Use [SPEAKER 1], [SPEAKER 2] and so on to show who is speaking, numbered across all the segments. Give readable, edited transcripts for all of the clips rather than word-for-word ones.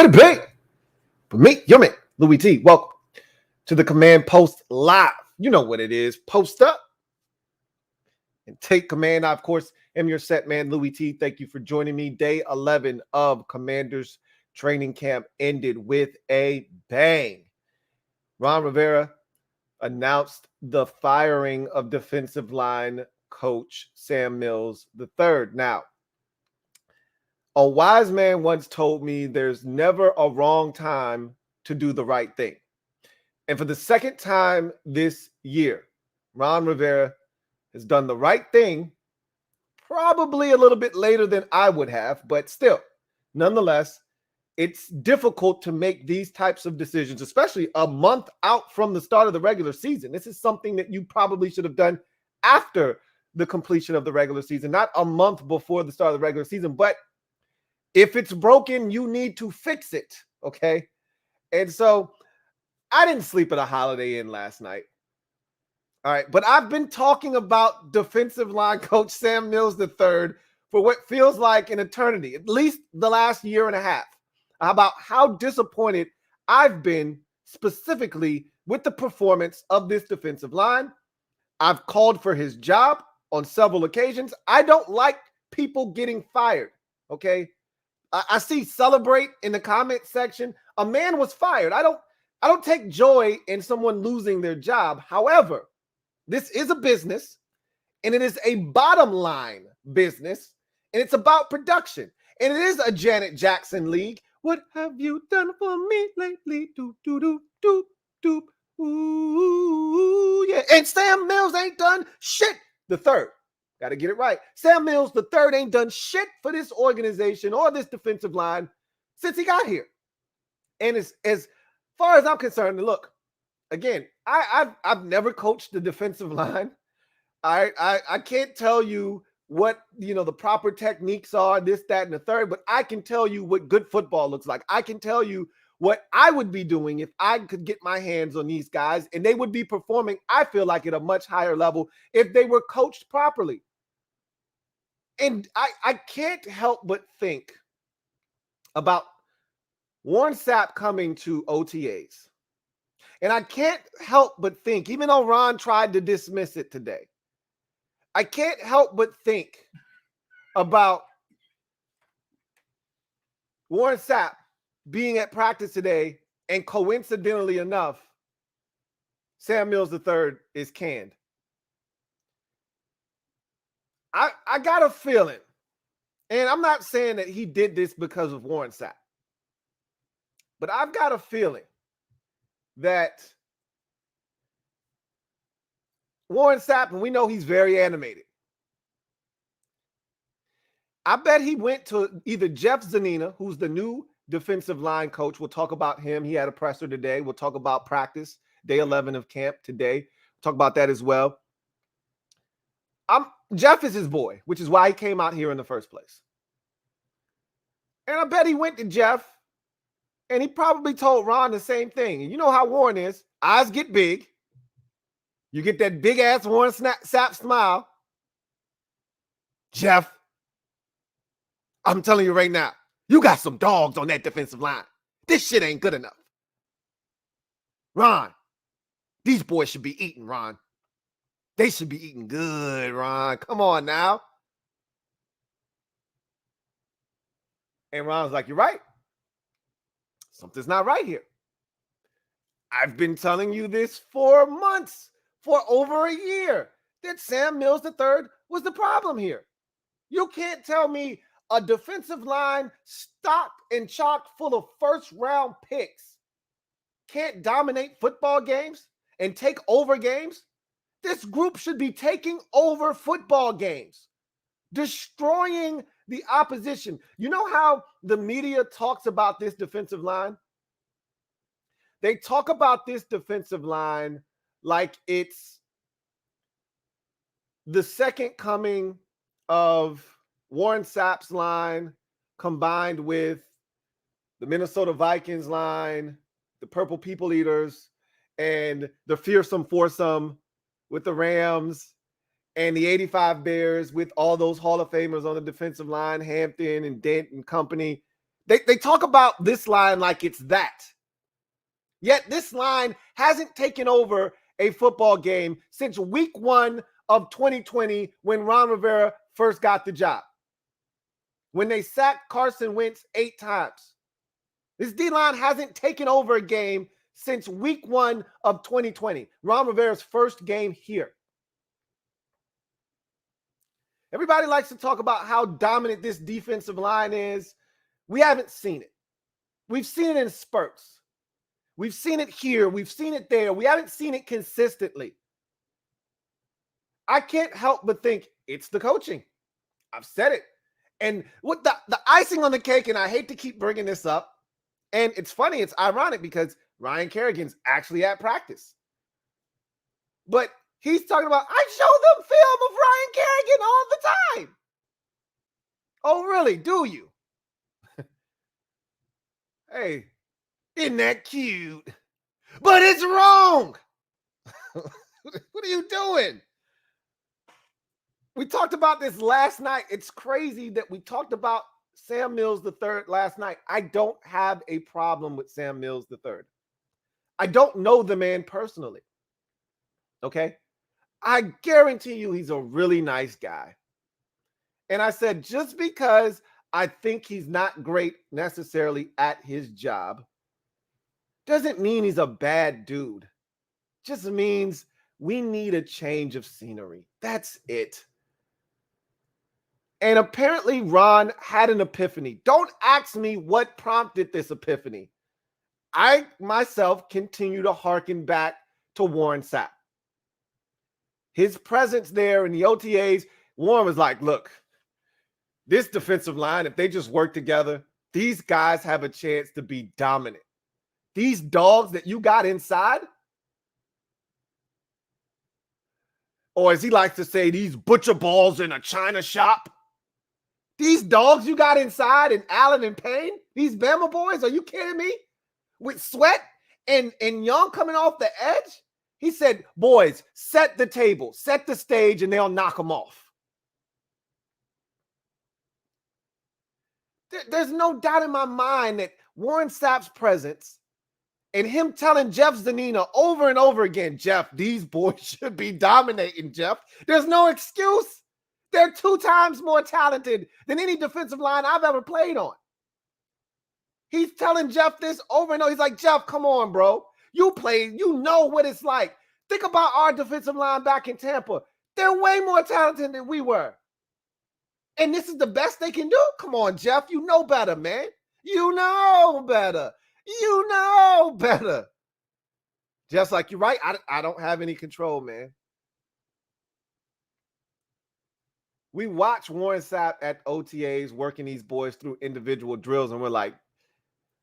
[SPEAKER 1] could it be? But me, your man, Louie T. Welcome to the Command Post Live. You know what it is. Post up and take command. I, of course, am your set man, Louie T. Thank you for joining me. Day 11 of Commanders training camp ended with a bang. Ron Rivera announced the firing of defensive line coach Sam Mills III. Now, a wise man once told me there's never a wrong time to do the right thing. And for the second time this year, Ron Rivera has done the right thing, probably a little bit later than I would have, but still, nonetheless, it's difficult to make these types of decisions, especially a month out from the start of the regular season. This is something that you probably should have done after the completion of the regular season, not a month before the start of the regular season. But if it's broken, you need to fix it, okay? And so I didn't sleep at a Holiday Inn last night. All right, but I've been talking about defensive line coach Sam Mills III for what feels like an eternity, at least the last year and a half, about how disappointed I've been specifically with the performance of this defensive line. I've called for his job on several occasions. I don't like people getting fired, okay? I see celebrate in the comment section. A man was fired. I don't take joy in someone losing their job. However, this is a business, and it is a bottom line business, and it's about production. And it is a Janet Jackson league. What have you done for me lately? Doop, doop, doop, doop, doop. Ooh, yeah. And Sam Mills ain't done shit. The third. Got to get it right. Sam Mills III ain't done shit for this organization or this defensive line since he got here. And as far as I'm concerned, look, again, I've never coached the defensive line. I can't tell you what the proper techniques are, this, that, and the third, but I can tell you what good football looks like. I can tell you what I would be doing if I could get my hands on these guys, and they would be performing, I feel like, at a much higher level if they were coached properly. And I can't help but think about Warren Sapp coming to OTAs. And I can't help but think, even though Ron tried to dismiss it today, I can't help but think about Warren Sapp being at practice today, and coincidentally enough, Sam Mills III is canned. I got a feeling, and I'm not saying that he did this because of Warren Sapp, but I've got a feeling that Warren Sapp, and we know he's very animated, I bet he went to either Jeff Zgonina, who's the new defensive line coach. We'll talk about him. He had a presser today. We'll talk about practice, day 11 of camp today. We'll talk about that as well. Jeff is his boy, which is why he came out here in the first place. And I bet he went to Jeff, and he probably told Ron the same thing. And you know how Warren is. Eyes get big. You get that big-ass Warren Sapp smile. Jeff, I'm telling you right now, you got some dogs on that defensive line. This shit ain't good enough. Ron, these boys should be eating, Ron. They should be eating good, Ron. Come on now. And Ron's like, you're right. Something's not right here. I've been telling you this for months, for over a year, that Sam Mills III was the problem here. You can't tell me a defensive line stocked and chocked full of first-round picks can't dominate football games and take over games. This group should be taking over football games, destroying the opposition. You know how the media talks about this defensive line? They talk about this defensive line like it's the second coming of Warren Sapp's line combined with the Minnesota Vikings line, the Purple People Eaters, and the Fearsome Foursome with the Rams, and the 85 Bears with all those Hall of Famers on the defensive line, Hampton and Dent and company. They talk about this line like it's that. Yet this line hasn't taken over a football game since week 1 of 2020 when Ron Rivera first got the job. When they sacked Carson Wentz 8 times. This D-line hasn't taken over a game since week 1 of 2020. Ron Rivera's first game here. Everybody likes to talk about how dominant this defensive line is. We haven't seen it. We've seen it in spurts. We've seen it here. We've seen it there. We haven't seen it consistently. I can't help but think it's the coaching. I've said it. And what the icing on the cake, and I hate to keep bringing this up, and it's funny, it's ironic because Ryan Kerrigan's actually at practice. But he's talking about, I show them film of Ryan Kerrigan all the time. Oh, really? Do you? Hey, isn't that cute? But it's wrong. What are you doing? We talked about this last night. It's crazy that we talked about Sam Mills III last night. I don't have a problem with Sam Mills III. I don't know the man personally. Okay? I guarantee you he's a really nice guy. And I said, just because I think he's not great necessarily at his job doesn't mean he's a bad dude. Just means we need a change of scenery. That's it. And apparently Ron had an epiphany. Don't ask me what prompted this epiphany. I myself continue to hearken back to Warren Sapp. His presence there in the OTAs, Warren was like, look, this defensive line, if they just work together, these guys have a chance to be dominant. These dogs that you got inside, or as he likes to say, these butcher balls in a china shop, these dogs you got inside and Allen and Payne, these Bama boys, are you kidding me? With Sweat and Young coming off the edge, he said, boys, set the table, set the stage, and they'll knock them off. There's no doubt in my mind that Warren Sapp's presence and him telling Jeff Zgonina over and over again, Jeff, these boys should be dominating, Jeff. There's no excuse. They're 2 times more talented than any defensive line I've ever played on. He's telling Jeff this over and over. He's like, Jeff, come on, bro. You play, you know what it's like. Think about our defensive line back in Tampa. They're way more talented than we were. And this is the best they can do? Come on, Jeff. You know better, man. You know better. You know better. Just like you're right. I don't have any control, man. We watch Warren Sapp at OTAs working these boys through individual drills, and we're like,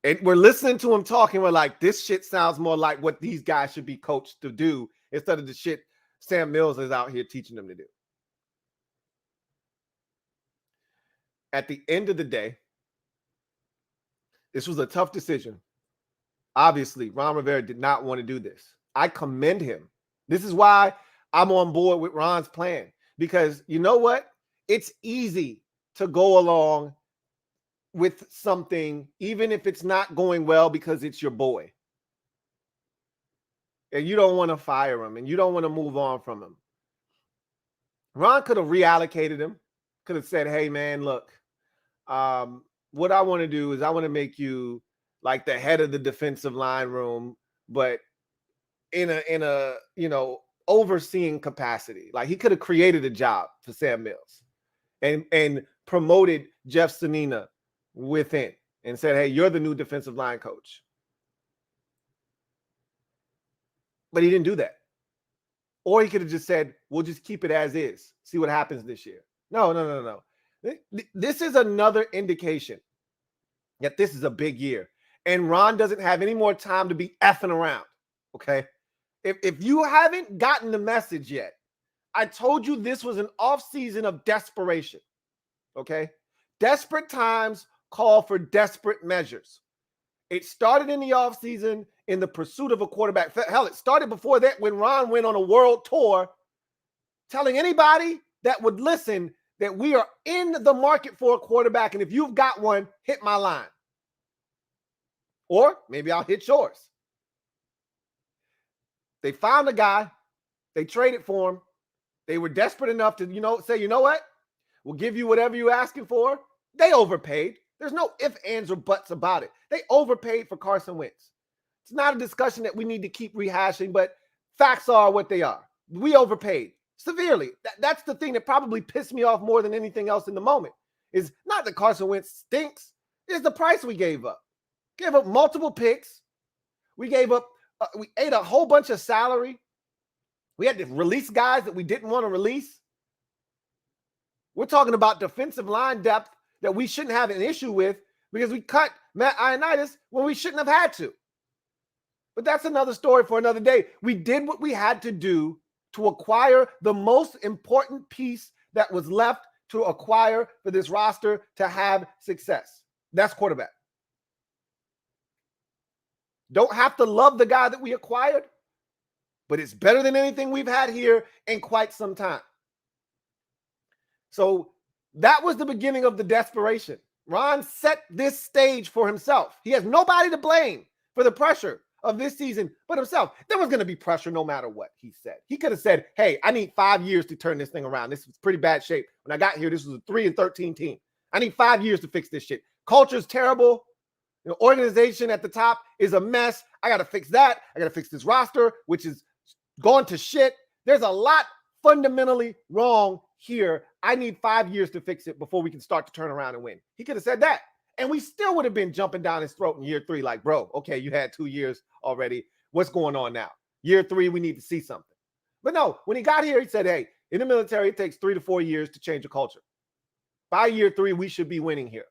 [SPEAKER 1] and we're listening to him talking. We're like, this shit sounds more like what these guys should be coached to do instead of the shit Sam Mills is out here teaching them to do. At the end of the day, this was a tough decision. Obviously, Ron Rivera did not want to do this. I commend him. This is why I'm on board with Ron's plan, because you know what? It's easy to go along with something, even if it's not going well, because it's your boy. And you don't want to fire him and you don't want to move on from him. Ron could have reallocated him, could have said, hey, man, look, what I want to do is I want to make you like the head of the defensive line room, but in a overseeing capacity. Like he could have created a job for Sam Mills and promoted Jeff Zgonina within and said, hey, you're the new defensive line coach. But he didn't do that. Or he could have just said, we'll just keep it as is. See what happens this year. No. This is another indication that this is a big year. And Ron doesn't have any more time to be effing around. Okay? If you haven't gotten the message yet, I told you this was an offseason of desperation. Okay? Desperate times call for desperate measures. It started in the offseason in the pursuit of a quarterback. Hell, it started before that when Ron went on a world tour telling anybody that would listen that we are in the market for a quarterback. And if you've got one, hit my line. Or maybe I'll hit yours. They found a guy. They traded for him. They were desperate enough to, say, you know what? We'll give you whatever you're asking for. They overpaid. There's no ifs, ands, or buts about it. They overpaid for Carson Wentz. It's not a discussion that we need to keep rehashing, but facts are what they are. We overpaid severely. That's the thing that probably pissed me off more than anything else in the moment. Is not that Carson Wentz stinks. It's the price we gave up. Gave up multiple picks. We ate a whole bunch of salary. We had to release guys that we didn't want to release. We're talking about defensive line depth that we shouldn't have an issue with because we cut Matt Ioannidis when we shouldn't have had to. But that's another story for another day. We did what we had to do to acquire the most important piece that was left to acquire for this roster to have success. That's quarterback. Don't have to love the guy that we acquired, but it's better than anything we've had here in quite some time. So that was the beginning of the desperation. Ron set this stage for himself. He has nobody to blame for the pressure of this season but himself. There was going to be pressure no matter what he said. He could have said, hey, I need 5 years to turn this thing around. This was pretty bad shape. When I got here, this was a 3-13 team. I need 5 years to fix this shit. Culture's terrible. The organization at the top is a mess. I got to fix that. I got to fix this roster, which is gone to shit. There's a lot fundamentally wrong here. I need 5 years to fix it before we can start to turn around and win. He could have said that. And we still would have been jumping down his throat in year 3 like, bro, okay, you had 2 years already. What's going on now? Year 3, we need to see something. But no, when he got here, he said, hey, in the military, it takes 3 to 4 years to change a culture. By year 3, we should be winning here.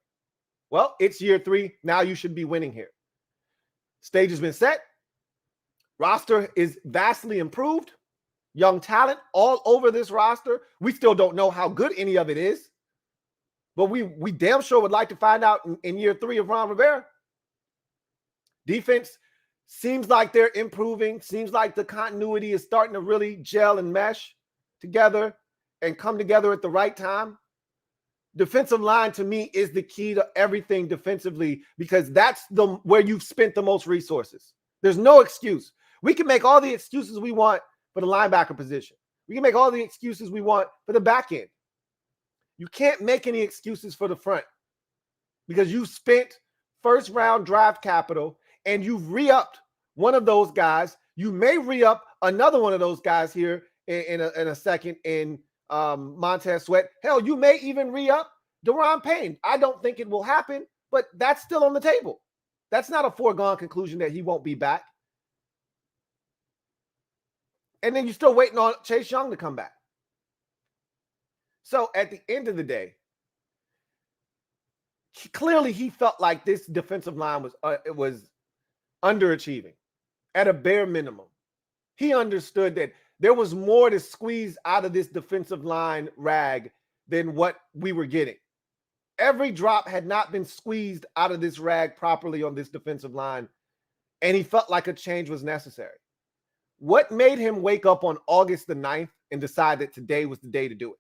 [SPEAKER 1] Well, it's year 3. Now you should be winning here. Stage has been set. Roster is vastly improved. Young talent all over this roster. We still don't know how good any of it is. But we damn sure would like to find out in year 3 of Ron Rivera. Defense seems like they're improving. Seems like the continuity is starting to really gel and mesh together and come together at the right time. Defensive line, to me, is the key to everything defensively because that's where you've spent the most resources. There's no excuse. We can make all the excuses we want for the linebacker position. We can make all the excuses we want for the back end. You can't make any excuses for the front because you spent first-round draft capital and you've re-upped one of those guys. You may re-up another one of those guys here in a second in Montez Sweat. Hell, you may even re-up Daron Payne. I don't think it will happen, but that's still on the table. That's not a foregone conclusion that he won't be back. And then you're still waiting on Chase Young to come back. So at the end of the day, clearly he felt like this defensive line was underachieving at a bare minimum. He understood that there was more to squeeze out of this defensive line rag than what we were getting. Every drop had not been squeezed out of this rag properly on this defensive line, and he felt like a change was necessary. What made him wake up on August the 9th and decide that today was the day to do it?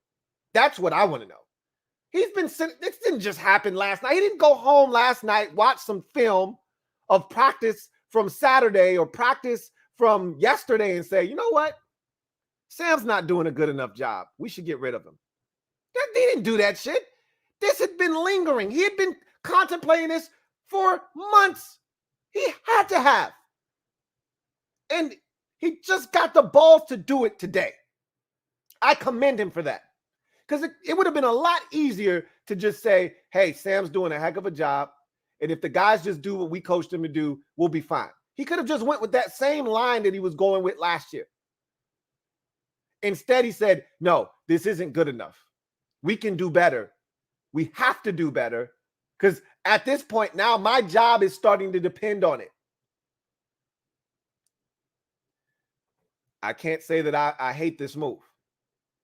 [SPEAKER 1] That's what I want to know. This didn't just happen last night. He didn't go home last night, watch some film of practice from Saturday or practice from yesterday and say, you know what? Sam's not doing a good enough job. We should get rid of him. They didn't do that shit. This had been lingering. He had been contemplating this for months. He had to have. And he just got the balls to do it today. I commend him for that. Because it would have been a lot easier to just say, hey, Sam's doing a heck of a job. And if the guys just do what we coached them to do, we'll be fine. He could have just went with that same line that he was going with last year. Instead, he said, no, this isn't good enough. We can do better. We have to do better. Because at this point now, my job is starting to depend on it. I can't say that I hate this move.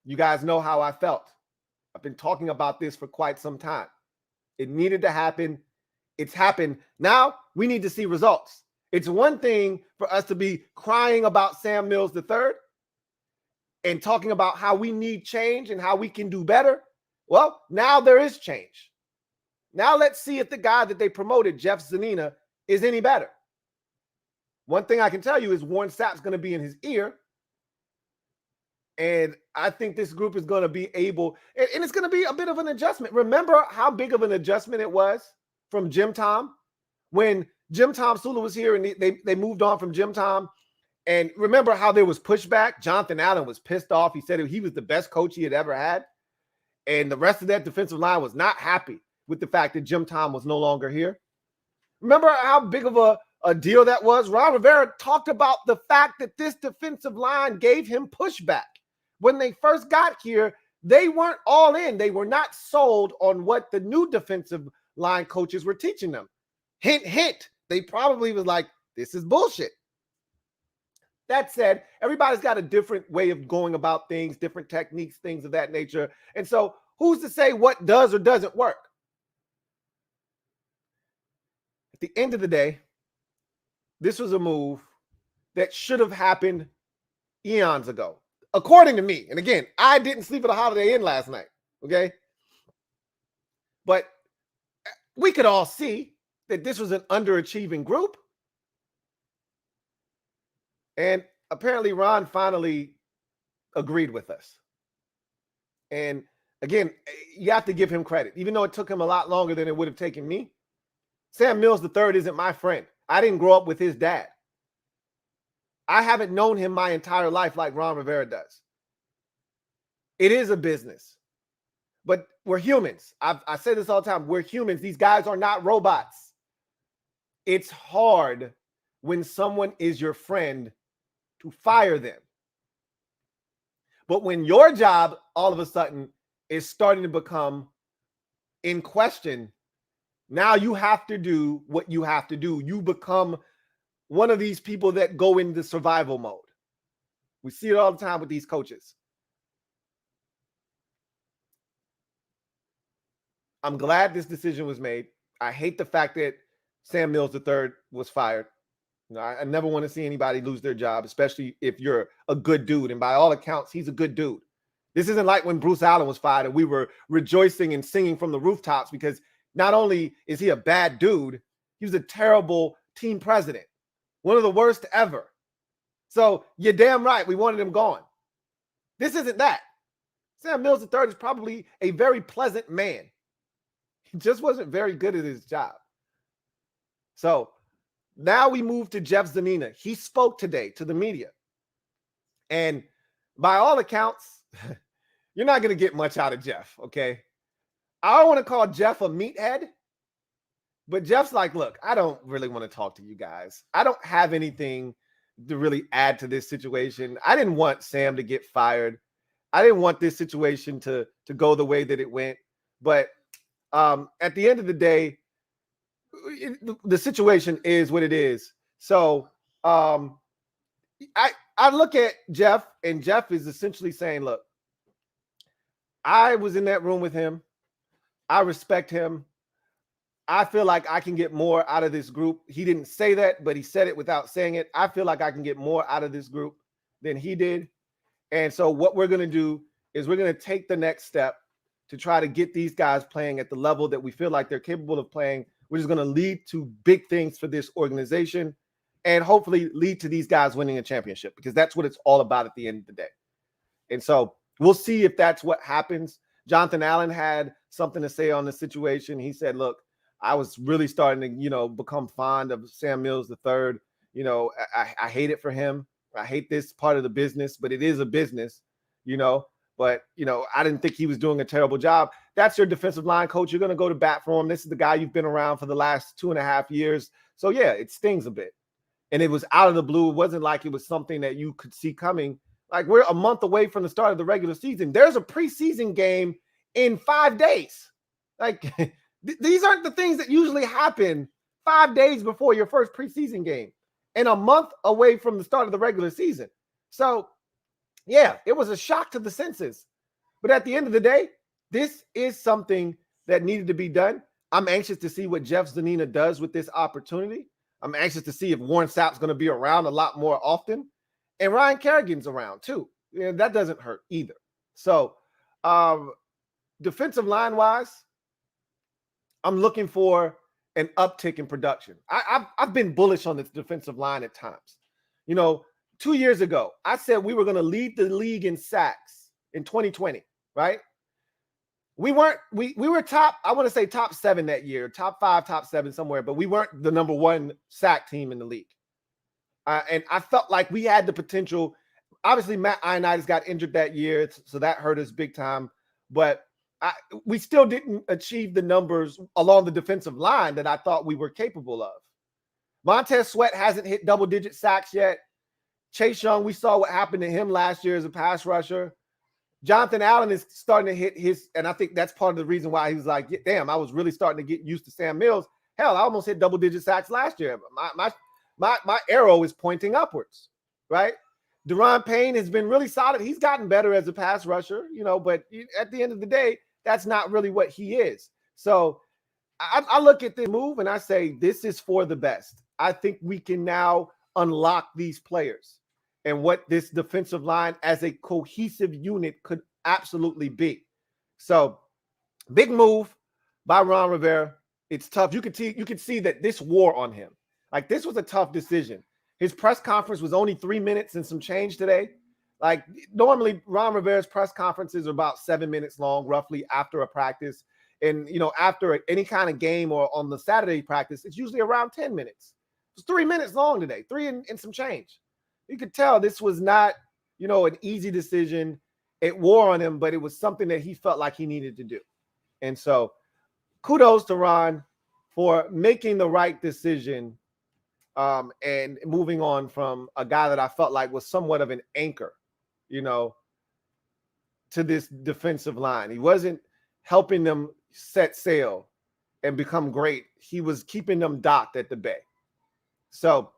[SPEAKER 1] You guys know how I felt. I've been talking about this for quite some time. It needed to happen. It's happened. Now we need to see results. It's one thing for us to be crying about Sam Mills III and talking about how we need change and how we can do better. Well, now there is change. Now let's see if the guy that they promoted, Zgonina, is any better. One thing I can tell you is Warren Sapp's going to be in his ear. And I think this group is going to be able, and it's going to be a bit of an adjustment. Remember how big of an adjustment it was from Jim Tom? When Jim Tom Sula was here and they moved on from Jim Tom. And remember how there was pushback? Jonathan Allen was pissed off. He said he was the best coach he had ever had. And the rest of that defensive line was not happy with the fact that Jim Tom was no longer here. Remember how big of a deal that was? Ron Rivera talked about the fact that this defensive line gave him pushback. When they first got here, they weren't all in. They were not sold on what the new defensive line coaches were teaching them. Hint, hint. They probably was like, this is bullshit. That said, everybody's got a different way of going about things, different techniques, things of that nature. And so who's to say what does or doesn't work? At the end of the day, this was a move that should have happened eons ago, according to me. And again, I didn't sleep at a Holiday Inn last night, okay? But we could all see that this was an underachieving group. And apparently Ron finally agreed with us. And again, you have to give him credit. Even though it took him a lot longer than it would have taken me, Sam Mills III isn't my friend. I didn't grow up with his dad. I haven't known him my entire life like Ron Rivera does. It is a business. But we're humans. I say this all the time. We're humans. These guys are not robots. It's hard when someone is your friend to fire them. But when your job all of a sudden is starting to become in question, now you have to do what you have to do. You become one of these people that go into survival mode. We see it all the time with these coaches. I'm glad this decision was made. I hate the fact that Sam Mills III was fired. You know, I never want to see anybody lose their job, especially if you're a good dude. And by all accounts, he's a good dude. This isn't like when Bruce Allen was fired and we were rejoicing and singing from the rooftops because not only is he a bad dude, he was a terrible team president, one of the worst ever. So you're damn right we wanted him gone. This isn't that. Sam Mills III is probably a very pleasant man. He just wasn't very good at his job. So now we move to Jeff Zgonina. He spoke today to the media. And by all accounts, you're not going to get much out of Jeff, okay? I don't want to call Jeff a meathead, but Jeff's like, look, I don't really want to talk to you guys. I don't have anything to really add to this situation. I didn't want Sam to get fired. I didn't want this situation to go the way that it went. But at the end of the day, the situation is what it is. So I look at Jeff, and Jeff is essentially saying, look, I was in that room with him. I respect him. I feel like I can get more out of this group. He didn't say that, but he said it without saying it. I feel like I can get more out of this group than he did. And so what we're going to do is we're going to take the next step to try to get these guys playing at the level that we feel like they're capable of playing, which is going to lead to big things for this organization and hopefully lead to these guys winning a championship, because that's what it's all about at the end of the day. And so we'll see if that's what happens. Jonathan Allen had something to say on the situation. He said, look, I was really starting to, become fond of Sam Mills III. I hate it for him. I hate this part of the business, but it is a business, But, I didn't think he was doing a terrible job. That's your defensive line coach. You're going to go to bat for him. This is the guy you've been around for the last 2.5 years. So, yeah, it stings a bit. And it was out of the blue. It wasn't like it was something that you could see coming. Like, we're a month away from the start of the regular season. There's a preseason game in 5 days. Like, these aren't the things that usually happen 5 days before your first preseason game and a month away from the start of the regular season. So, yeah, it was a shock to the senses. But at the end of the day, this is something that needed to be done. I'm anxious to see what Jeff Zgonina does with this opportunity. I'm anxious to see if Warren Sapp's going to be around a lot more often. And Ryan Kerrigan's around too. Yeah, that doesn't hurt either. So defensive line-wise, I'm looking for an uptick in production. I've been bullish on this defensive line at times. 2 years ago, I said we were going to lead the league in sacks in 2020, right? We were top, I want to say top 7 that year, top 5, top 7 somewhere, but we weren't the number 1 sack team in the league. And I felt like we had the potential. Obviously, Matt Ioannidis got injured that year, so that hurt us big time. But we still didn't achieve the numbers along the defensive line that I thought we were capable of. Montez Sweat hasn't hit double-digit sacks yet. Chase Young, we saw what happened to him last year as a pass rusher. Jonathan Allen is starting to hit his, and I think that's part of the reason why he was like, damn, I was really starting to get used to Sam Mills. Hell, I almost hit double-digit sacks last year. My arrow is pointing upwards, right? Deron Payne has been really solid. He's gotten better as a pass rusher, but at the end of the day, that's not really what he is. So I look at this move and I say, this is for the best. I think we can now unlock these players and what this defensive line as a cohesive unit could absolutely be. So big move by Ron Rivera. It's tough. You could see that this wore on him. Like, this was a tough decision. His press conference was only 3 minutes and some change today. Like, normally Ron Rivera's press conferences are about 7 minutes long, roughly, after a practice. And, after any kind of game or on the Saturday practice, it's usually around 10 minutes. It was 3 minutes long today, 3 and some change. You could tell this was not, an easy decision. It wore on him, but it was something that he felt like he needed to do. And so kudos to Ron for making the right decision and moving on from a guy that I felt like was somewhat of an anchor, to this defensive line. He wasn't helping them set sail and become great. He was keeping them docked at the bay. So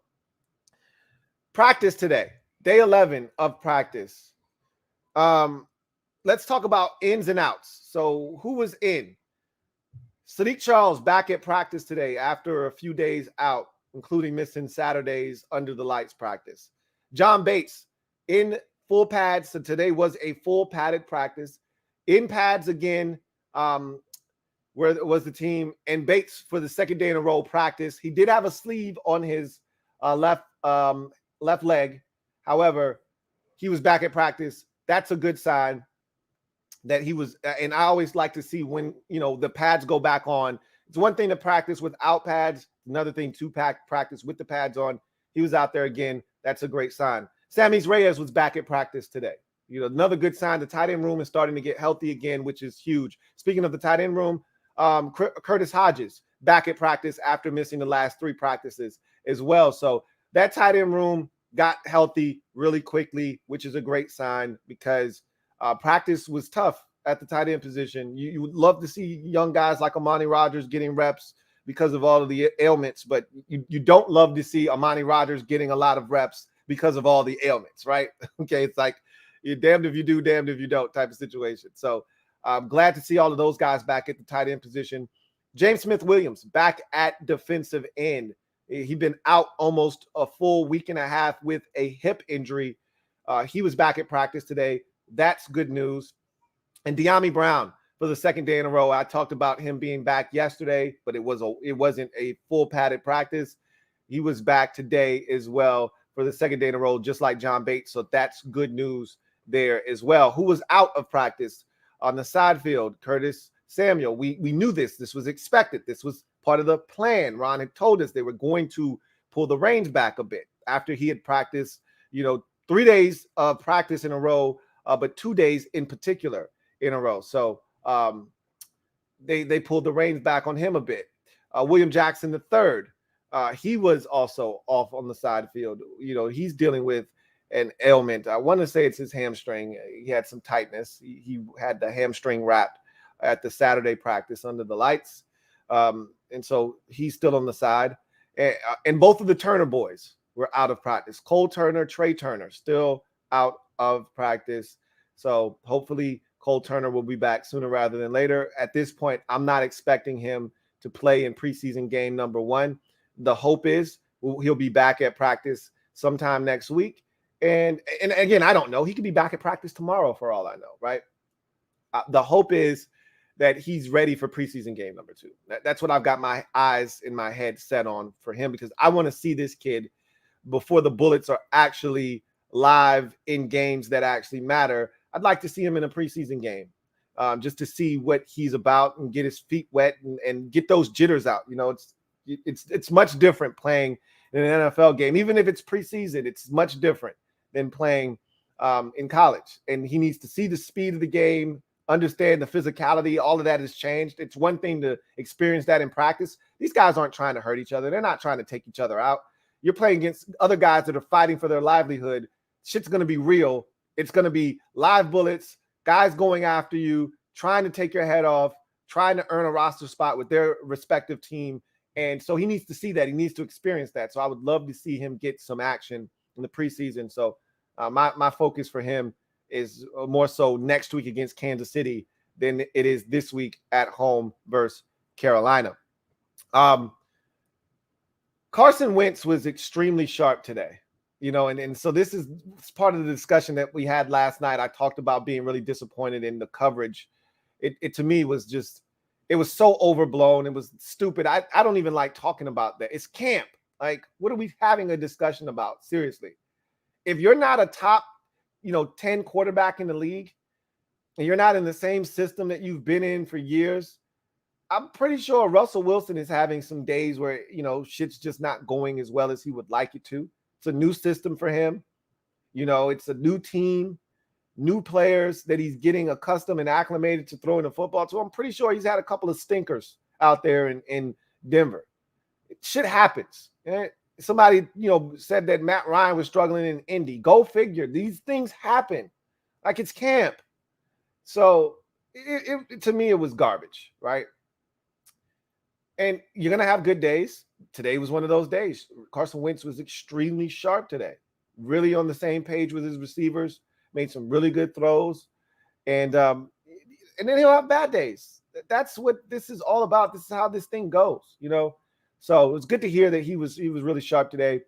[SPEAKER 1] practice today, day 11 of practice. Let's talk about ins and outs. So who was in? Sadiq Charles back at practice today after a few days out, including missing Saturday's under the lights practice. John Bates in full pads. So today was a full padded practice. In pads again, where was the team. And Bates, for the second day in a row, practice. He did have a sleeve on his left leg. However, he was back at practice. That's a good sign that he was. And I always like to see when, the pads go back on. It's one thing to practice without pads. Another thing to practice with the pads on. He was out there again. That's a great sign. Sammy Reyes was back at practice today. Another good sign. The tight end room is starting to get healthy again, which is huge. Speaking of the tight end room, Curtis Hodges back at practice after missing the last 3 practices as well. So that tight end room got healthy really quickly, which is a great sign because practice was tough at the tight end position. You would love to see young guys like Amani Rodgers getting reps because of all of the ailments, but you don't love to see Amani Rodgers getting a lot of reps because of all the ailments, right? Okay, it's like you're damned if you do, damned if you don't type of situation. So I'm glad to see all of those guys back at the tight end position. James Smith-Williams back at defensive end. He'd been out almost a full week and a half with a hip injury. He was back at practice today. That's good news. And De'Ami Brown for the second day in a row. I talked about him being back yesterday, but it wasn't a full padded practice. He was back today as well for the second day in a row, just like John Bates. So that's good news there as well. Who was out of practice on the side field? Curtis Samuel. We knew this. This was expected. This was part of the plan. Ron had told us they were going to pull the reins back a bit after he had practiced, 3 days of practice in a row, but 2 days in particular in a row. So they pulled the reins back on him a bit. William Jackson III, he was also off on the side field. He's dealing with an ailment. I want to say it's his hamstring. He had some tightness. He had the hamstring wrapped at the Saturday practice under the lights. And so he's still on the side. And both of the Turner boys were out of practice. Cole Turner, Trey Turner, still out of practice. So hopefully Cole Turner will be back sooner rather than later. At this point, I'm not expecting him to play in preseason game number 1. The hope is he'll be back at practice sometime next week. And again, I don't know. He could be back at practice tomorrow for all I know, right? The hope is that he's ready for preseason game number 2. That's what I've got my eyes in my head set on for him, because I want to see this kid before the bullets are actually live in games that actually matter. I'd like to see him in a preseason game, just to see what he's about and get his feet wet and get those jitters out. You know, it's much different playing in an NFL game. Even if it's preseason, it's much different than playing in college. And he needs to see the speed of the game, understand the physicality. All of that has changed. It's one thing to experience that in practice. These guys aren't trying to hurt each other. They're not trying to take each other out. You're playing against other guys that are fighting for their livelihood. Shit's going to be real. It's going to be live bullets, guys going after you, trying to take your head off, trying to earn a roster spot with their respective team. And so he needs to see that. He needs to experience that. So I would love to see him get some action in the preseason. So my focus for him is more so next week against Kansas City than it is this week at home versus Carolina. Carson Wentz was extremely sharp today, you know, and so this is part of the discussion that we had last night. I talked about being really disappointed in the coverage. It to me was just, it was so overblown. It was stupid. I don't even like talking about that. It's camp. Like, what are we having a discussion about? Seriously. If you're not a top, 10 quarterback in the league, and you're not in the same system that you've been in for years, I'm pretty sure Russell Wilson is having some days where, shit's just not going as well as he would like it to. It's a new system for him. It's a new team, new players that he's getting accustomed and acclimated to throwing the football to. I'm pretty sure he's had a couple of stinkers out there in Denver. Shit happens. Somebody, said that Matt Ryan was struggling in Indy. Go figure. These things happen. Like, it's camp. So to me, it was garbage, right? And you're going to have good days. Today was one of those days. Carson Wentz was extremely sharp today. Really on the same page with his receivers. Made some really good throws. And then he'll have bad days. That's what this is all about. This is how this thing goes, So it was good to hear that he was really sharp today.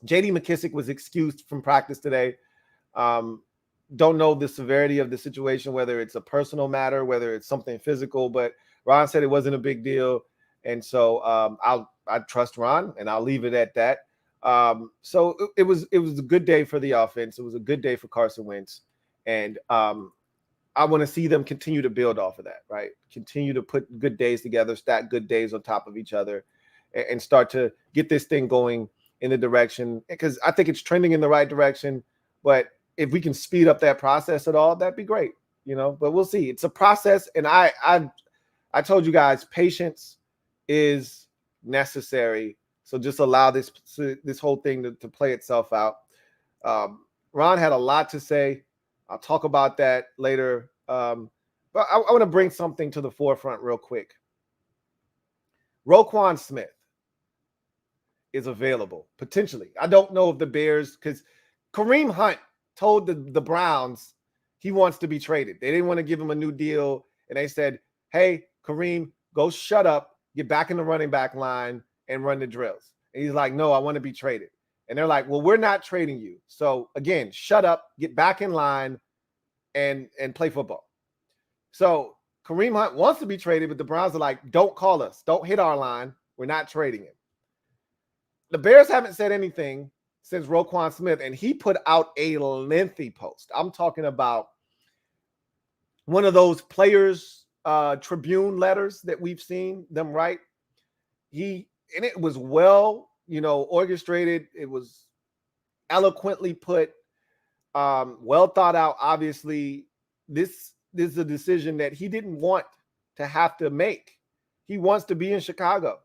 [SPEAKER 1] J.D. McKissick was excused from practice today. Don't know the severity of the situation, whether it's a personal matter, whether it's something physical, but Ron said it wasn't a big deal. And so I trust Ron, and I'll leave it at that. So it was a good day for the offense. It was a good day for Carson Wentz. And I want to see them continue to build off of that, right? Continue to put good days together, stack good days on top of each other, and start to get this thing going in the direction, because I think it's trending in the right direction. But if we can speed up that process at all, that'd be great, but we'll see. It's a process. And I told you guys, patience is necessary. So just allow this whole thing to play itself out. Ron had a lot to say. I'll talk about that later. But I want to bring something to the forefront real quick. Roquan Smith is available, potentially. I don't know if the Bears, because Kareem Hunt told the Browns he wants to be traded. They didn't want to give him a new deal. And they said, hey, Kareem, go shut up, get back in the running back line and run the drills. And he's like, no, I want to be traded. And they're like, well, we're not trading you. So again, shut up, get back in line and play football. So Kareem Hunt wants to be traded, but the Browns are like, don't call us. Don't hit our line. We're not trading him. The Bears haven't said anything since Roquan Smith, and he put out a lengthy post. I'm talking about one of those players' Tribune letters that we've seen them write. And it was well, orchestrated. It was eloquently put, well thought out. Obviously, this is a decision that he didn't want to have to make. He wants to be in Chicago.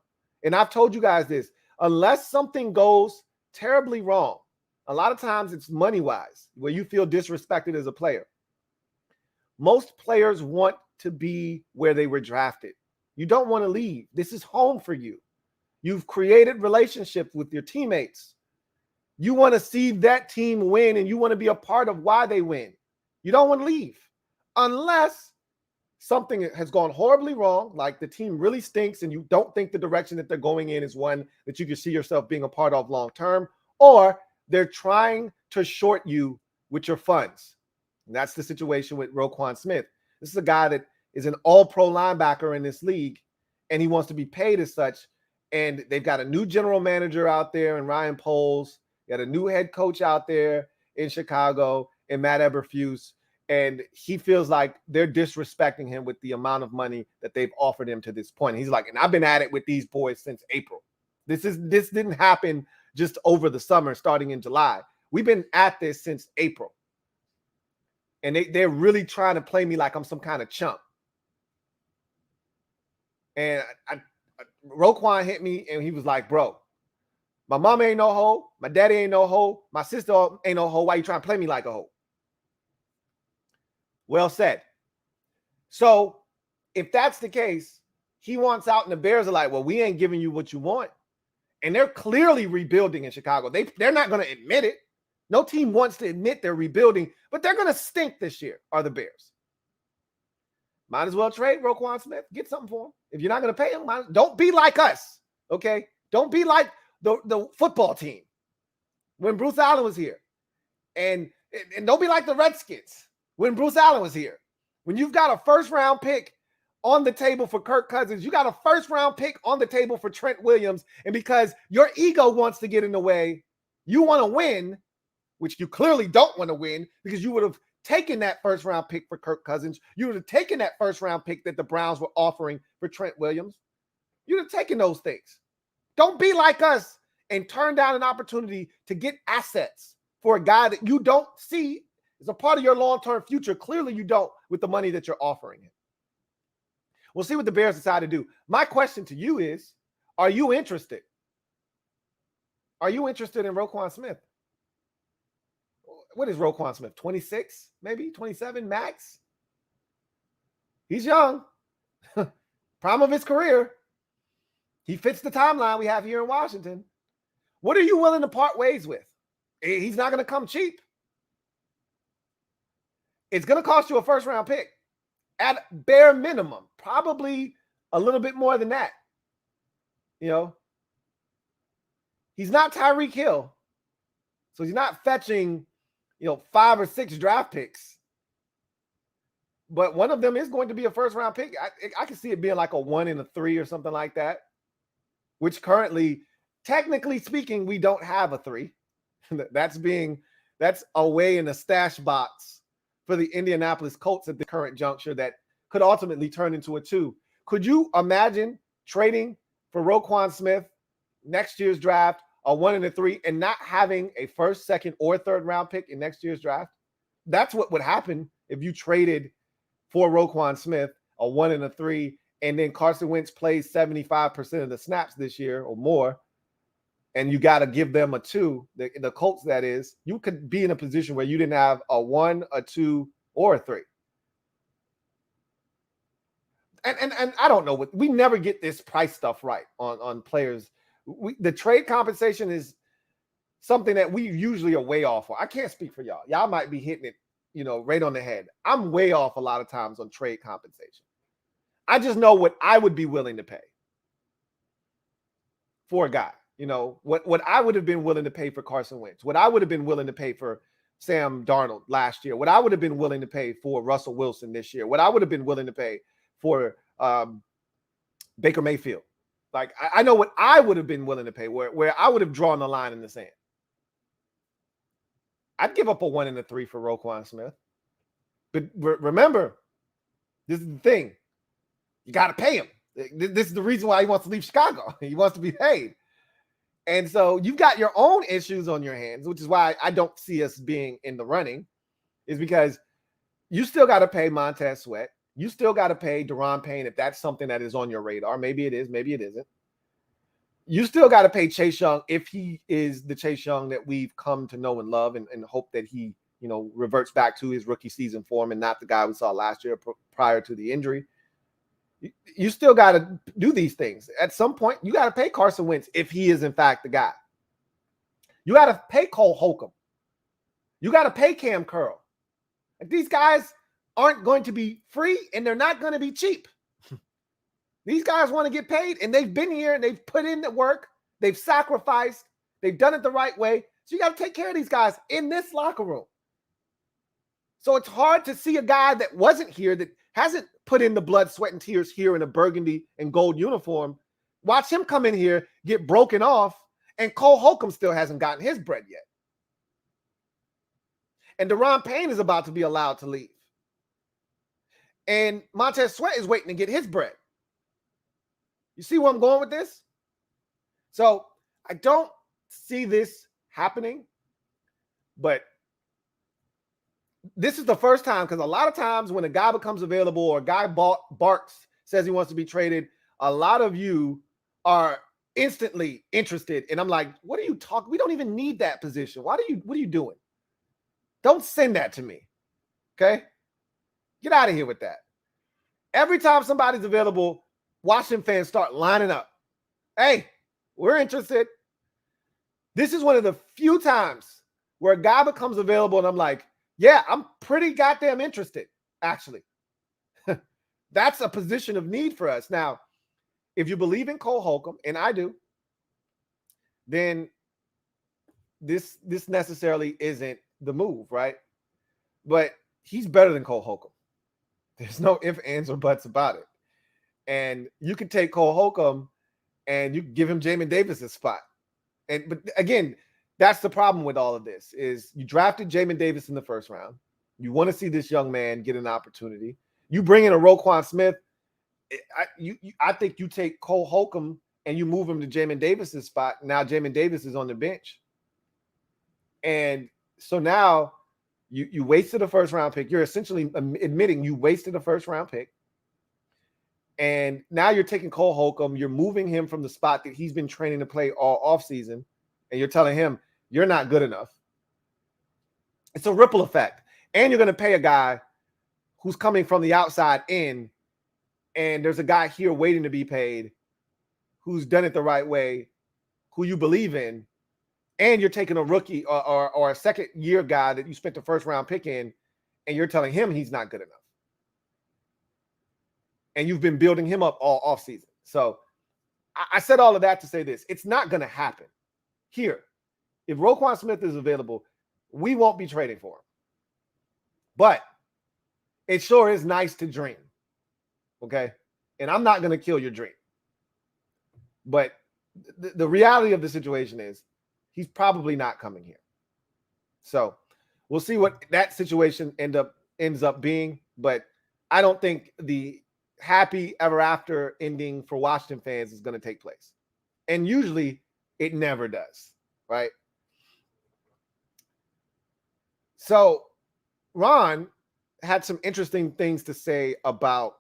[SPEAKER 1] And I've told you guys this, unless something goes terribly wrong, a lot of times it's money-wise, where you feel disrespected as a player. Most players want to be where they were drafted. You don't want to leave. This is home for you. You've created relationships with your teammates. You want to see that team win, and you want to be a part of why they win. You don't want to leave unless something has gone horribly wrong, like the team really stinks and you don't think the direction that they're going in is one that you can see yourself being a part of long term, or they're trying to short you with your funds. And that's the situation with Roquan Smith. This is a guy that is an all-pro linebacker in this league, and he wants to be paid as such. And they've got a new general manager out there in Ryan Poles. Got a new head coach out there in Chicago in Matt Eberflus. And he feels like they're disrespecting him with the amount of money that they've offered him to this point. He's like, and I've been at it with these boys since April. This didn't happen just over the summer, starting in July. We've been at this since April. And they're really trying to play me like I'm some kind of chump. And Roquan hit me, and he was like, bro, my mom ain't no hoe. My daddy ain't no hoe. My sister ain't no hoe. Why you trying to play me like a hoe? Well said. So if that's the case, he wants out, and the Bears are like, well, we ain't giving you what you want. And they're clearly rebuilding in Chicago. They're not going to admit it. No team wants to admit they're rebuilding, but they're going to stink this year, are the Bears. Might as well trade Roquan Smith. Get something for him. If you're not going to pay him, don't be like us, okay? Don't be like the football team when Bruce Allen was here. And don't be like the Redskins when Bruce Allen was here. When you've got a first-round pick on the table for Kirk Cousins, you got a first-round pick on the table for Trent Williams, and because your ego wants to get in the way, you want to win, which you clearly don't want to win because you would have taken that first-round pick for Kirk Cousins. You would have taken that first-round pick that the Browns were offering for Trent Williams. You would have taken those things. Don't be like us and turn down an opportunity to get assets for a guy that you don't see as a part of your long-term future. Clearly you don't with the money that you're offering him. We'll see what the Bears decide to do. My question to you is, are you interested? Are you interested in Roquan Smith? What is Roquan Smith? 26, maybe 27 max? He's young. Prime of his career. He fits the timeline we have here in Washington. What are you willing to part ways with? He's not going to come cheap. It's going to cost you a first-round pick at bare minimum, probably a little bit more than that. You know, he's not Tyreek Hill, so he's not fetching, 5 or 6 draft picks. But one of them is going to be a first-round pick. I can see it being like a 1 and a 3 or something like that, which currently, technically speaking, we don't have a 3. That's away in the stash box for the Indianapolis Colts at the current juncture that could ultimately turn into a 2. Could you imagine trading for Roquan Smith next year's draft, a 1 and a 3, and not having a first, second, or third round pick in next year's draft? That's what would happen if you traded for Roquan Smith, a 1 and a 3, and then Carson Wentz plays 75% of the snaps this year or more, and you got to give them a 2, the Colts, that is. You could be in a position where you didn't have a 1, a 2, or a 3. And I don't know, we never get this price stuff right on players. The trade compensation is something that we usually are way off on. I can't speak for y'all. Y'all might be hitting it, right on the head. I'm way off a lot of times on trade compensation. I just know what I would be willing to pay for a guy. What I would have been willing to pay for Carson Wentz, what I would have been willing to pay for Sam Darnold last year, what I would have been willing to pay for Russell Wilson this year, what I would have been willing to pay for Baker Mayfield. Like, I know what I would have been willing to pay, where I would have drawn the line in the sand. I'd give up a 1 and a 3 for Roquan Smith. But remember, this is the thing. You got to pay him. This is the reason why he wants to leave Chicago. He wants to be paid. And so you've got your own issues on your hands, which is why I don't see us being in the running, is because you still got to pay Montez Sweat. You still got to pay Daron Payne if that's something that is on your radar. Maybe it is, maybe it isn't. You still got to pay Chase Young if he is the Chase Young that we've come to know and love, and hope that he, reverts back to his rookie season form and not the guy we saw last year prior to the injury. You still got to do these things. At some point, you got to pay Carson Wentz if he is, in fact, the guy. You got to pay Cole Holcomb. You got to pay Cam Curl. And these guys aren't going to be free, and they're not going to be cheap. These guys want to get paid, and they've been here, and they've put in the work. They've sacrificed. They've done it the right way. So you got to take care of these guys in this locker room. So it's hard to see a guy that wasn't here, that hasn't put in the blood, sweat, and tears here in a burgundy and gold uniform. Watch him come in here, get broken off, and Cole Holcomb still hasn't gotten his bread yet. And Deron Payne is about to be allowed to leave. And Montez Sweat is waiting to get his bread. You see where I'm going with this? So I don't see this happening, but this is the first time, because a lot of times when a guy becomes available or a guy barks, says he wants to be traded, a lot of you are instantly interested. And I'm like, what are you talking? We don't even need that position. What are you doing? Don't send that to me. Okay? Get out of here with that. Every time somebody's available, Washington fans start lining up. Hey, we're interested. This is one of the few times where a guy becomes available and I'm like, yeah, I'm pretty goddamn interested, actually. That's a position of need for us. Now, if you believe in Cole Holcomb, and I do, then this necessarily isn't the move, right? But he's better than Cole Holcomb. There's no ifs, ands, or buts about it. And you could take Cole Holcomb and you give him Jamin Davis's spot. But again, that's the problem with all of this is you drafted Jamin Davis in the first round. You want to see this young man get an opportunity. You bring in a Roquan Smith. I think you take Cole Holcomb and you move him to Jamin Davis's spot. Now Jamin Davis is on the bench. And so now you wasted a first round pick. You're essentially admitting you wasted a first round pick. And now you're taking Cole Holcomb. You're moving him from the spot that he's been training to play all offseason. And you're telling him you're not good enough. It's a ripple effect. And you're going to pay a guy who's coming from the outside in. And there's a guy here waiting to be paid who's done it the right way, who you believe in. And you're taking a rookie or a second-year guy that you spent the first-round pick in, and you're telling him he's not good enough. And you've been building him up all offseason. So I said all of that to say this. It's not going to happen. Here, if Roquan Smith is available, we won't be trading for him. But it sure is nice to dream. Okay? And I'm not going to kill your dream. But the reality of the situation is he's probably not coming here. So we'll see what that situation ends up being. But I don't think the happy ever after ending for Washington fans is going to take place. And usually it never does, right? So Ron had some interesting things to say about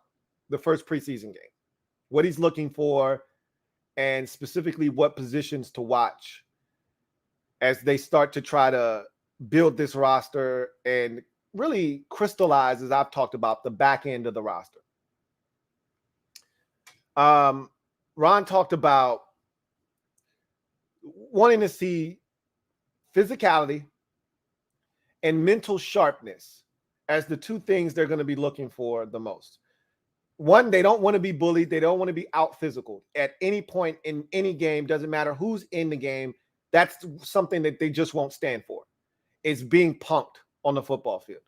[SPEAKER 1] the first preseason game, what he's looking for, and specifically what positions to watch as they start to try to build this roster and really crystallize, as I've talked about, the back end of the roster. Ron talked about wanting to see physicality and mental sharpness as the two things they're going to be looking for the most. One, they don't want to be bullied. They don't want to be out physical at any point in any game. Doesn't matter who's in the game. That's something that they just won't stand for. It's being punked on the football field.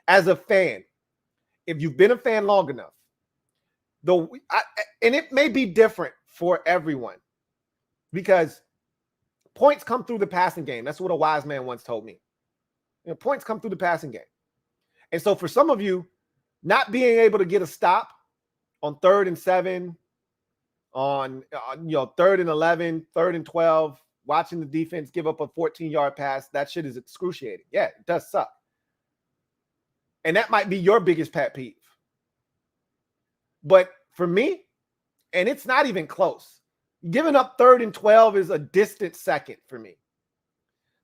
[SPEAKER 1] As a fan, if you've been a fan long enough, and it may be different for everyone because points come through the passing game. That's what a wise man once told me. Points come through the passing game. And so for some of you, not being able to get a stop on 3rd and 7, on 3rd and 11, 3rd and 12, watching the defense give up a 14-yard pass, that shit is excruciating. Yeah, it does suck. And that might be your biggest pet peeve. But for me, and it's not even close, giving up 3rd and 12 is a distant second for me.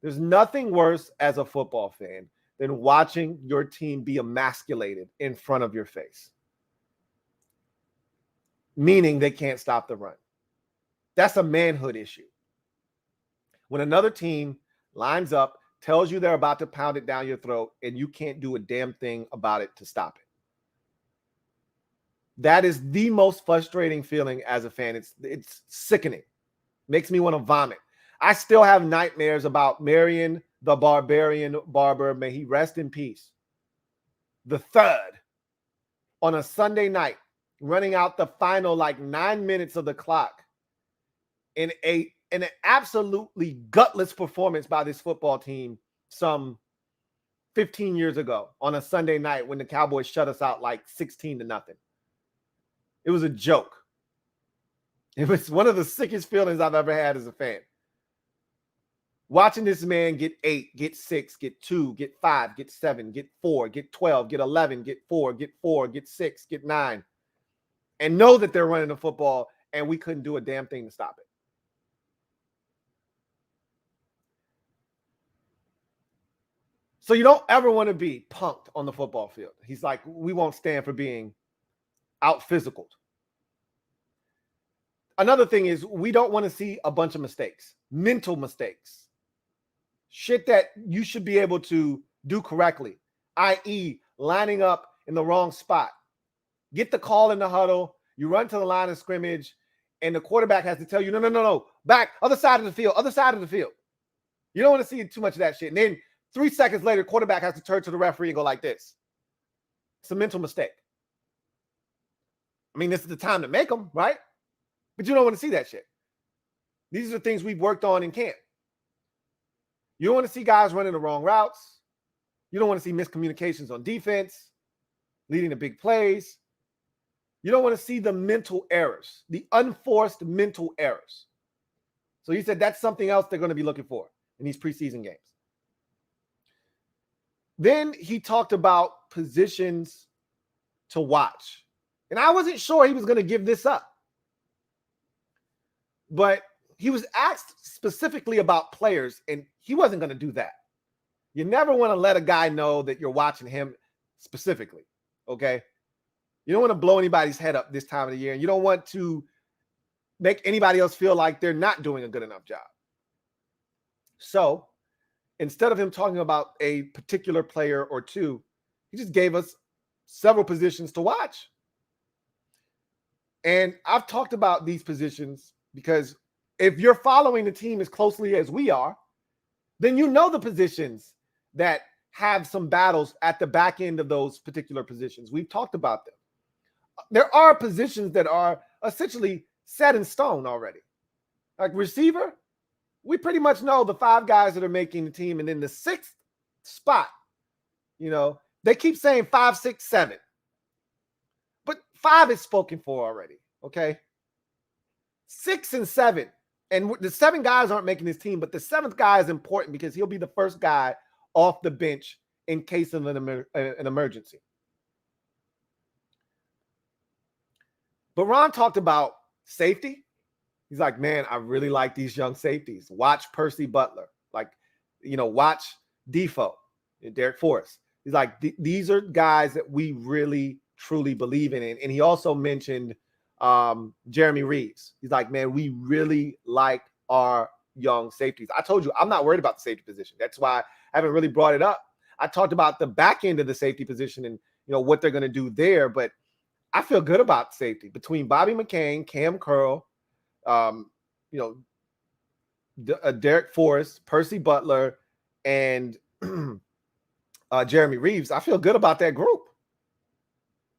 [SPEAKER 1] There's nothing worse as a football fan than watching your team be emasculated in front of your face. Meaning they can't stop the run. That's a manhood issue. When another team lines up, tells you they're about to pound it down your throat, and you can't do a damn thing about it to stop it. That is the most frustrating feeling as a fan. It's sickening. Makes me want to vomit. I still have nightmares about Marion the Barbarian Barber. May he rest in peace. The third on a Sunday night, running out the final like 9 minutes of the clock in an absolutely gutless performance by this football team some 15 years ago on a Sunday night when the Cowboys shut us out like 16-0. It was a joke. It was one of the sickest feelings I've ever had as a fan. Watching this man get 8, get 6, get 2, get 5, get 7, get 4, get 12, get 11, get 4, get 4, get 6, get 9, and know that they're running the football and we couldn't do a damn thing to stop it. So you don't ever want to be punked on the football field. He's like, we won't stand for being out-physicaled. Another thing is we don't want to see a bunch of mistakes, mental mistakes, shit that you should be able to do correctly, i.e. lining up in the wrong spot. Get the call in the huddle, you run to the line of scrimmage, and the quarterback has to tell you, no, back, other side of the field. You don't want to see too much of that shit. And then 3 seconds later, quarterback has to turn to the referee and go like this. It's a mental mistake. I mean, this is the time to make them, right? But you don't want to see that shit. These are the things we've worked on in camp. You don't want to see guys running the wrong routes. You don't want to see miscommunications on defense, leading to big plays. You don't want to see the mental errors, the unforced mental errors. So he said that's something else they're going to be looking for in these preseason games. Then he talked about positions to watch. And I wasn't sure he was going to give this up. But he was asked specifically about players, and he wasn't going to do that. You never want to let a guy know that you're watching him specifically, okay? You don't want to blow anybody's head up this time of the year, and you don't want to make anybody else feel like they're not doing a good enough job. So instead of him talking about a particular player or two, he just gave us several positions to watch. And I've talked about these positions because if you're following the team as closely as we are, then you know the positions that have some battles at the back end of those particular positions. We've talked about them. There are positions that are essentially set in stone already. Like receiver, we pretty much know the 5 guys that are making the team. And then the 6th spot, they keep saying 5, 6, 7. But 5 is spoken for already, okay? 6 and 7. And the 7 guys aren't making this team, but the 7th guy is important because he'll be the first guy off the bench in case of an emergency. But Ron talked about safety. He's like, man, I really like these young safeties. Watch Percy Butler. Watch Defoe and Derek Forrest. He's like, these are guys that we really, truly believe in. And he also mentioned Jeremy Reeves. He's like, man, we really like our young safeties. I told you, I'm not worried about the safety position. That's why I haven't really brought it up. I talked about the back end of the safety position and, what they're going to do there. But I feel good about safety between Bobby McCain, Cam Curl, Derek Forrest, Percy Butler, and Jeremy Reeves. I feel good about that group.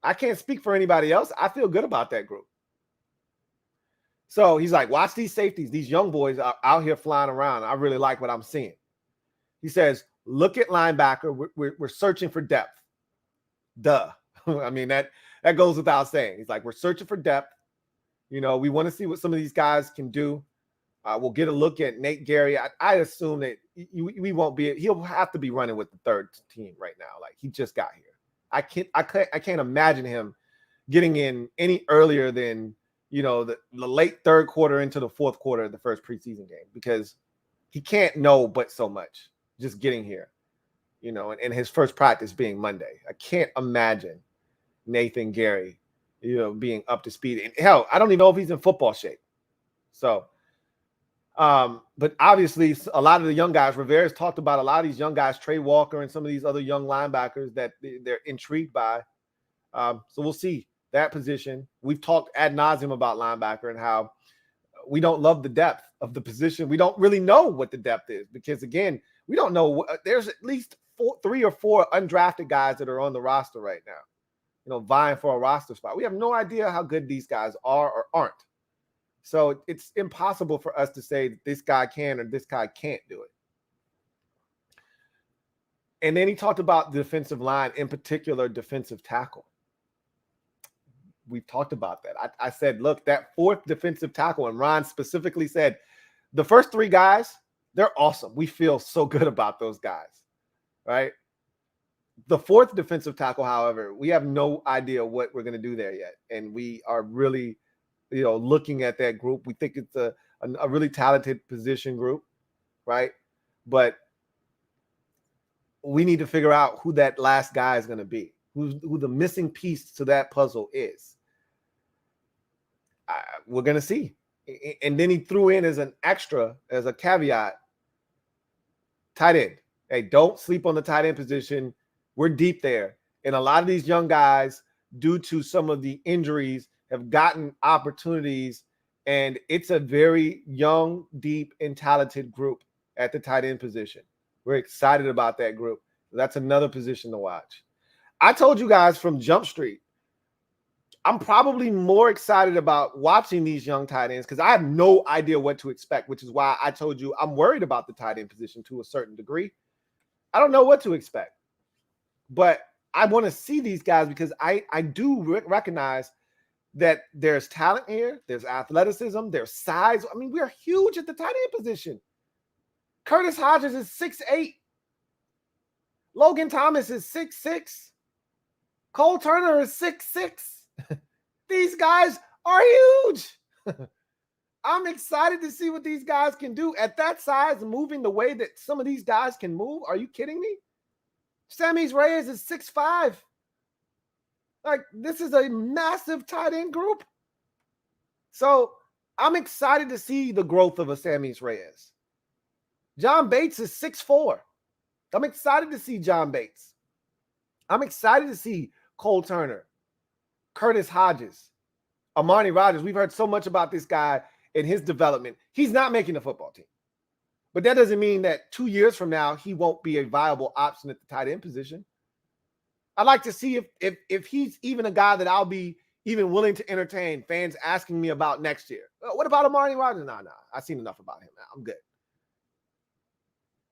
[SPEAKER 1] I can't speak for anybody else. I feel good about that group. So he's like, watch these safeties. These young boys are out here flying around. I really like what I'm seeing. He says, look at linebacker. We're searching for depth. Duh. I mean, that goes without saying. He's like, we're searching for depth. We want to see what some of these guys can do. We'll get a look at Nate Gary. I assume that we won't be. He'll have to be running with the 3rd team right now. Like, he just got here. I can't imagine him getting in any earlier than the late 3rd quarter into the 4th quarter of the first preseason game, because he can't know but so much just getting here, and his first practice being Monday. I can't imagine Nathan Gary, being up to speed. And hell, I don't even know if he's in football shape. So, but obviously a lot of the young guys, Rivera's talked about a lot of these young guys, Trey Walker and some of these other young linebackers that they're intrigued by. So we'll see that position. We've talked ad nauseum about linebacker and how we don't love the depth of the position. We don't really know what the depth is because, again, we don't know. There's at least 3 or 4 undrafted guys that are on the roster right now. vying for a roster spot. We have no idea how good these guys are or aren't. So it's impossible for us to say that this guy can or this guy can't do it. And then he talked about the defensive line, in particular, defensive tackle. We've talked about that. I said, look, that fourth defensive tackle, and Ron specifically said, the first three guys, they're awesome. We feel so good about those guys, right? The fourth defensive tackle, however, we have no idea what we're going to do there yet. And we are really, looking at that group. We think it's a really talented position group, right? But we need to figure out who that last guy is going to be, who the missing piece to that puzzle is. We're going to see. And then he threw in as an extra, as a caveat, tight end. Hey, don't sleep on the tight end position. We're deep there. And a lot of these young guys, due to some of the injuries, have gotten opportunities. And it's a very young, deep, and talented group at the tight end position. We're excited about that group. That's another position to watch. I told you guys from Jump Street, I'm probably more excited about watching these young tight ends because I have no idea what to expect, which is why I told you I'm worried about the tight end position to a certain degree. I don't know what to expect, but I want to see these guys because I do recognize that there's talent here, there's athleticism, there's size. I mean, we're huge at the tight end position. Curtis Hodges is 6'8". Logan Thomas is 6'6". Cole Turner is 6'6". These guys are huge. I'm excited to see what these guys can do at that size, moving the way that some of these guys can move. Are you kidding me? Sammy Reyes is 6'5". Like, this is a massive tight end group. So I'm excited to see the growth of a Sammy Reyes. John Bates is 6'4". I'm excited to see John Bates. I'm excited to see Cole Turner, Curtis Hodges, Amani Rodgers. We've heard so much about this guy and his development. He's not making the football team. But that doesn't mean that 2 years from now, he won't be a viable option at the tight end position. I'd like to see if he's even a guy that I'll be even willing to entertain fans asking me about next year. What about Amani Rodgers? Nah. I've seen enough about him now. I'm good.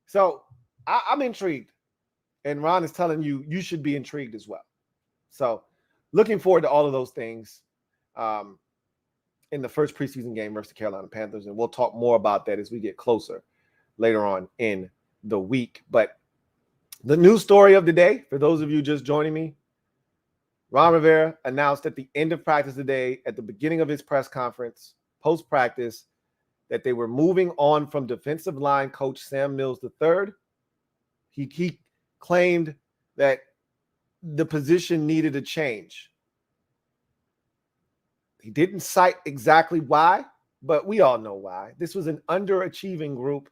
[SPEAKER 1] So I'm intrigued. And Ron is telling you, you should be intrigued as well. So looking forward to all of those things in the first preseason game versus the Carolina Panthers. And we'll talk more about that as we get closer later on in the week. But the news story of the day, for those of you just joining me, Ron Rivera announced at the end of practice today, at the beginning of his press conference, post-practice, that they were moving on from defensive line coach Sam Mills III. He claimed that the position needed a change. He didn't cite exactly why, but we all know why. This was an underachieving group.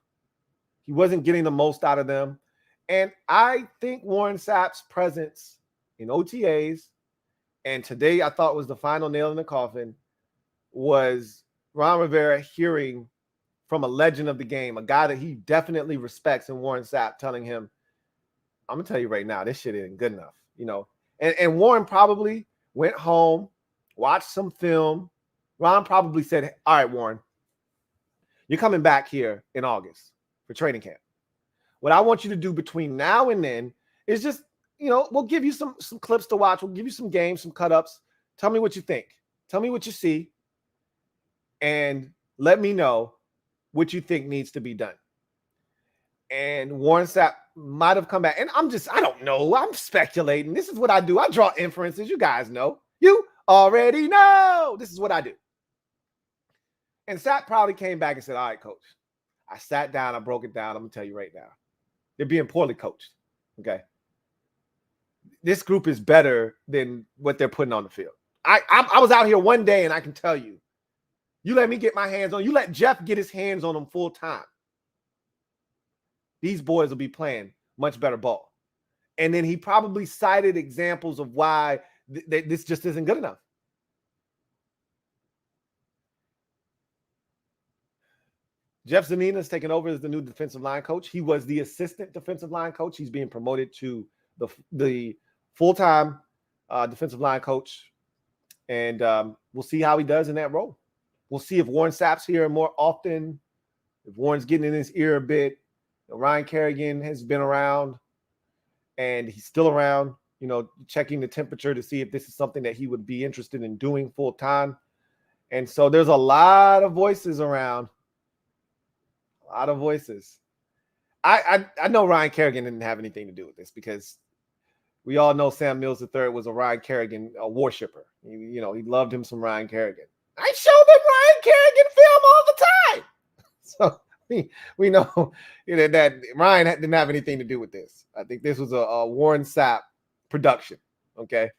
[SPEAKER 1] He wasn't getting the most out of them. And I think Warren Sapp's presence in OTAs, and today I thought was the final nail in the coffin, was Ron Rivera hearing from a legend of the game, a guy that he definitely respects, in Warren Sapp, telling him, I'm going to tell you right now, this shit isn't good enough, And Warren probably went home, watched some film. Ron probably said, all right, Warren, you're coming back here in August for training camp. What I want you to do between now and then is just, we'll give you some clips to watch. We'll give you some games, some cut-ups. Tell me what you think. Tell me what you see. And let me know what you think needs to be done. And Warren Sapp might have come back. And I don't know. I'm speculating. This is what I do. I draw inferences. You guys know. You already know. This is what I do. And Sapp probably came back and said, all right, coach, I sat down. I broke it down. I'm going to tell you right now. They're being poorly coached. Okay. This group is better than what they're putting on the field. I was out here one day, and I can tell you, you let me get my hands on, you let Jeff get his hands on them full time, these boys will be playing much better ball. And then he probably cited examples of why this just isn't good enough. Jeff Zgonina is taking over as the new defensive line coach. He was the assistant defensive line coach. He's being promoted to the full-time defensive line coach. And we'll see how he does in that role. We'll see if Warren Sapp's here more often, if Warren's getting in his ear a bit. Ryan Kerrigan has been around, and he's still around, checking the temperature to see if this is something that he would be interested in doing full time. And so there's a lot of voices around. A lot of voices. I know Ryan Kerrigan didn't have anything to do with this because we all know Sam Mills III was a Ryan Kerrigan worshiper. He loved him some Ryan Kerrigan. I show them Ryan Kerrigan film all the time. So we know that Ryan didn't have anything to do with this. I think this was a Warren Sapp production. Okay.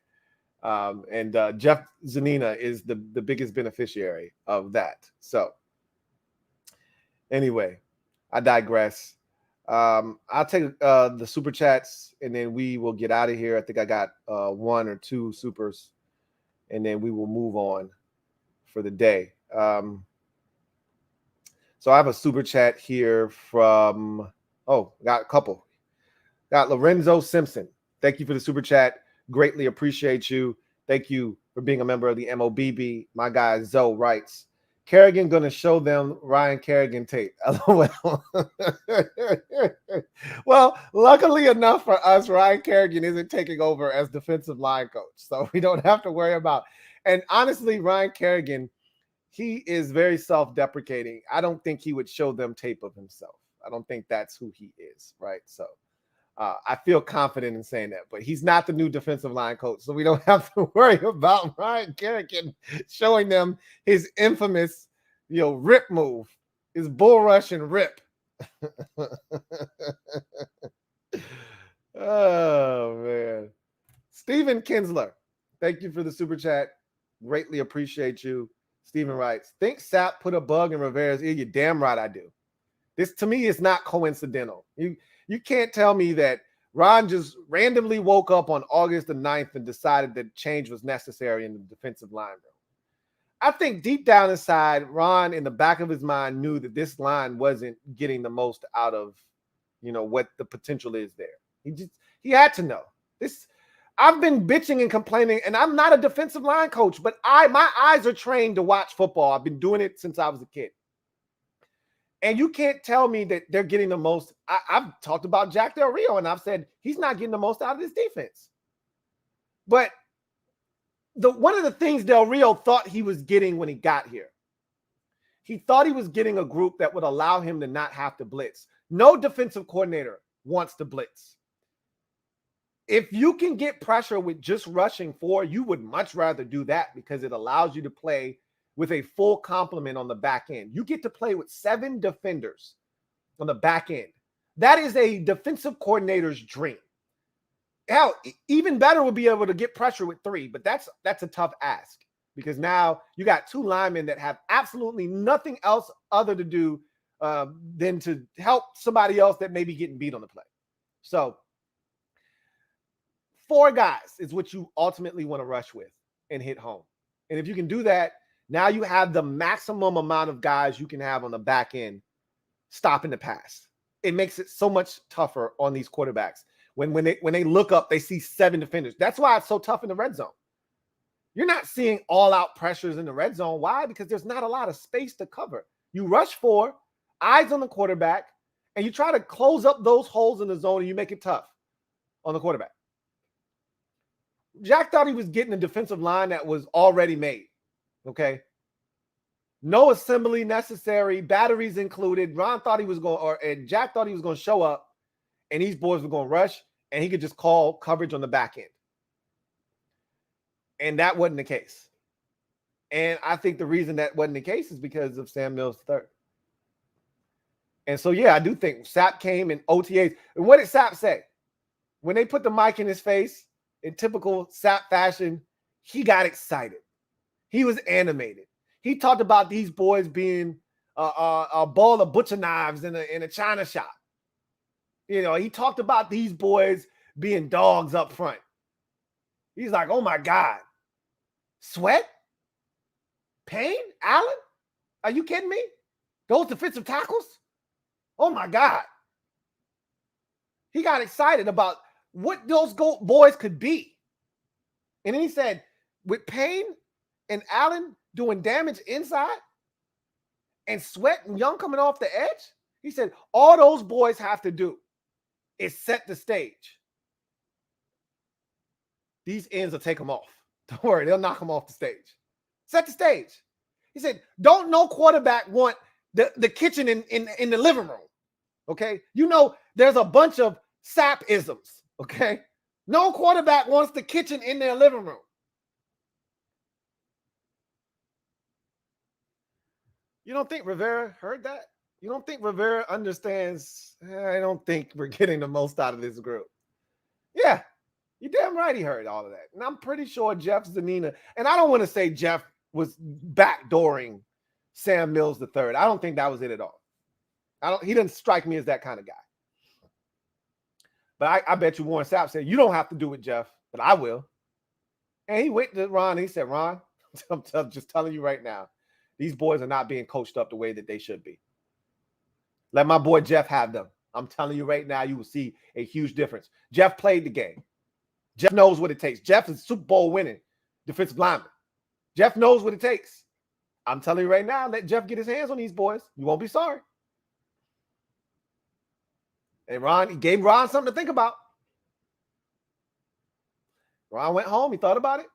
[SPEAKER 1] And Jeff Zgonina is the biggest beneficiary of that. So anyway, I digress. I'll take the super chats and then we will get out of here. I think I got 1 or 2 supers and then we will move on for the day. So I have a super chat here from, got a couple. Got Lorenzo Simpson. Thank you for the super chat. Greatly appreciate you. Thank you for being a member of the MOBB. My guy Zoe writes, Kerrigan going to show them Ryan Kerrigan tape. LOL. Well, luckily enough for us, Ryan Kerrigan isn't taking over as defensive line coach. So we don't have to worry about. And honestly, Ryan Kerrigan, he is very self-deprecating. I don't think he would show them tape of himself. I don't think that's who he is, right? So I feel confident in saying that, but he's not the new defensive line coach, so we don't have to worry about Ryan Kerrigan showing them his infamous, rip move, his bull rush and rip. Oh, man. Stephen Kinsler, thank you for the super chat. Greatly appreciate you. Stephen writes, think Sapp put a bug in Rivera's ear? You're damn right I do. This, to me, is not coincidental. You can't tell me that Ron just randomly woke up on August the 9th and decided that change was necessary in the defensive line room. I think deep down inside, Ron, in the back of his mind, knew that this line wasn't getting the most out of, what the potential is there. He had to know. I've been bitching and complaining, and I'm not a defensive line coach, but my eyes are trained to watch football. I've been doing it since I was a kid. And you can't tell me that they're getting the most. I've talked about Jack Del Rio, and I've said he's not getting the most out of this defense. But one of the things Del Rio thought he was getting when he got here, he thought he was getting a group that would allow him to not have to blitz. No defensive coordinator wants to blitz. If you can get pressure with just rushing 4, you would much rather do that because it allows you to play with a full complement on the back end. You get to play with 7 defenders on the back end. That is a defensive coordinator's dream. Hell, even better would be able to get pressure with 3, but that's a tough ask because now you got 2 linemen that have absolutely nothing else other to do than to help somebody else that may be getting beat on the play. So 4 guys is what you ultimately want to rush with and hit home. And if you can do that, now you have the maximum amount of guys you can have on the back end stopping the pass. It makes it so much tougher on these quarterbacks. When they look up, they see 7 defenders. That's why it's so tough in the red zone. You're not seeing all-out pressures in the red zone. Why? Because there's not a lot of space to cover. You rush 4, eyes on the quarterback, and you try to close up those holes in the zone, and you make it tough on the quarterback. Jack thought he was getting a defensive line that was already made. Okay. No assembly necessary, batteries included. Ron thought he was and Jack thought he was going to show up and these boys were going to rush and he could just call coverage on the back end. And that wasn't the case. And I think the reason that wasn't the case is because of Sam Mills III. And so, yeah, I do think Sapp came in OTAs. And what did Sapp say? When they put the mic in his face in typical Sapp fashion, he got excited. He was animated. He talked about these boys being a ball of butcher knives in a china shop. He talked about these boys being dogs up front. He's like, oh, my God. Sweat? Payne? Allen? Are you kidding me? Those defensive tackles? Oh, my God. He got excited about what those boys could be. And then he said, with Payne and Allen doing damage inside and Sweat and Young coming off the edge, he said, all those boys have to do is set the stage. These ends will take them off. Don't worry, they'll knock them off the stage. Set the stage. He said, don't no quarterback want the kitchen in the living room. Okay? You know, there's a bunch of sap-isms. Okay? No quarterback wants the kitchen in their living room. You don't think Rivera heard that? You don't think Rivera understands? I don't think we're getting the most out of this group. Yeah, you're damn right he heard all of that. And I'm pretty sure Jeff Zgonina, and I don't want to say Jeff was backdooring Sam Mills III. I don't think that was it at all. He didn't strike me as that kind of guy. But I bet you Warren Sapp said, you don't have to do it, Jeff, but I will. And he went to Ron and he said, Ron, I'm just telling you right now, these boys are not being coached up the way that they should be. Let my boy Jeff have them. I'm telling you right now, you will see a huge difference. Jeff played the game. Jeff knows what it takes. Jeff is Super Bowl winning defensive lineman. Jeff knows what it takes. I'm telling you right now, let Jeff get his hands on these boys. You won't be sorry. And Ron, he gave Ron something to think about. Ron went home. He thought about it.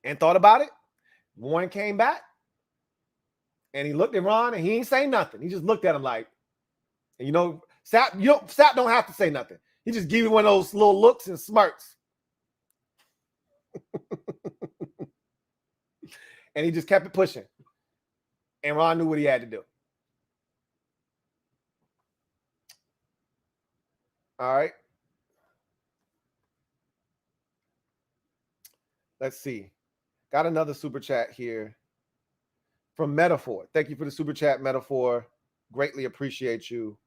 [SPEAKER 1] And thought about it. Warren came back. And he looked at Ron and he ain't say nothing. He just looked at him like, and you know, Sapp don't have to say nothing. He just give you one of those little looks and smirks. And he just kept it pushing. And Ron knew what he had to do. All right. Let's see. Got another super chat here from Metaphor. Thank you for the super chat, Metaphor. Greatly appreciate you.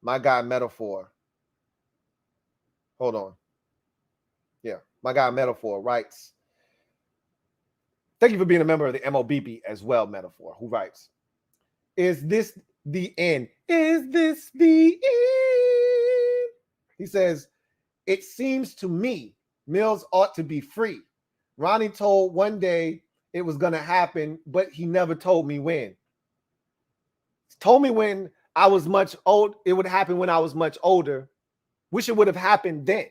[SPEAKER 1] My guy, Metaphor. Hold on. Yeah. My guy, Metaphor, writes, thank you for being a member of the MOBB as well, Metaphor, who writes, is this the end? Is this the end? He says, it seems to me Mills ought to be free. Ronnie told one day it was going to happen, but he never told me when. He told me when I was much old, it would happen when I was much older. Wish it would have happened then.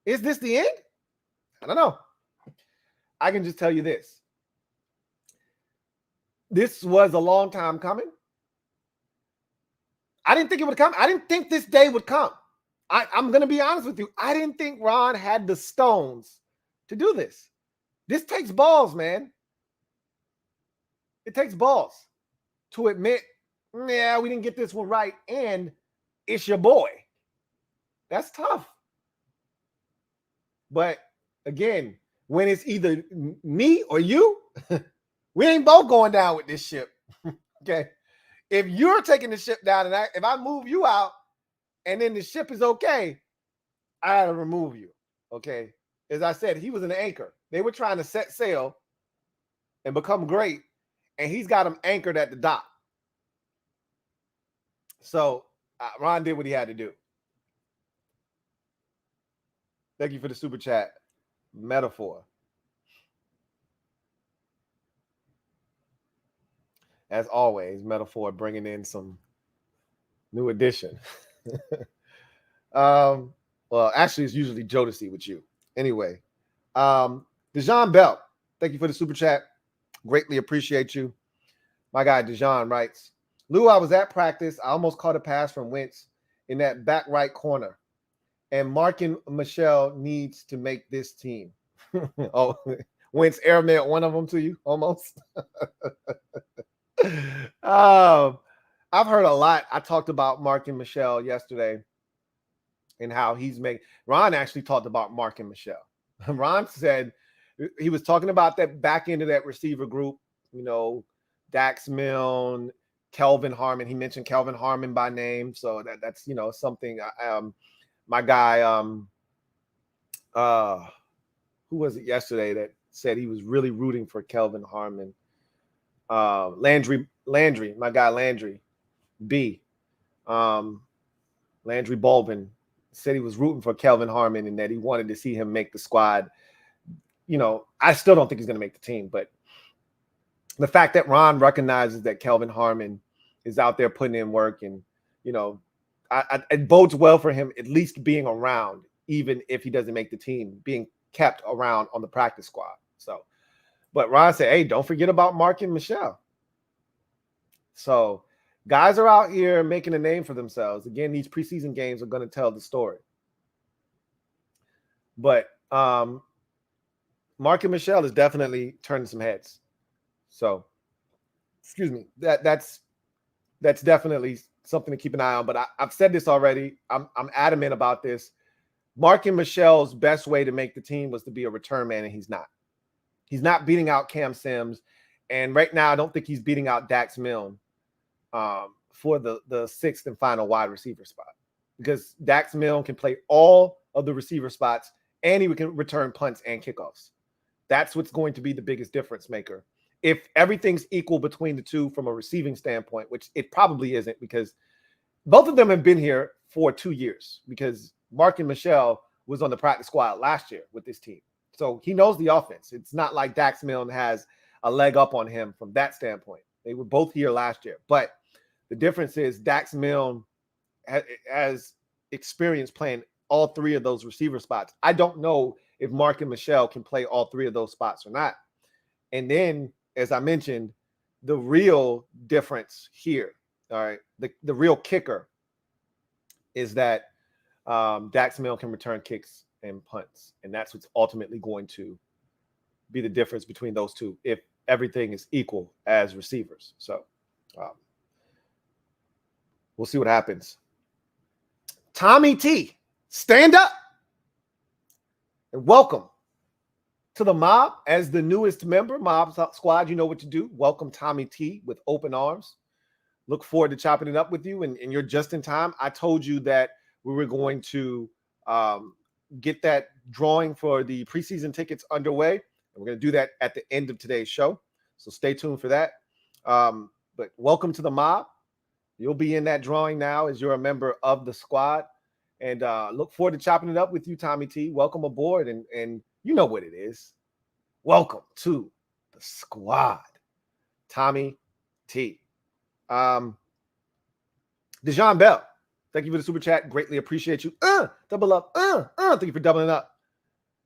[SPEAKER 1] Is this the end? I don't know. I can just tell you this. This was a long time coming. I didn't think it would come. I didn't think this day would come. I'm going to be honest with you. I didn't think Ron had the stones to do this. This takes balls, man. It takes balls to admit, yeah, we didn't get this one right, and it's your boy. That's tough. But again, when it's either me or you, we ain't both going down with this ship. Okay. If you're taking the ship down and if I move you out and then the ship is okay, I gotta remove you. Okay. As I said, he was an anchor. They were trying to set sail and become great, and he's got them anchored at the dock. So Ron did what he had to do. Thank you for the super chat, Metaphor. As always, Metaphor bringing in some new addition. Well, actually, it's usually Jodeci with you. Anyway, Dejan Bell, thank you for the super chat. Greatly appreciate you. My guy Dejan writes, Lou, I was at practice. I almost caught a pass from Wentz in that back right corner. And Markin Michelle needs to make this team. Oh, Wentz airmailed one of them to you, almost. I've heard a lot. I talked about Markin Michelle yesterday and how he's making. Ron actually talked about Markin Michelle. Ron said he was talking about that back end of that receiver group, you know, Dax Milne, Kelvin Harmon. He mentioned Kelvin Harmon by name. So that's, you know, something. My guy, who was it yesterday that said he was really rooting for Kelvin Harmon? Landry, my guy Landry B. Landry Bulbin said he was rooting for Kelvin Harmon and that he wanted to see him make the squad. I still don't think he's going to make the team, but the fact that Ron recognizes that Kelvin Harmon is out there putting in work, and it bodes well for him at least being around, even if he doesn't make the team, being kept around on the practice squad. So, but Ron said, hey, don't forget about Mark and Michelle. So guys are out here making a name for themselves. Again, these preseason games are going to tell the story. But Mark and Michelle is definitely turning some heads. So, excuse me, that's definitely something to keep an eye on. But I've said this already. I'm adamant about this. Mark and Michelle's best way to make the team was to be a return man, and he's not. He's not beating out Cam Sims. And right now, I don't think he's beating out Dax Milne for the sixth and final wide receiver spot, because Dax Milne can play all of the receiver spots, and he can return punts and kickoffs. That's what's going to be the biggest difference maker. If everything's equal between the two from a receiving standpoint, which it probably isn't, because both of them have been here for 2 years, because Mark and Michelle was on the practice squad last year with this team. So he knows the offense. It's not like Dax Milne has a leg up on him from that standpoint. They were both here last year. But the difference is Dax Milne has experience playing all three of those receiver spots. I don't know if Mark and Michelle can play all three of those spots or not. And then, as I mentioned, the real difference here, all right, the real kicker is that Dax Milne can return kicks and punts. And that's what's ultimately going to be the difference between those two, if everything is equal as receivers. So we'll see what happens. Tommy T, stand up and welcome to the mob as the newest member. Mob Squad, you know what to do. Welcome Tommy T with open arms. Look forward to chopping it up with you, and you're just in time. I told you that we were going to get that drawing for the preseason tickets underway, and we're going to do that at the end of today's show. So stay tuned for that. But welcome to the mob. You'll be in that drawing now as you're a member of the squad, and look forward to chopping it up with you, Tommy T. Welcome aboard, and you know what it is. Welcome to the squad, Tommy T. Dejan Bell, thank you for the super chat. Greatly appreciate you. Double up. Thank you for doubling up.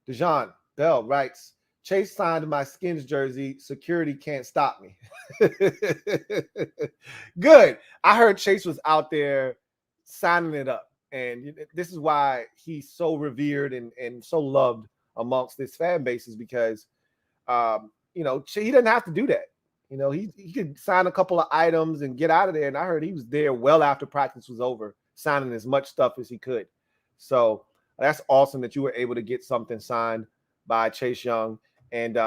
[SPEAKER 1] Dejan Bell writes, Chase signed my Skins jersey. Security can't stop me. Good. I heard Chase was out there signing it up. And this is why he's so revered and so loved amongst this fan base, is because, he doesn't have to do that. He could sign a couple of items and get out of there. And I heard he was there well after practice was over, signing as much stuff as he could. So that's awesome that you were able to get something signed by Chase Young. And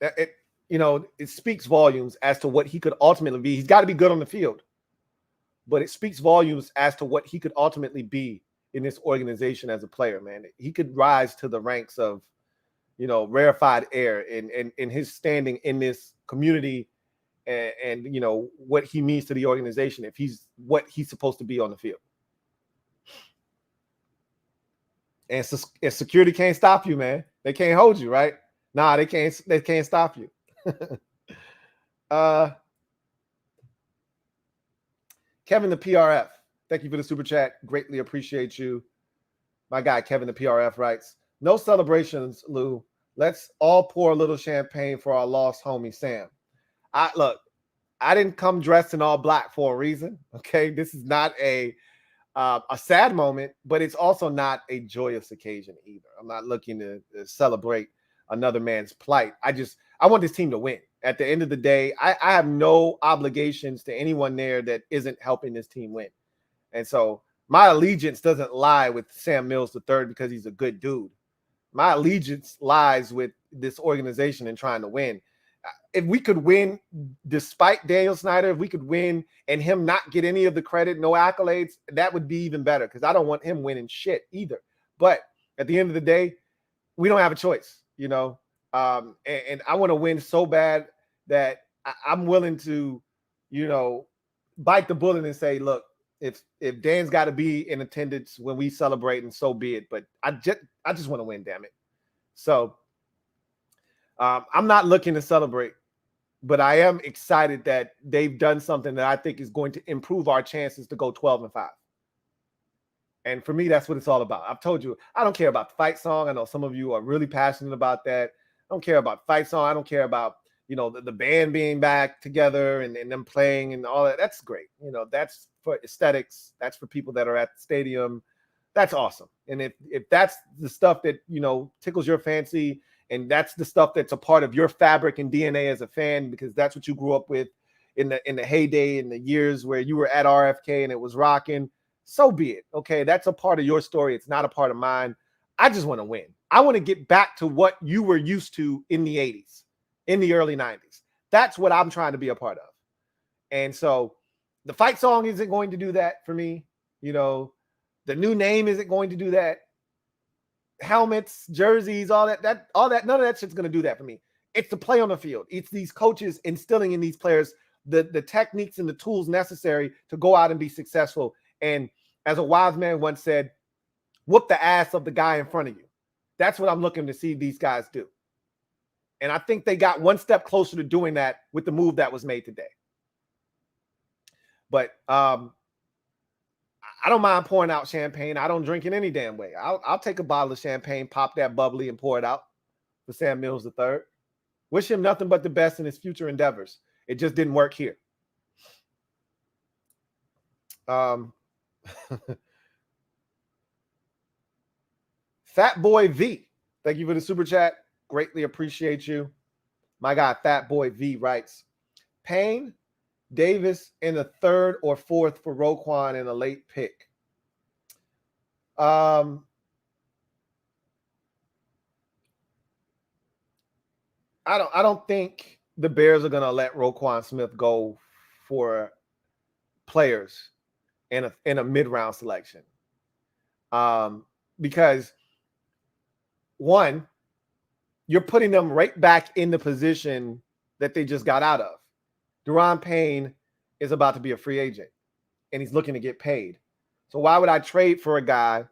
[SPEAKER 1] it speaks volumes as to what he could ultimately be. He's got to be good on the field, but it speaks volumes as to what he could ultimately be in this organization as a player, man. He could rise to the ranks of, rarefied air in his standing in this community and what he means to the organization if he's what he's supposed to be on the field. And security can't stop you, man. They can't hold you, right? Nah, they can't stop you. Kevin the PRF, thank you for the super chat. Greatly appreciate you. My guy Kevin the PRF writes, no celebrations, Lou. Let's all pour a little champagne for our lost homie Sam. I didn't come dressed in all black for a reason. Okay, this is not a sad moment, but it's also not a joyous occasion either. I'm not looking to celebrate another man's plight. I want this team to win. At the end of the day, I have no obligations to anyone there that isn't helping this team win. And so my allegiance doesn't lie with Sam Mills III because he's a good dude. My allegiance lies with this organization and trying to win. If we could win despite Daniel Snyder, if we could win and him not get any of the credit, no accolades, that would be even better, because I don't want him winning shit either. But at the end of the day, we don't have a choice, and I want to win so bad that I'm willing to, bite the bullet and say, look, if Dan's got to be in attendance when we celebrate, and so be it. But I just want to win, damn it. So I'm not looking to celebrate, but I am excited that they've done something that I think is going to improve our chances to go 12-5. And for me, that's what it's all about. I've told you, I don't care about the fight song. I know some of you are really passionate about that. I don't care about fight song. I don't care about, the band being back together and them playing and all that. That's great. That's for aesthetics. That's for people that are at the stadium. That's awesome. And if that's the stuff that, tickles your fancy, and that's the stuff that's a part of your fabric and DNA as a fan, because that's what you grew up with in the heyday, in the years where you were at RFK and it was rocking, so be it. Okay, that's a part of your story. It's not a part of mine. I just want to win. I want to get back to what you were used to in the 80s, in the early 90s. That's what I'm trying to be a part of. And so the fight song isn't going to do that for me. The new name isn't going to do that. Helmets, jerseys, all that, none of that shit's going to do that for me. It's the play on the field. It's these coaches instilling in these players the techniques and the tools necessary to go out and be successful. And as a wise man once said, whoop the ass of the guy in front of you. That's what I'm looking to see these guys do. And I think they got one step closer to doing that with the move that was made today. But I don't mind pouring out champagne. I don't drink it any damn way. I'll take a bottle of champagne, pop that bubbly, and pour it out for Sam Mills III. Wish him nothing but the best in his future endeavors. It just didn't work here. Fat Boy V, thank you for the super chat. Greatly appreciate you. My guy, Fat Boy V writes, Payne, Davis in the third or fourth for Roquan in a late pick. I don't think the Bears are going to let Roquan Smith go for players in a mid-round selection. Because one, you're putting them right back in the position that they just got out of. Daron Payne is about to be a free agent, and he's looking to get paid. So why would I trade for a guy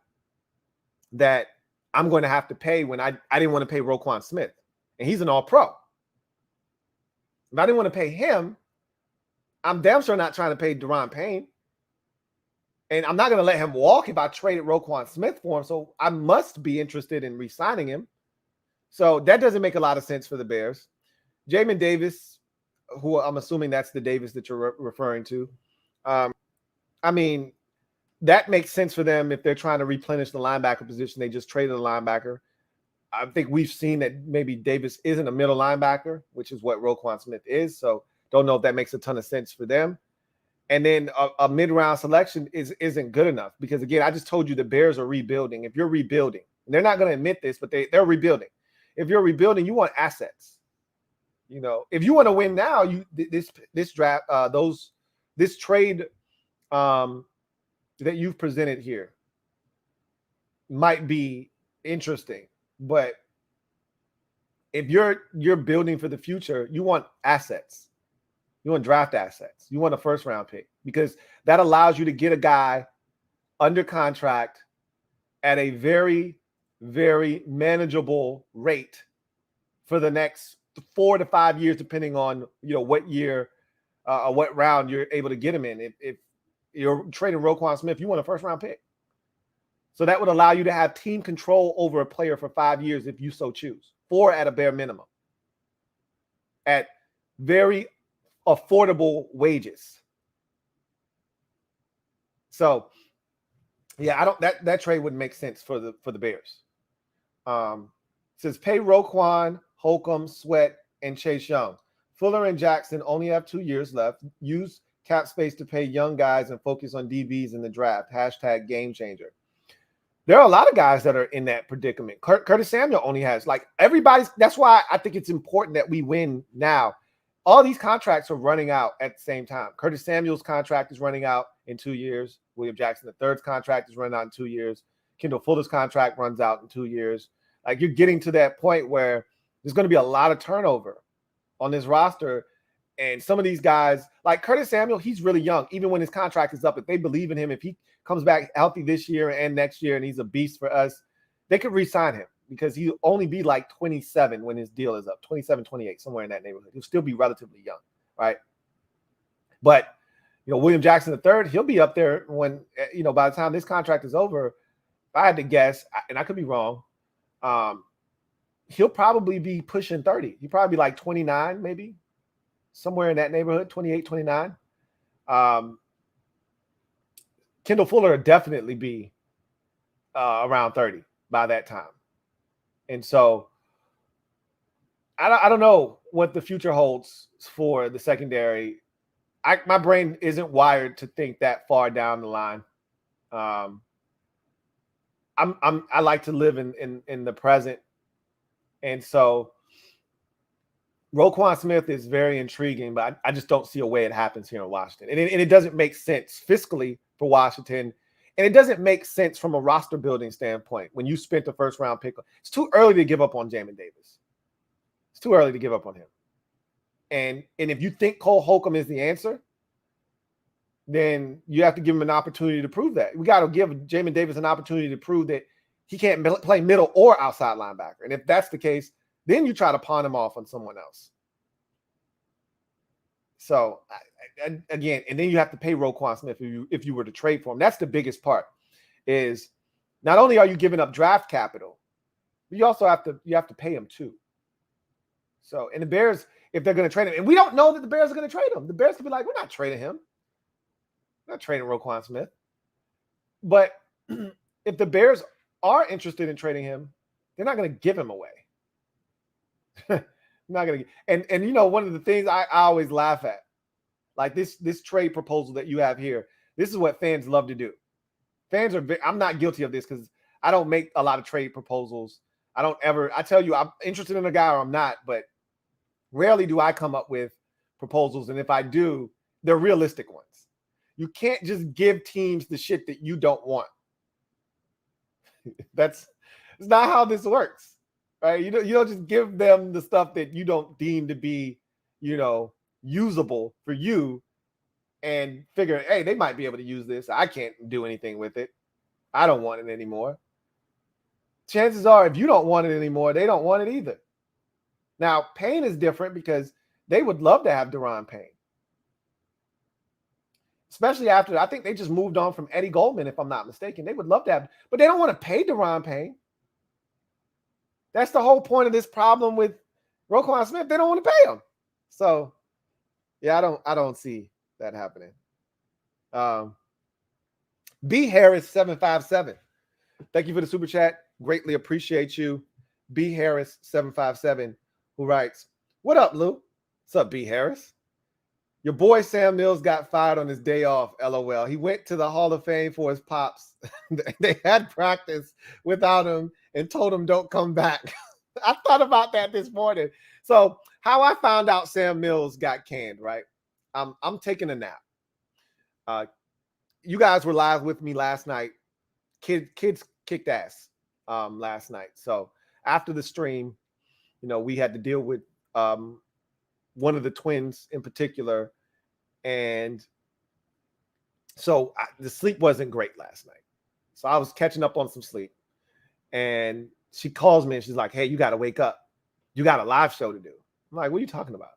[SPEAKER 1] that I'm going to have to pay when I didn't want to pay Roquan Smith? And he's an all-pro. If I didn't want to pay him, I'm damn sure not trying to pay Daron Payne. And I'm not going to let him walk if I traded Roquan Smith for him. So I must be interested in re-signing him. So that doesn't make a lot of sense for the Bears. Jamin Davis, who I'm assuming that's the Davis that you're referring to. I mean, that makes sense for them if they're trying to replenish the linebacker position. They just traded a linebacker. I think we've seen that maybe Davis isn't a middle linebacker, which is what Roquan Smith is. So don't know if that makes a ton of sense for them. And then a mid-round selection isn't good enough because, again, I just told you the Bears are rebuilding. If you're rebuilding, and they're not going to admit this, but they're rebuilding. If you're rebuilding, you want assets. If you want to win now, this draft, this trade that you've presented here might be interesting. But if you're building for the future, you want assets. You want draft assets. You want a first-round pick because that allows you to get a guy under contract at a very, very manageable rate for the next 4 to 5 years, depending on what year or what round you're able to get him in. If you're trading Roquan Smith, you want a first-round pick. So that would allow you to have team control over a player for 5 years if you so choose, 4 at a bare minimum, at very affordable wages. So, yeah, that trade wouldn't make sense for the Bears. It says pay Roquan, Holcomb, Sweat, and Chase Young. Fuller and Jackson only have 2 years left. Use cap space to pay young guys and focus on DBs in the draft. # game changer. There are a lot of guys that are in that predicament. Curtis Samuel only has everybody's. That's why I think it's important that we win now. All these contracts are running out at the same time. Curtis Samuel's contract is running out in 2 years. William Jackson III's contract is running out in 2 years. Kendall Fuller's contract runs out in 2 years. You're getting to that point where there's going to be a lot of turnover on this roster. And some of these guys, like Curtis Samuel, he's really young. Even when his contract is up, if they believe in him, if he comes back healthy this year and next year and he's a beast for us, they could re-sign him because he'll only be like 27 when his deal is up, 27, 28, somewhere in that neighborhood. He'll still be relatively young, right? But, William Jackson III, he'll be up there when, by the time this contract is over, if I had to guess, and I could be wrong, he'll probably be pushing 30. He'll probably be like 29 maybe, somewhere in that neighborhood, 28, 29. Kendall Fuller will definitely be around 30 by that time. And so I don't know what the future holds for the secondary. My brain isn't wired to think that far down the line. I like to live in the present. And so Roquan Smith is very intriguing, but I just don't see a way it happens here in Washington. And it doesn't make sense fiscally for Washington. And it doesn't make sense from a roster building standpoint when you spent the first round pick. It's too early to give up on Jamin Davis. It's too early to give up on him. And if you think Cole Holcomb is the answer, then you have to give him an opportunity to prove that. We got to give Jamin Davis an opportunity to prove that he can't play middle or outside linebacker. And if that's the case, then you try to pawn him off on someone else. So, again, and then you have to pay Roquan Smith if you were to trade for him. That's the biggest part, is not only are you giving up draft capital, but you also have to pay him too. So, and the Bears, if they're going to trade him, and we don't know that the Bears are going to trade him. The Bears could be like, we're not trading him. We're not trading Roquan Smith. But if the Bears are interested in trading him, they're not going to give him away. Not gonna get, and one of the things I always laugh at, like this trade proposal that you have here, this is what fans love to do. Fans are, I'm not guilty of this because I don't make a lot of trade proposals. I tell you, I'm interested in a guy or I'm not, but rarely do I come up with proposals. And if I do, they're realistic ones. You can't just give teams the shit that you don't want. It's not how this works. Right? You don't just give them the stuff that you don't deem to be, usable for you and figure, hey, they might be able to use this. I can't do anything with it. I don't want it anymore. Chances are, if you don't want it anymore, they don't want it either. Now, Payne is different because they would love to have Daron Payne. Especially after, I think they just moved on from Eddie Goldman, if I'm not mistaken. They would love to have, but they don't want to pay Daron Payne. That's the whole point of this problem with Roquan Smith. They don't want to pay him. So, yeah, I don't see that happening. B Harris 757. Thank you for the super chat. Greatly appreciate you. B Harris 757, who writes, "What up, Lou? What's up, B Harris? Your boy Sam Mills got fired on his day off. LOL. He went to the Hall of Fame for his pops. They had practice without him and told him don't come back." I thought about that this morning. So how I found out Sam Mills got canned, right? I'm taking a nap. You guys were live with me last night. Kids kicked ass last night. So after the stream, we had to deal with one of the twins in particular. And so the sleep wasn't great last night. So I was catching up on some sleep. And she calls me and she's like, "Hey, you got to wake up. You got a live show to do." I'm like, "What are you talking about?"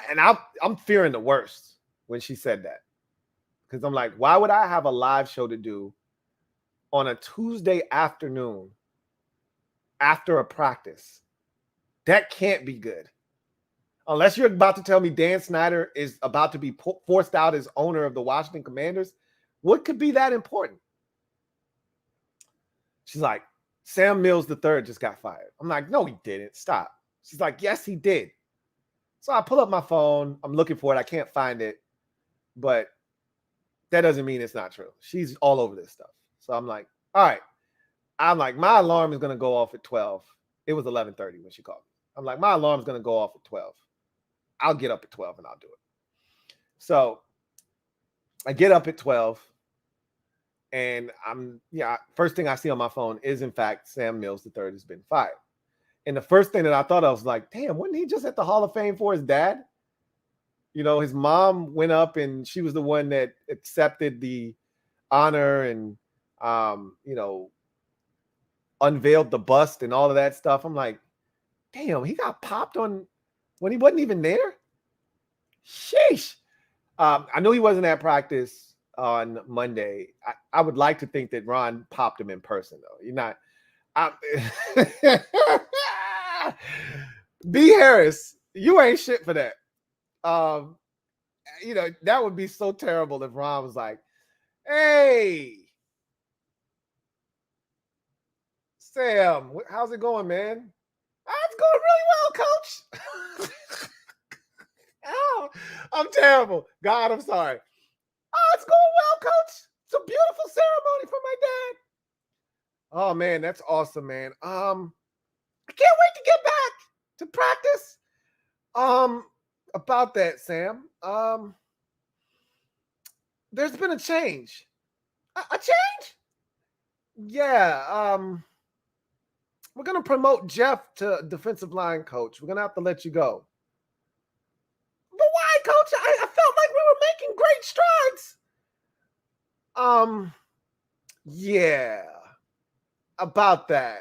[SPEAKER 1] And I'm fearing the worst when she said that. Because I'm like, why would I have a live show to do on a Tuesday afternoon after a practice? That can't be good. Unless you're about to tell me Dan Snyder is about to be forced out as owner of the Washington Commanders, what could be that important? She's like, "Sam Mills III just got fired." I'm like, "No, he didn't. Stop." She's like, "Yes, he did." So I pull up my phone. I'm looking for it. I can't find it. But that doesn't mean it's not true. She's all over this stuff. So I'm like, all right. I'm like, my alarm is going to go off at 12. It was 11:30 when she called me. I'm like, my alarm is going to go off at 12. I'll get up at 12 and I'll do it. So I get up at 12 and first thing I see on my phone is, in fact, Sam Mills III has been fired. And the first thing that I thought of was like, damn, wasn't he just at the Hall of Fame for his dad? You know, his mom went up and she was the one that accepted the honor and, you know, unveiled the bust and all of that stuff. I'm like, damn, he got popped on when he wasn't even there. Sheesh. I know he wasn't at practice on Monday. I would like to think that Ron popped him in person, though. You're not. B. Harris, you ain't shit for that. You know, that would be so terrible if Ron was like, hey, Sam, how's it going, man? Oh, it's going really well, coach. Oh, I'm terrible. God, I'm sorry. Oh, it's going well, coach. It's a beautiful ceremony for my dad. Oh, man, that's awesome, man. I can't wait to get back to practice. About that, Sam. There's been a change. A change? Yeah. We're gonna promote Jeff to defensive line coach. We're gonna have to let you go. But why, coach? I felt like we were making great strides. Yeah. About that.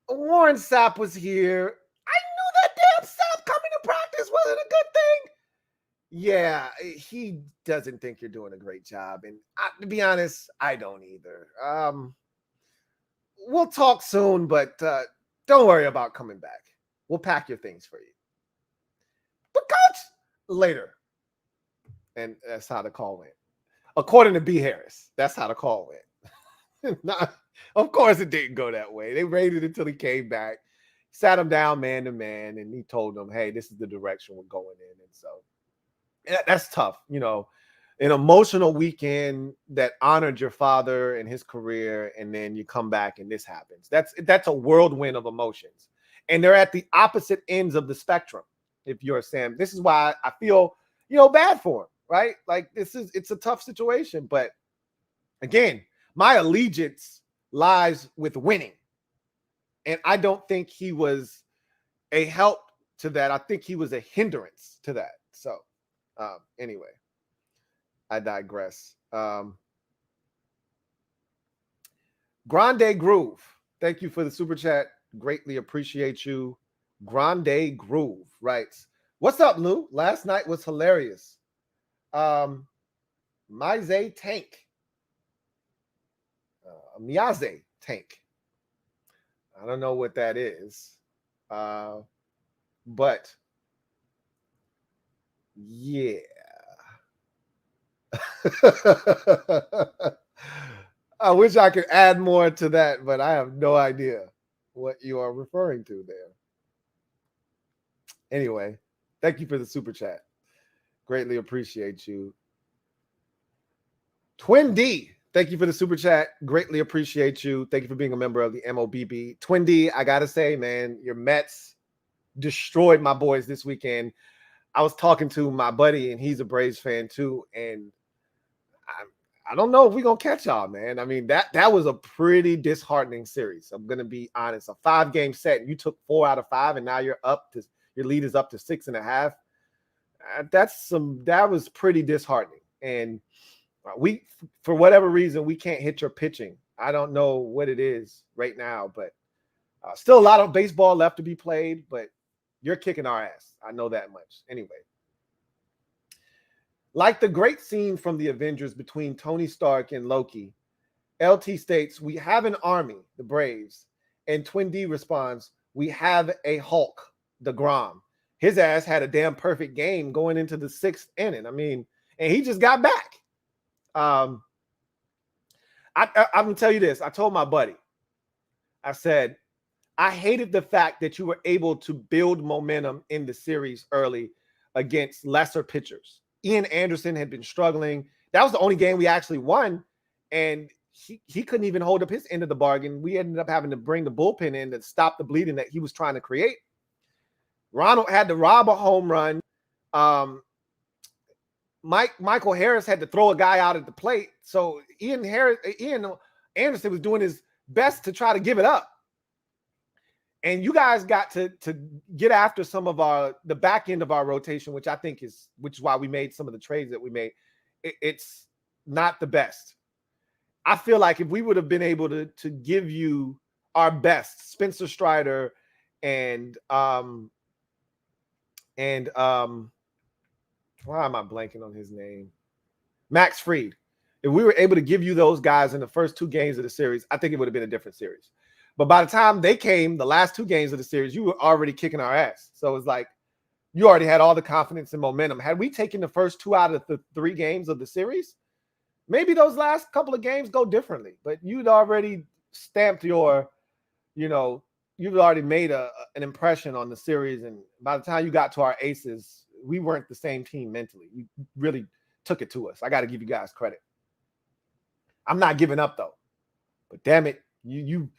[SPEAKER 1] Warren Sapp was here. I knew that damn Sapp coming to practice wasn't a good thing. Yeah, he doesn't think you're doing a great job. And to be honest, I don't either. We'll talk soon, but don't worry about coming back. We'll pack your things for you. But coach, later. And that's how the call went. According to B. Harris, that's how the call went. Nah, of course it didn't go that way. They waited until he came back, sat him down man to man, and he told them, hey, this is the direction we're going in. And so that's tough, you know, an emotional weekend that honored your father and his career, and then you come back and this happens. That's a whirlwind of emotions, and they're at the opposite ends of the spectrum. If you're Sam, this is why I feel, you know, bad for him, right? Like it's a tough situation, but again, my allegiance lies with winning, and I don't think he was a help to that. I think he was a hindrance to that. So anyway, I digress. Grande Groove, thank you for the super chat. Greatly appreciate you. Grande Groove writes, what's up, Lou? Last night was hilarious. Mize Tank. Miyaze Tank. I don't know what that is. But yeah. I wish I could add more to that, but I have no idea what you are referring to there. Anyway, thank you for the super chat. Greatly appreciate you. Twin D, thank you for the super chat. Greatly appreciate you. Thank you for being a member of the MOBB. Twin D, I got to say, man, your Mets destroyed my boys this weekend. I was talking to my buddy, and he's a Braves fan too, and I don't know if we're going to catch y'all, man. I mean, that was a pretty disheartening series. I'm going to be honest. A 5-game set, and you took 4 out of 5, and now your lead is up to 6.5. That was pretty disheartening. And we, for whatever reason, we can't hit your pitching. I don't know what it is right now, but still a lot of baseball left to be played, but you're kicking our ass. I know that much. Anyway. Like the great scene from the Avengers between Tony Stark and Loki, LT states, we have an army, the Braves, and Twin D responds, we have a Hulk, the Grom. His ass had a damn perfect game going into the 6th inning. I mean, and he just got back. I'm going to tell you this. I told my buddy, I said, I hated the fact that you were able to build momentum in the series early against lesser pitchers. Ian Anderson had been struggling. That was the only game we actually won, and he couldn't even hold up his end of the bargain. We ended up having to bring the bullpen in to stop the bleeding that he was trying to create. Ronald had to rob a home run. Michael Harris had to throw a guy out at the plate. So Ian Anderson was doing his best to try to give it up. And you guys got to get after some of the back end of our rotation, which is why we made some of the trades that we made. It's not the best. I feel like if we would have been able to give you our best, Spencer Strider and why am I blanking on his name? Max Fried. If we were able to give you those guys in the first 2 games of the series, I think it would have been a different series. But by the time they came, the last 2 games of the series, you were already kicking our ass. So it's like you already had all the confidence and momentum. Had we taken the first 2 out of the 3 games of the series, maybe those last couple of games go differently. But you'd already stamped you'd already made an impression on the series. And by the time you got to our aces, we weren't the same team mentally. You really took it to us. I got to give you guys credit. I'm not giving up though. But damn it, we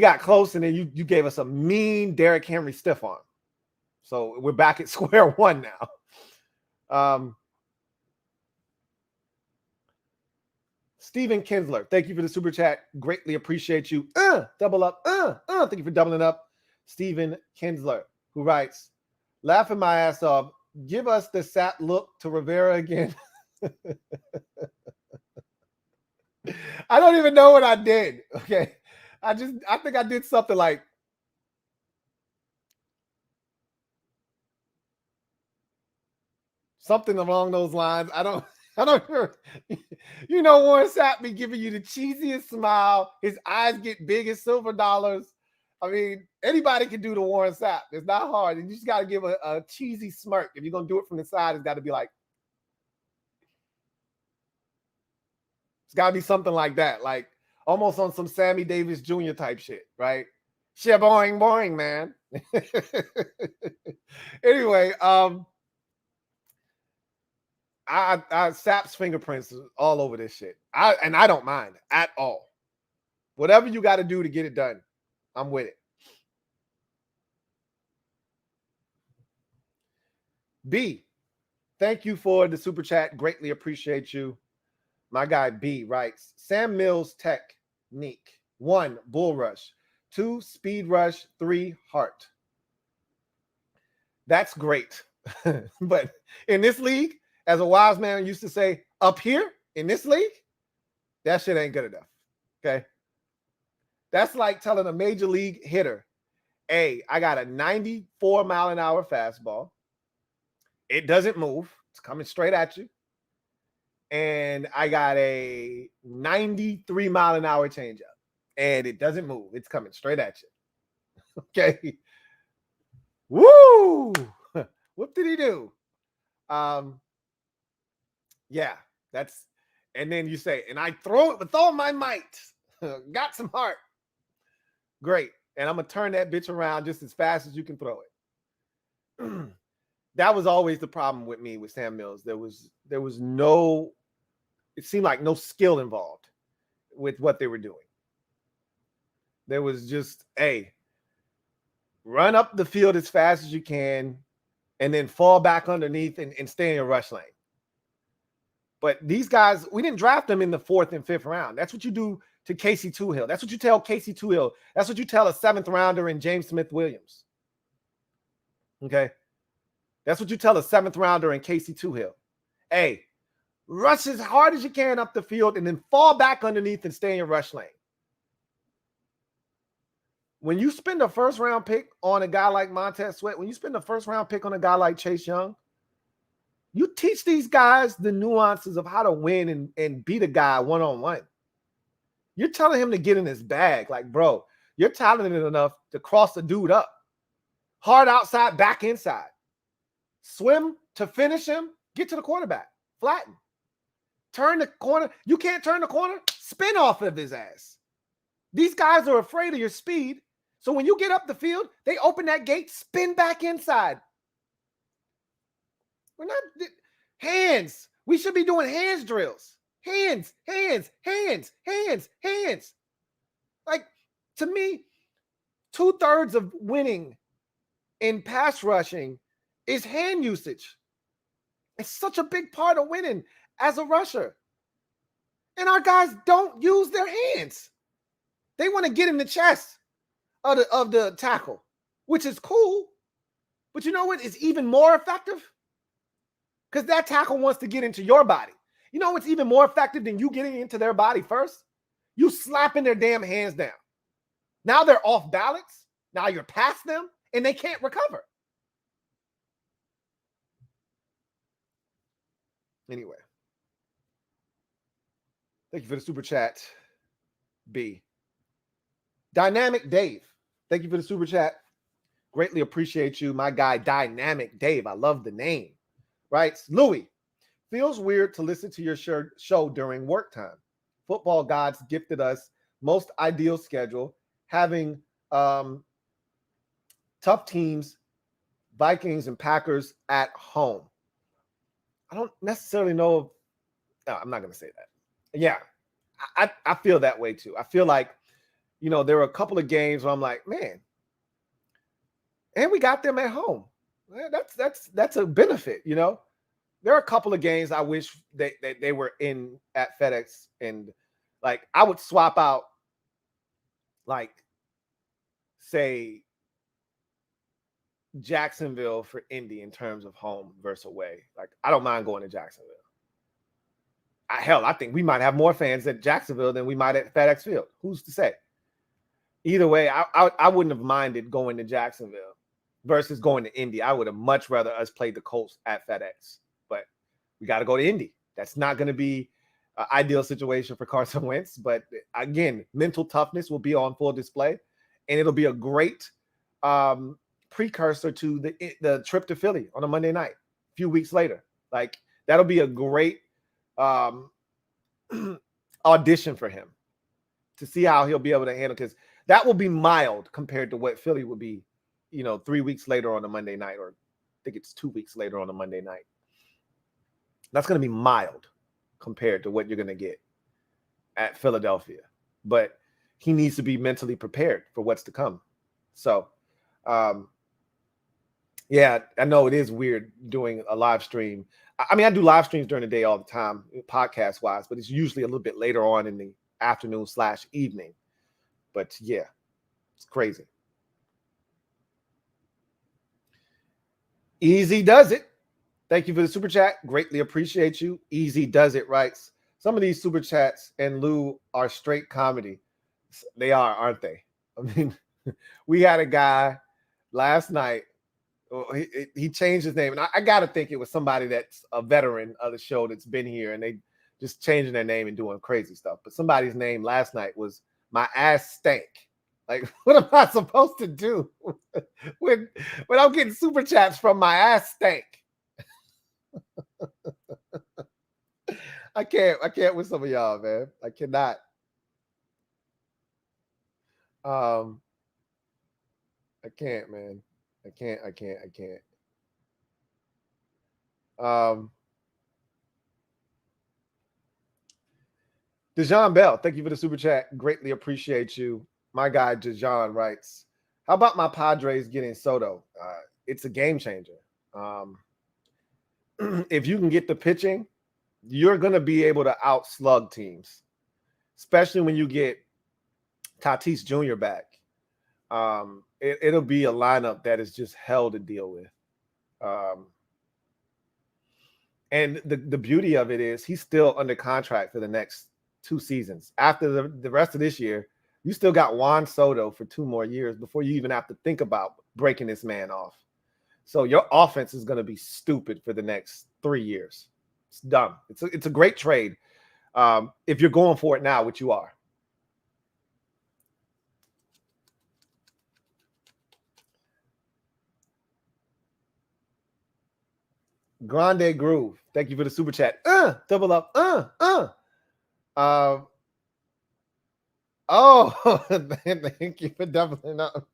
[SPEAKER 1] got close, and then you gave us a mean Derrick Henry stiff arm. So we're back at square one now. Steven Kinsler, thank you for the super chat. Greatly appreciate you. Double up. Thank you for doubling up. Steven Kinsler, who writes, laughing my ass off. Give us the sap look to Rivera again. I don't even know what I did. Okay. I think I did something like something along those lines. I don't know. Warren Sapp be giving you the cheesiest smile. His eyes get big as silver dollars. I mean, anybody can do the Warren Sapp. It's not hard. You just got to give a cheesy smirk. If you're going to do it from the side, it's got to be like, it's got to be something like that. Like almost on some Sammy Davis Jr. type shit, right? Shit, boing, man. Anyway, Sapp's fingerprints all over this shit. I don't mind at all. Whatever you got to do to get it done, I'm with it. B, thank you for the super chat. Greatly appreciate you. My guy B writes, Sam Mills technique. 1, bull rush. 2, speed rush. 3, heart. That's great. But in this league, as a wise man used to say, up here in this league, that shit ain't good enough. Okay. That's like telling a major league hitter, hey, I got a 94 mile an hour fastball. It doesn't move. It's coming straight at you. And I got a 93 mile an hour changeup. And it doesn't move. It's coming straight at you. Okay. Woo! What did he do? Yeah, that's, and then you say, and I throw it with all my might. Got some heart. Great. And I'm going to turn that bitch around just as fast as you can throw it. That was always the problem with me with Sam Mills. There was no, it seemed like no skill involved with what they were doing. There was just, hey, run up the field as fast as you can and then fall back underneath and stay in your rush lane. But these guys, we didn't draft them in the 4th and 5th round. That's what you do to Casey Toohill. That's what you tell Casey Toohill. That's what you tell a 7th rounder in James Smith-Williams. Okay? That's what you tell a 7th rounder in Casey Toohill. Hey, rush as hard as you can up the field and then fall back underneath and stay in your rush lane. When you spend a 1st round pick on a guy like Montez Sweat, when you spend a 1st round pick on a guy like Chase Young, you teach these guys the nuances of how to win and beat a guy one-on-one. You're telling him to get in his bag. Like, bro, you're talented enough to cross the dude up. Hard outside, back inside. Swim to finish him, get to the quarterback. Flatten. Turn the corner. You can't turn the corner, spin off of his ass. These guys are afraid of your speed. So when you get up the field, they open that gate, spin back inside. We're not hands. We should be doing hands drills. Hands. Like, to me, 2/3 of winning in pass rushing is hand usage. It's such a big part of winning as a rusher. And our guys don't use their hands. They want to get in the chest. of the tackle, which is cool. But you know what is even more effective? Because that tackle wants to get into your body. You know what's even more effective than you getting into their body first? You slapping their damn hands down. Now they're off balance. Now you're past them and they can't recover. Anyway. Thank you for the super chat, B. Dynamic Dave. Thank you for the super chat. Greatly appreciate you, my guy, Dynamic Dave. I love the name. Right? Louie, feels weird to listen to your show during work time. Football gods gifted us most ideal schedule, having tough teams, Vikings and Packers at home. I don't necessarily know. No, I'm not going to say that. Yeah, I feel that way too. I feel like, you know, there were a couple of games where I'm like, man, and we got them at home. That's a benefit, you know. There are a couple of games I wish they were in at FedEx, and like I would swap out, like, say, Jacksonville for Indy in terms of home versus away. Like, I don't mind going to Jacksonville. Hell, I think we might have more fans at Jacksonville than we might at FedEx Field. Who's to say? Either way, I wouldn't have minded going to Jacksonville versus going to Indy. I would have much rather us play the Colts at FedEx. But we got to go to Indy. That's not going to be an ideal situation for Carson Wentz. But again, mental toughness will be on full display. And it'll be a great precursor to the trip to Philly on a Monday night, a few weeks later. Like, that'll be a great audition for him to see how he'll be able to handle, because that will be mild compared to what Philly would be, you know, 3 weeks later on a Monday night, or I think it's 2 weeks later on a Monday night. That's going to be mild compared to what you're going to get at Philadelphia, but he needs to be mentally prepared for what's to come. So, yeah, I know it is weird doing a live stream. I mean, I do live streams during the day all the time, podcast wise, but it's usually a little bit later on in the afternoon / evening. But yeah, it's crazy. Easy does it. Thank you for the super chat. Greatly appreciate you. Easy does it writes, some of these super chats and Lou are straight comedy. They are, aren't they? I mean, we had a guy last night. He changed his name, and I got to think it was somebody that's a veteran of the show that's been here, and they just changing their name and doing crazy stuff. But somebody's name last night was My Ass Stank. Like, what am I supposed to do when I'm getting super chats from My Ass Stank? I can't with some of y'all, man. I cannot. I can't, man. I can't. Dejan Bell, thank you for the super chat. Greatly appreciate you. My guy Dejan writes, how about my Padres getting Soto? It's a game changer. If you can get the pitching, you're going to be able to outslug teams, especially when you get Tatis Jr. back. It'll be a lineup that is just hell to deal with. And the beauty of it is he's still under contract for the next 2 seasons. After the rest of this year, you still got Juan Soto for 2 more years before you even have to think about breaking this man off. So your offense is going to be stupid for the next 3 years. It's dumb. It's a great trade if you're going for it now, which you are. Grande Groove, thank you for the super chat. Double up. Oh, thank you for doubling up.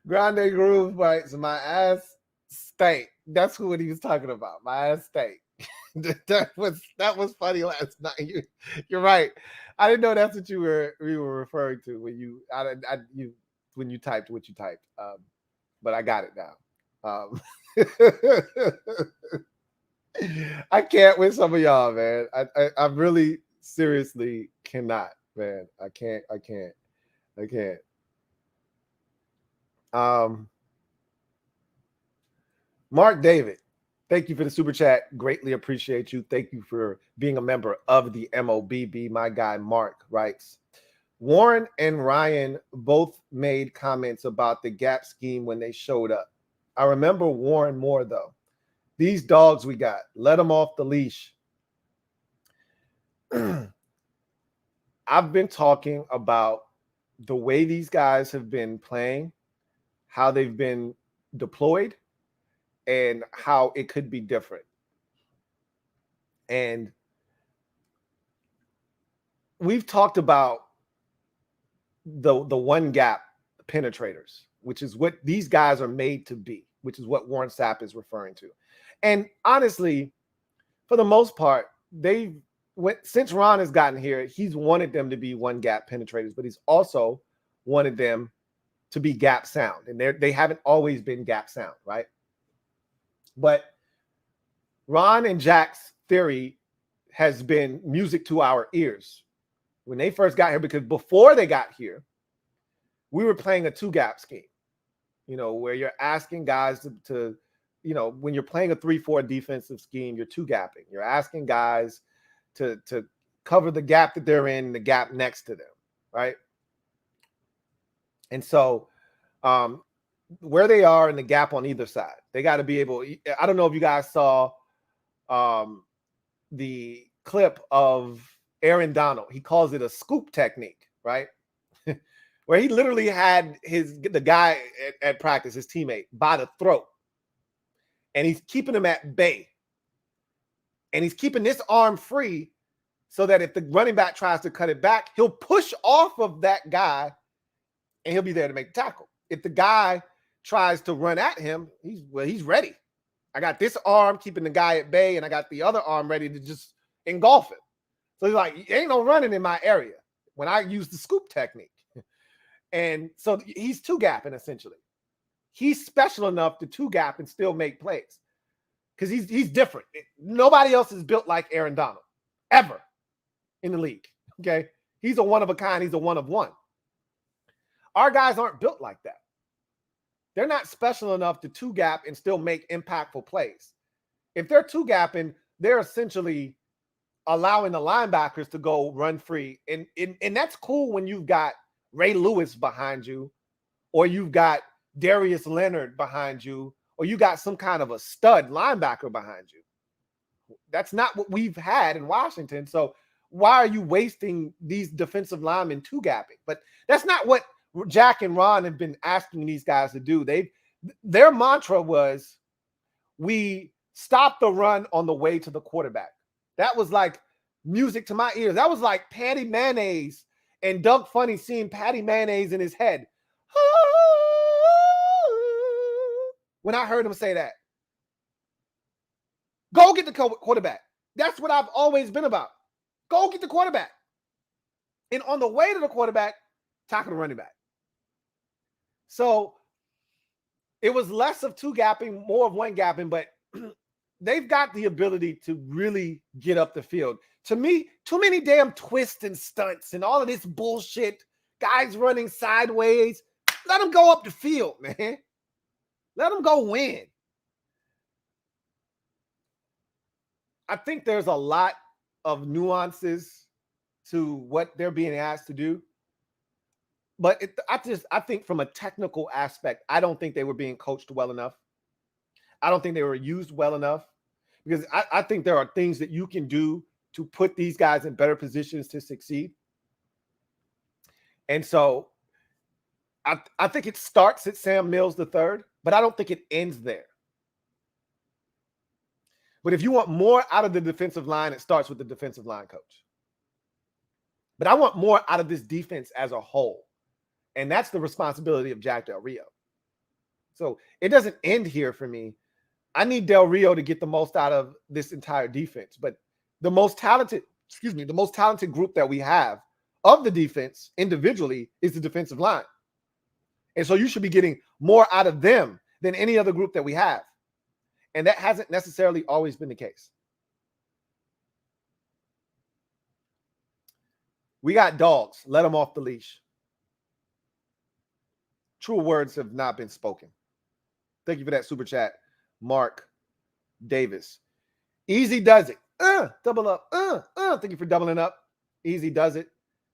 [SPEAKER 1] Grande Groove writes, my ass stank. That's what he was talking about. My ass stank. that was funny last night. You're right. I didn't know that's what you were referring to when you when you typed what you typed. But I got it now. I can't with some of y'all, man. I really seriously cannot, man. I can't. Mark David, thank you for the super chat. Greatly appreciate you. Thank you for being a member of the MOBB. My guy Mark writes, Warren and Ryan both made comments about the gap scheme when they showed up. I remember Warren more, though. These dogs we got, let them off the leash. I've been talking about the way these guys have been playing, how they've been deployed, and how it could be different. And we've talked about the one gap penetrators, which is what these guys are made to be, which is what Warren Sapp is referring to. And honestly, for the most part, since Ron has gotten here, he's wanted them to be one gap penetrators, but he's also wanted them to be gap sound. And they haven't always been gap sound, right? But Ron and Jack's theory has been music to our ears when they first got here, because before they got here, we were playing a two-gap scheme, where you're asking guys to when you're playing a 3-4 defensive scheme, you're two-gapping. You're asking guys to cover the gap that they're in, the gap next to them, right? And so where they are in the gap on either side, they got to be able. I don't know if you guys saw the clip of Aaron Donald. He calls it a scoop technique, right? Where he literally had the guy at practice, his teammate, by the throat. And he's keeping him at bay. And he's keeping this arm free so that if the running back tries to cut it back, he'll push off of that guy and he'll be there to make the tackle. If the guy tries to run at him, he's ready. I got this arm keeping the guy at bay, and I got the other arm ready to just engulf him. So he's like, ain't no running in my area when I use the scoop technique. And so he's two-gapping, essentially. He's special enough to two-gap and still make plays because he's different. Nobody else is built like Aaron Donald, ever, in the league, okay? He's a one-of-a-kind. He's a one-of-one. Our guys aren't built like that. They're not special enough to two-gap and still make impactful plays. If they're two-gapping, they're essentially allowing the linebackers to go run free. And that's cool when you've got Ray Lewis behind you, or you've got Darius Leonard behind you, or you got some kind of a stud linebacker behind you. That's not what we've had in Washington. So why are you wasting these defensive linemen two-gapping? But that's not what Jack and Ron have been asking these guys to do. Their mantra was, we stop the run on the way to the quarterback. That was like music to my ears. That was like Patty Mayonnaise and Doug Funny seeing Patty Mayonnaise in his head. When I heard him say that, go get the quarterback. That's what I've always been about. Go get the quarterback. And on the way to the quarterback, tackle the running back. So it was less of two-gapping, more of one-gapping, but they've got the ability to really get up the field. To me, too many damn twists and stunts and all of this bullshit. Guys running sideways. Let them go up the field, man. Let them go win. I think there's a lot of nuances to what they're being asked to do. But I think from a technical aspect, I don't think they were being coached well enough. I don't think they were used well enough, because I think there are things that you can do to put these guys in better positions to succeed. And so I think it starts at Sam Mills III, but I don't think it ends there. But if you want more out of the defensive line, it starts with the defensive line coach. But I want more out of this defense as a whole. And that's the responsibility of Jack Del Rio. So it doesn't end here for me. I need Del Rio to get the most out of this entire defense. But the most talented group that we have of the defense individually is the defensive line. And so you should be getting more out of them than any other group that we have. And that hasn't necessarily always been the case. We got dogs. Let them off the leash. True words have not been spoken. Thank you for that super chat, Mark Davis. Easy does it. Double up. Thank you for doubling up. Easy does it.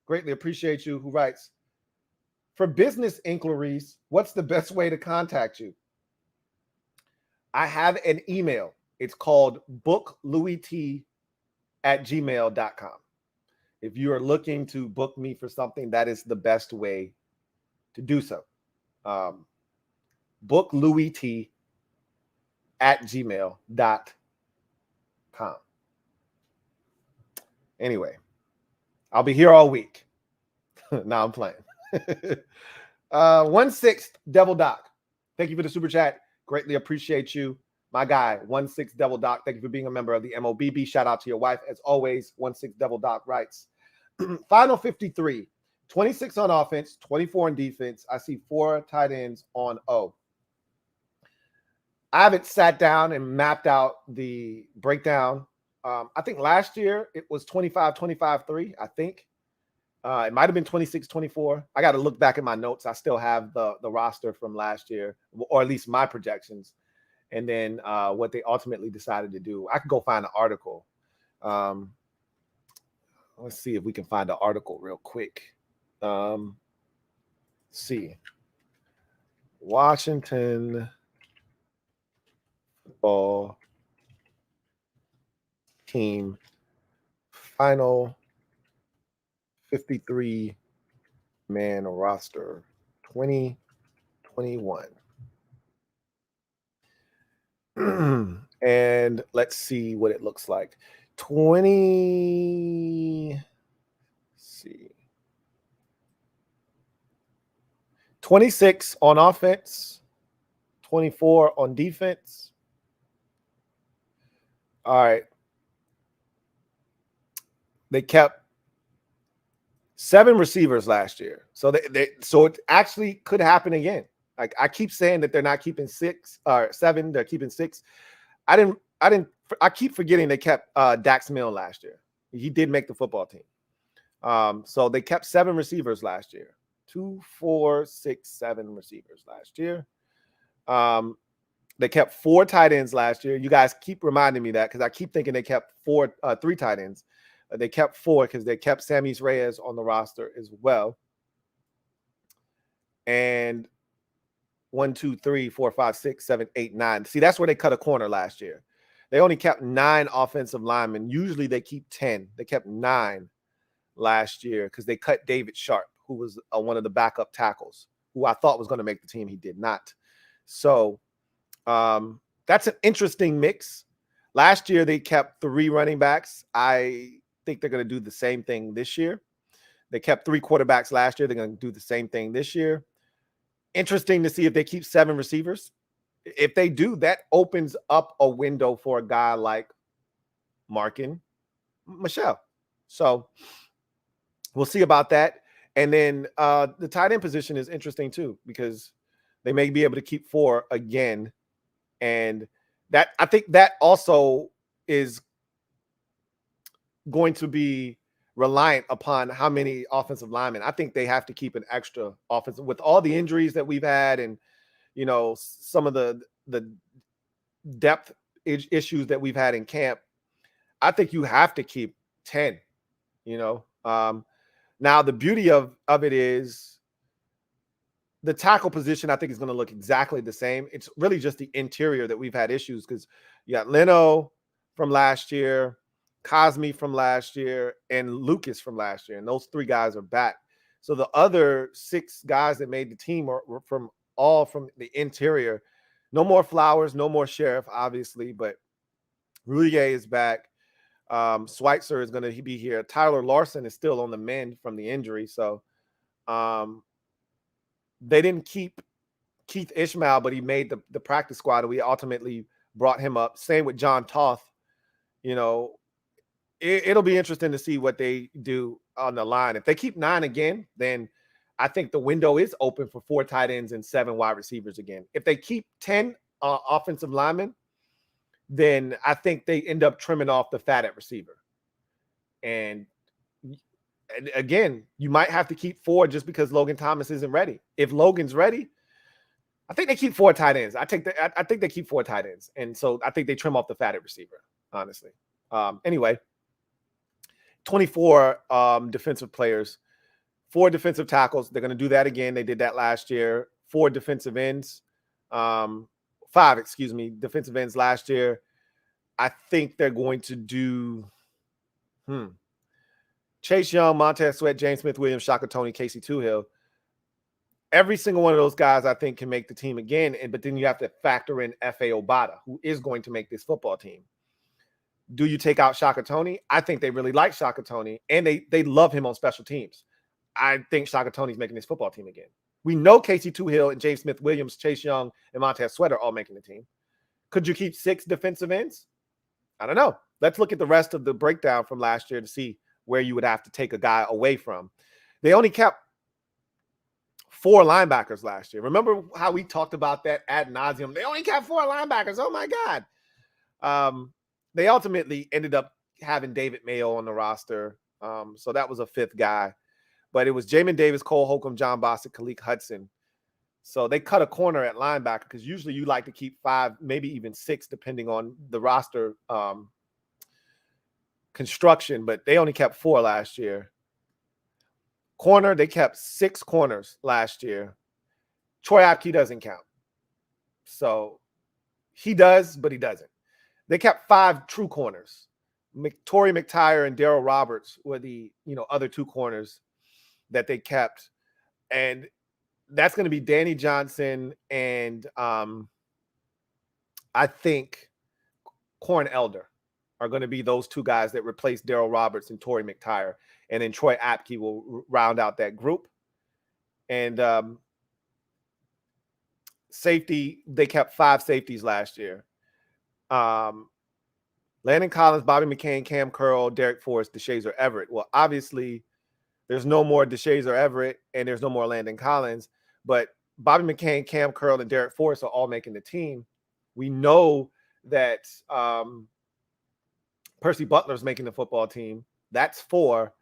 [SPEAKER 1] Greatly appreciate you. Who writes, for business inquiries, what's the best way to contact you? I have an email. It's called booklouiet@gmail.com. If you are looking to book me for something, that is the best way to do so. booklouiet@gmail.com. Anyway, I'll be here all week. Now I'm playing. 1/6 Devil Doc. Thank you for the super chat. Greatly appreciate you. My guy, 1/6 Devil Doc. Thank you for being a member of the MOBB. Shout out to your wife. As always, 1/6 Devil Doc writes, final 53, 26 on offense, 24 on defense. I see 4 tight ends on O. I haven't sat down and mapped out the breakdown. I think last year it was 25-25-3, I think. It might have been 26-24. I got to look back at my notes. I still have the roster from last year, or at least my projections, and then what they ultimately decided to do. I could go find an article. Let's see if we can find an article real quick. See. Washington football team final 53-man roster 2021. And let's see what it looks like. 26 on offense, 24 on defense. All right. They kept 7 receivers last year. So so it actually could happen again. Like I keep saying that they're not keeping 6 or 7, they're keeping 6. I keep forgetting they kept Dax Milne last year. He did make the football team. So they kept 7 receivers last year. 2, 4, 6, 7 receivers last year. They kept 4 tight ends last year. You guys keep reminding me that because I keep thinking they kept 3 tight ends. They kept 4 because they kept Samis Reyes on the roster as well. And 1, 2, 3, 4, 5, 6, 7, 8, 9. See, that's where they cut a corner last year. They only kept 9 offensive linemen. Usually they keep 10. They kept 9 last year because they cut David Sharp, who was one of the backup tackles, who I thought was going to make the team. He did not. So that's an interesting mix. Last year they kept 3 running backs. I think they're going to do the same thing this year. They kept 3 quarterbacks last year. They're going to do the same thing this year. Interesting to see if they keep 7 receivers. If they do, that opens up a window for a guy like Markin Michelle. So we'll see about that. And then the tight end position is interesting too, because they may be able to keep 4 again. And that, I think that also is going to be reliant upon how many offensive linemen. I think they have to keep an extra offensive with all the injuries that we've had, and you know, some of the depth issues that we've had in camp. I think you have to keep 10. You know, now the beauty of it is the tackle position. I think is going to look exactly the same. It's really just the interior that we've had issues because you got Leno from last year, Cosme from last year, and Lucas from last year. And those 3 guys are back. So the other 6 guys that made the team were from the interior. No more Flowers, no more Sheriff, obviously, but Roulier is back. Schweitzer is going to be here. Tyler Larson is still on the mend from the injury. So they didn't keep Keith Ishmael, but he made the practice squad, and we ultimately brought him up. Same with John Toth. You know, it'll be interesting to see what they do on the line. If they keep 9 again, then I think the window is open for 4 tight ends and 7 wide receivers again. If they keep 10 offensive linemen, then I think they end up trimming off the fat at receiver. And again, you might have to keep 4 just because Logan Thomas isn't ready. If Logan's ready, I think they keep 4 tight ends. I think they keep 4 tight ends. And so I think they trim off the fatted receiver, honestly. Anyway, 24 defensive players, 4 defensive tackles. They're going to do that again. They did that last year. 4 defensive ends. 5, defensive ends last year. I think they're going to do Chase Young, Montez Sweat, James Smith-Williams, Shaka Toney, Casey Toohill. Every single one of those guys, I think, can make the team again. But then you have to factor in F.A. Obata, who is going to make this football team. Do you take out Shaka Toney? I think they really like Shaka Toney, and they love him on special teams. I think Shaka Toney's making this football team again. We know Casey Toohill and James Smith-Williams, Chase Young, and Montez Sweat are all making the team. Could you keep 6 defensive ends? I don't know. Let's look at the rest of the breakdown from last year to see where you would have to take a guy away from. They only kept 4 linebackers last year. Remember how we talked about that ad nauseum? They only kept 4 linebackers. Oh, my God. They ultimately ended up having David Mayo on the roster. So that was a 5th guy. But it was Jamin Davis, Cole Holcomb, John Bostic, Khaleke Hudson. So they cut a corner at linebacker because usually you like to keep 5, maybe even 6, depending on the roster construction. But they only kept 4 last year. Corner, they kept 6 corners last year. Troy Apke doesn't count. So he does, but he doesn't. They kept 5 true corners. Torrey McTyer and Darryl Roberts were the other 2 corners that they kept. And that's going to be Danny Johnson and I think Corn Elder are going to be those 2 guys that replace Darryl Roberts and Torrey McTyer. And then Troy Apke will round out that group. And safety, they kept 5 safeties last year. Landon Collins, Bobby McCain, Cam Curl, Derek Forrest, DeShazer Everett. Well, obviously, there's no more DeShazer Everett and there's no more Landon Collins. But Bobby McCain, Cam Curl, and Derek Forrest are all making the team. We know that Percy Butler's making the football team. That's 4.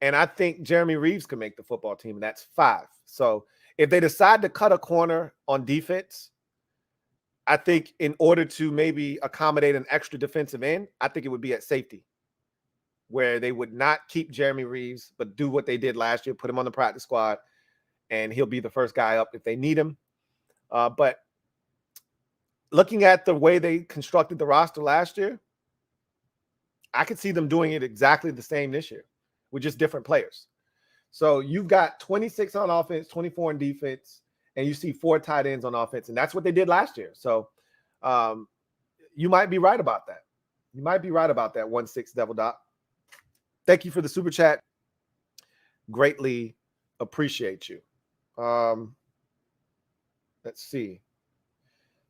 [SPEAKER 1] And I think Jeremy Reeves can make the football team, and that's 5. So if they decide to cut a corner on defense, I think in order to maybe accommodate an extra defensive end, I think it would be at safety, where they would not keep Jeremy Reeves, but do what they did last year, put him on the practice squad, and he'll be the first guy up if they need him. But looking at the way they constructed the roster last year, I could see them doing it exactly the same this year with just different players. So you've got 26 on offense, 24 on defense, and you see 4 tight ends on offense, and that's what they did last year. So you might be right about that. You might be right about that 1-6 Devil Doc. Thank you for the super chat. Greatly appreciate you. Let's see.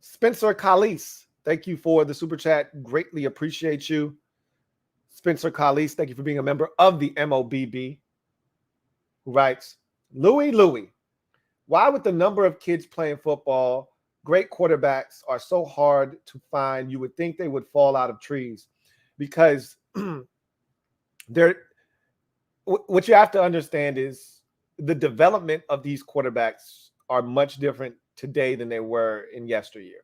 [SPEAKER 1] Spencer Kalis, thank you for the super chat. Greatly appreciate you. Spencer Kalis, thank you for being a member of the MOBB, who writes, Louie, why with the number of kids playing football, great quarterbacks are so hard to find? You would think they would fall out of trees because what you have to understand is the development of these quarterbacks are much different today than they were in yesteryear.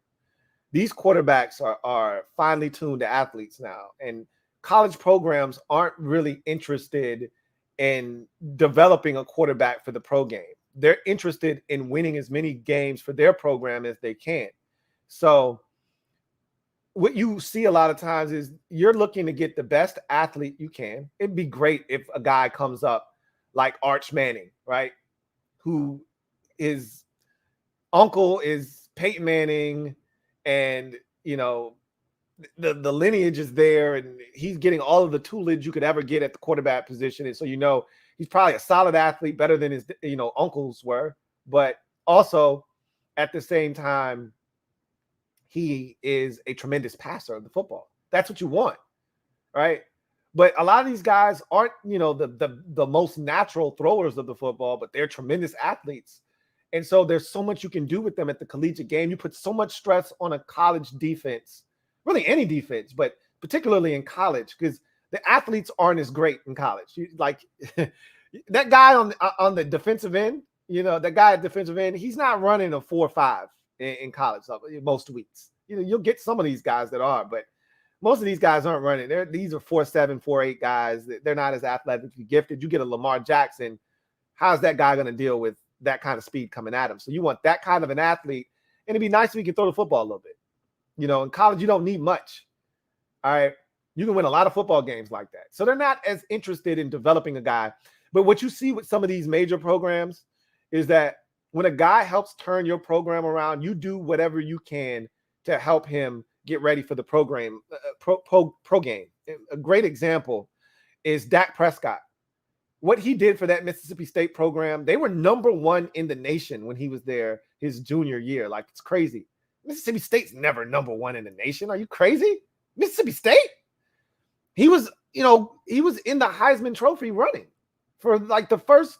[SPEAKER 1] These quarterbacks are finely tuned athletes now, and college programs aren't really interested in developing a quarterback for the pro game. They're interested in winning as many games for their program as they can. So what you see a lot of times is you're looking to get the best athlete you can. It'd be great if a guy comes up like Arch Manning, right? Who his uncle is Peyton Manning, and the lineage is there, and he's getting all of the tutelage you could ever get at the quarterback position. And so he's probably a solid athlete, better than his uncles were, but also at the same time, he is a tremendous passer of the football. That's what you want, right? But a lot of these guys aren't, the most natural throwers of the football, but they're tremendous athletes. And so there's so much you can do with them at the collegiate game. You put so much stress on a college defense, really any defense, but particularly in college, because the athletes aren't as great in college. Like that guy on the defensive end, that guy at defensive end, he's not running a 4.5 in college most weeks. You'll get some of these guys that are, but most of these guys aren't running. These are 4.7, 4.8 guys. They're not as athletically gifted. You get a Lamar Jackson. How's that guy going to deal with that kind of speed coming at him? So you want that kind of an athlete, and it'd be nice if he can throw the football a little bit. In college, you don't need much. All right. You can win a lot of football games like that. So they're not as interested in developing a guy. But what you see with some of these major programs is that when a guy helps turn your program around, you do whatever you can to help him get ready for the program, pro game. A great example is Dak Prescott. What he did for that Mississippi State program, they were number 1 in the nation when he was there his junior year. Like, it's crazy. Mississippi State's never number 1 in the nation. Are you crazy? Mississippi State? He was in the Heisman Trophy running for like the first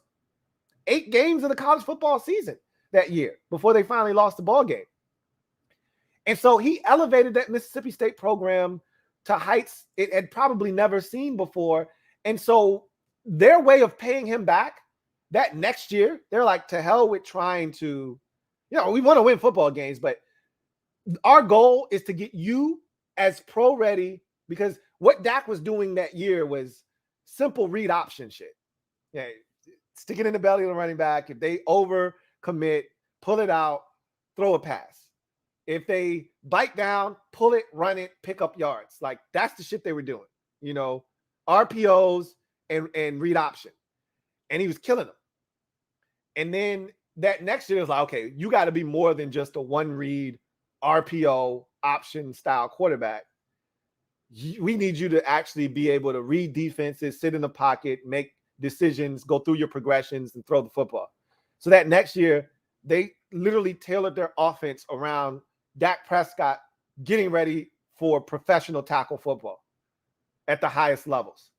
[SPEAKER 1] 8 games of the college football season that year before they finally lost the ball game. And so he elevated that Mississippi State program to heights it had probably never seen before. And so their way of paying him back that next year, they're like, to hell with trying to, we want to win football games, but our goal is to get you as pro ready, because what Dak was doing that year was simple read option shit. Yeah, stick it in the belly of the running back. If they over commit, pull it out, throw a pass. If they bite down, pull it, run it, pick up yards. Like, that's the shit they were doing. RPOs and read option. And he was killing them. And then that next year was like, okay, you got to be more than just a one read RPO option style quarterback. We need you to actually be able to read defenses, sit in the pocket, make decisions, go through your progressions, and throw the football. So that next year, they literally tailored their offense around Dak Prescott getting ready for professional tackle football at the highest levels.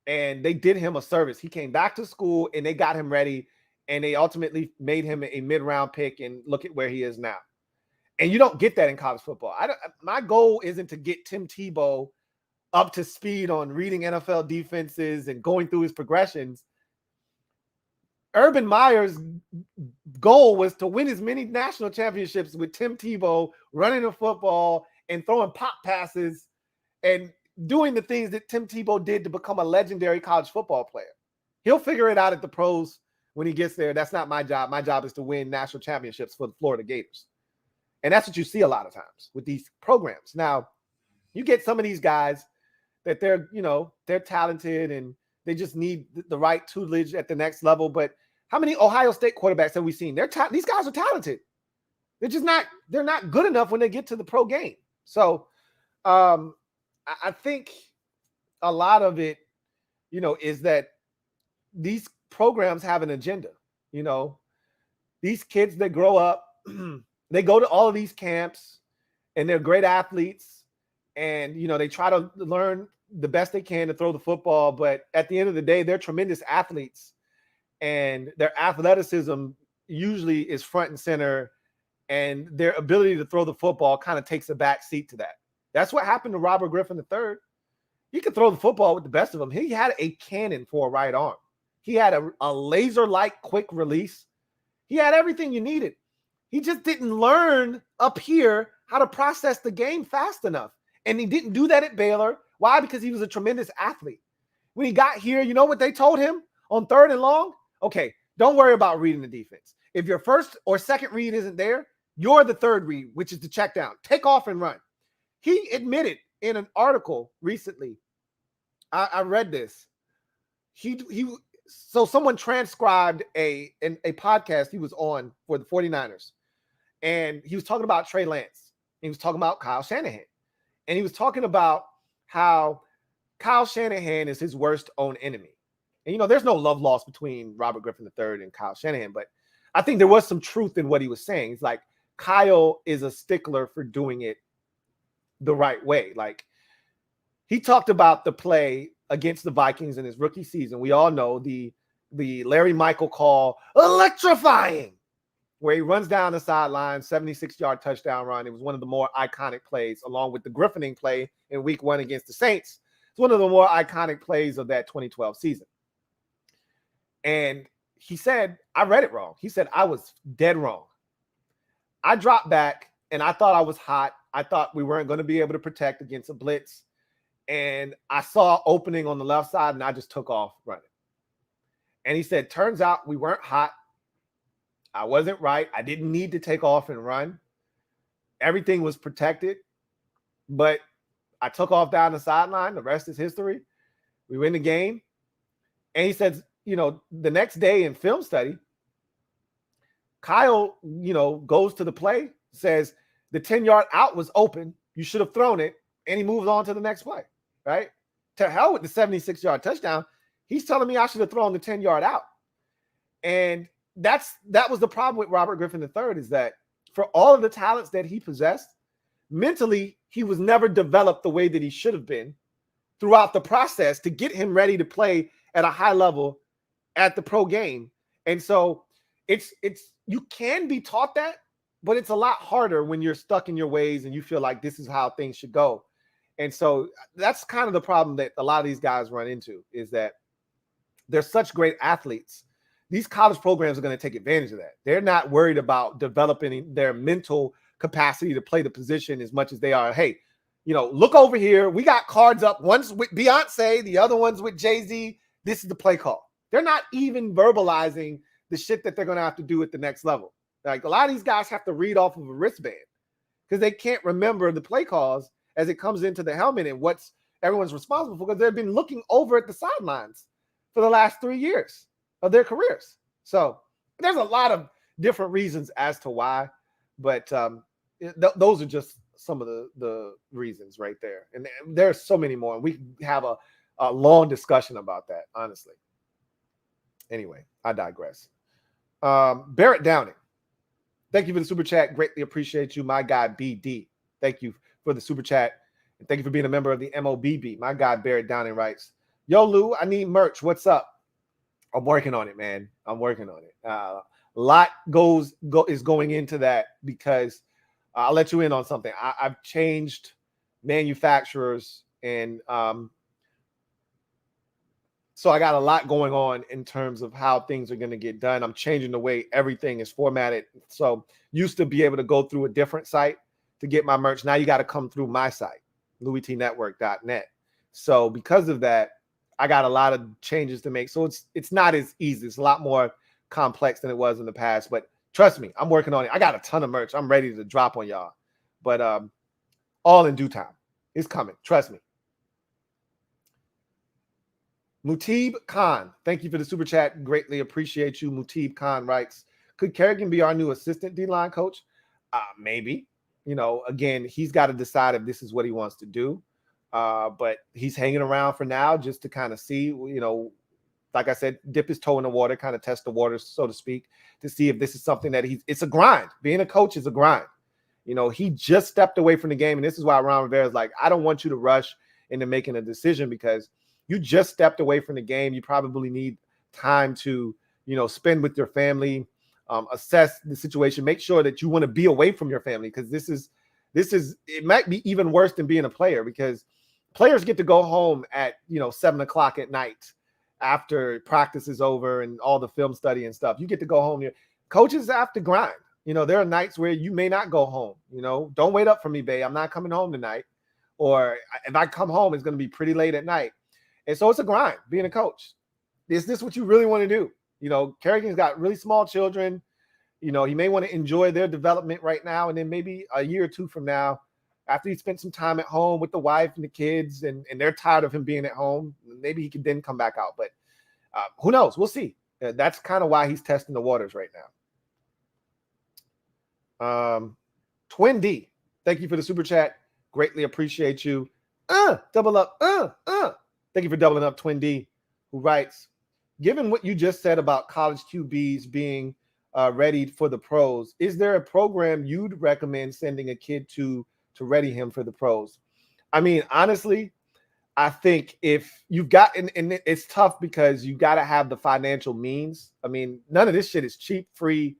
[SPEAKER 1] And they did him a service. He came back to school and they got him ready, and they ultimately made him a mid-round pick, and look at where he is now. And you don't get that in college football. My goal isn't to get Tim Tebow up to speed on reading NFL defenses and going through his progressions. Urban Meyer's goal was to win as many national championships with Tim Tebow running the football and throwing pop passes and doing the things that Tim Tebow did to become a legendary college football player. He'll figure it out at the pros when he gets there. That's not my job. My job is to win national championships for the Florida Gators. And that's what you see a lot of times with these programs. Now, you get some of these guys that they're talented and they just need the right tutelage at the next level. But how many Ohio State quarterbacks have we seen? These guys are talented. They're not good enough when they get to the pro game. So I think a lot of it, is that these programs have an agenda. These kids that grow up, they go to all of these camps and they're great athletes, and, they try to learn the best they can to throw the football. But at the end of the day, they're tremendous athletes, and their athleticism usually is front and center, and their ability to throw the football kind of takes a back seat to that. That's what happened to Robert Griffin III. He could throw the football with the best of them. He had a cannon for a right arm. He had a laser-like quick release. He had everything you needed. He just didn't learn up here how to process the game fast enough. And he didn't do that at Baylor. Why? Because he was a tremendous athlete. When he got here, you know what they told him on 3rd and long? Okay, don't worry about reading the defense. If your first or second read isn't there, you're the third read, which is the check down. Take off and run. He admitted in an article recently, I read this. So someone transcribed a podcast he was on for the 49ers. And he was talking about Trey Lance. He was talking about Kyle Shanahan. And he was talking about how Kyle Shanahan is his worst own enemy. And, there's no love lost between Robert Griffin III and Kyle Shanahan, but I think there was some truth in what he was saying. It's like Kyle is a stickler for doing it the right way. Like, he talked about the play against the Vikings in his rookie season. We all know the Larry Michael call, electrifying, where he runs down the sideline, 76-yard touchdown run. It was one of the more iconic plays, along with the Griffining play in week 1 against the Saints. It's one of the more iconic plays of that 2012 season. And he said, I read it wrong. He said, I was dead wrong. I dropped back and I thought I was hot. I thought we weren't going to be able to protect against a blitz. And I saw opening on the left side and I just took off running. And he said, turns out we weren't hot. I wasn't right. I didn't need to take off and run. Everything was protected. But I took off down the sideline. The rest is history. We win the game. And he says, the next day in film study, Kyle, goes to the play, says the 10-yard out was open. You should have thrown it. And he moves on to the next play, right? To hell with the 76-yard touchdown. He's telling me I should have thrown the 10-yard out. And that was the problem with Robert Griffin III, is that for all of the talents that he possessed, mentally, he was never developed the way that he should have been throughout the process to get him ready to play at a high level at the pro game. And so it's you can be taught that, but it's a lot harder when you're stuck in your ways and you feel like this is how things should go. And so that's kind of the problem that a lot of these guys run into, is that they're such great athletes. These college programs are going to take advantage of that. They're not worried about developing their mental capacity to play the position as much as they are. Hey, look over here. We got cards up. One's with Beyonce, the other one's with Jay-Z. This is the play call. They're not even verbalizing the shit that they're going to have to do at the next level. Like, a lot of these guys have to read off of a wristband because they can't remember the play calls as it comes into the helmet and what's everyone's responsible for, because they've been looking over at the sidelines for the last 3 years of their careers. So there's a lot of different reasons as to why, but those are just some of the reasons right there. And there's so many more. And we have a long discussion about that, honestly. Anyway, I digress. Barrett Downing, thank you for the super chat. Greatly appreciate you. My guy, BD. Thank you for the super chat. And thank you for being a member of the MOBB. My guy, Barrett Downing, writes, yo, Lou, I need merch. What's up? I'm working on it, man. I'm working on it. A lot is going into that, because I'll let you in on something. I've changed manufacturers, and so I got a lot going on in terms of how things are going to get done. I'm changing the way everything is formatted. So used to be able to go through a different site to get my merch. Now you got to come through my site, LouieTeeNetwork.net. So because of that, I got a lot of changes to make. So it's not as easy. It's a lot more complex than it was in the past. But trust me, I'm working on it. I got a ton of merch. I'm ready to drop on y'all. But all in due time. It's coming. Trust me. Mutib Khan, thank you for the super chat. Greatly appreciate you. Mutib Khan writes, could Kerrigan be our new assistant D-line coach? Maybe. Again, he's got to decide if this is what he wants to do. But he's hanging around for now just to kind of see, like I said, dip his toe in the water, kind of test the waters, so to speak, to see if this is something that it's a grind. Being a coach is a grind. He just stepped away from the game. And this is why Ron Rivera is like, I don't want you to rush into making a decision, because you just stepped away from the game. You probably need time to, spend with your family, assess the situation, make sure that you want to be away from your family. Because this is, it might be even worse than being a player, because players get to go home at, 7 o'clock at night after practice is over and all the film study and stuff. You get to go home. Coaches have to grind. There are nights where you may not go home. Don't wait up for me, babe. I'm not coming home tonight. Or if I come home, it's going to be pretty late at night. And so it's a grind being a coach. Is this what you really want to do? Kerrigan's got really small children. He may want to enjoy their development right now. And then maybe a year or two from now, after he spent some time at home with the wife and the kids, and they're tired of him being at home, maybe he can then come back out. But who knows? We'll see. That's kind of why he's testing the waters right now. Twin D, thank you for the super chat. Greatly appreciate you. Double up. Thank you for doubling up, Twin D, who writes, given what you just said about college QBs being ready for the pros, is there a program you'd recommend sending a kid to ready him for the pros? I mean, honestly, I think if you've got, and it's tough because you got to have the financial means. I mean, none of this shit is cheap, free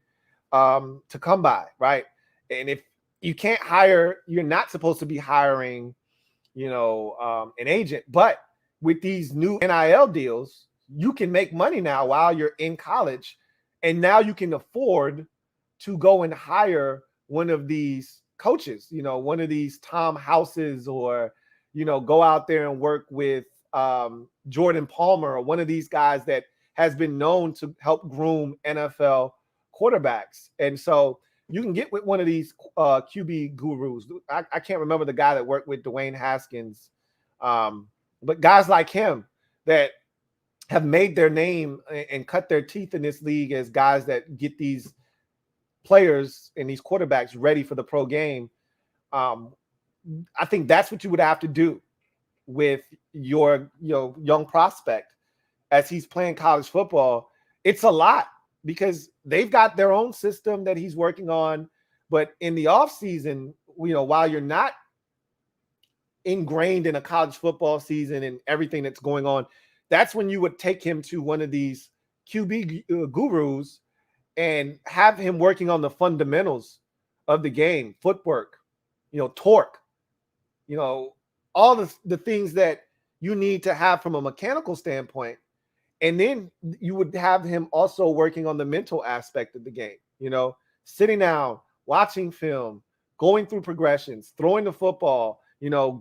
[SPEAKER 1] to come by, right? And if you can't hire, you're not supposed to be hiring, an agent. But with these new NIL deals, you can make money now while you're in college. And now you can afford to go and hire one of these coaches, one of these Tom Houses, or, go out there and work with Jordan Palmer, or one of these guys that has been known to help groom NFL quarterbacks. And so you can get with one of these QB gurus. I can't remember the guy that worked with Dwayne Haskins, but guys like him that have made their name and cut their teeth in this league as guys that get these players and these quarterbacks ready for the pro game. I think that's what you would have to do with your young prospect as he's playing college football. It's a lot because they've got their own system that he's working on. But in the offseason, while you're not ingrained in a college football season and everything that's going on, that's when you would take him to one of these QB gurus and have him working on the fundamentals of the game, footwork, torque, all the things that you need to have from a mechanical standpoint. And then you would have him also working on the mental aspect of the game, sitting down, watching film, going through progressions, throwing the football,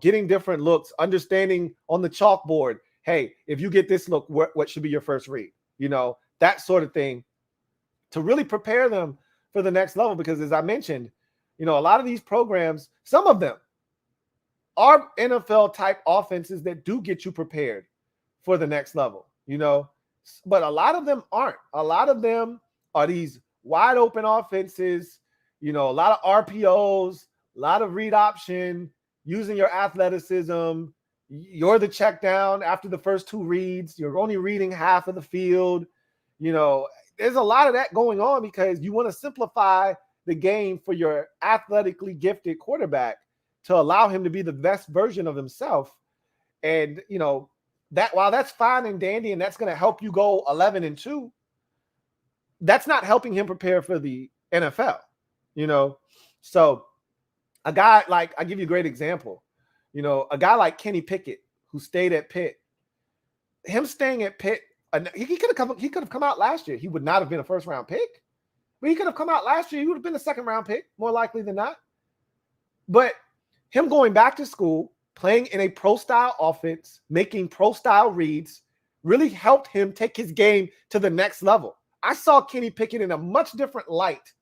[SPEAKER 1] getting different looks, understanding on the chalkboard, hey, if you get this look, what should be your first read? That sort of thing, to really prepare them for the next level. Because as I mentioned, a lot of these programs, some of them are NFL type offenses that do get you prepared for the next level, but a lot of them aren't. A lot of them are these wide open offenses, a lot of RPOs, a lot of read option, using your athleticism. You're the check down after the first two reads. You're only reading half of the field. There's a lot of that going on because you want to simplify the game for your athletically gifted quarterback to allow him to be the best version of himself. And, that while that's fine and dandy and that's going to help you go 11-2, that's not helping him prepare for the NFL, So a guy like, I give you a great example, a guy like Kenny Pickett, who stayed at Pitt, him staying at Pitt, he could have come out last year. He would not have been a first round pick, but he could have come out last year. He would have been a second round pick, more likely than not. But him going back to school, playing in a pro style offense, making pro style reads, really helped him take his game to the next level. I saw Kenny Pickett in a much different light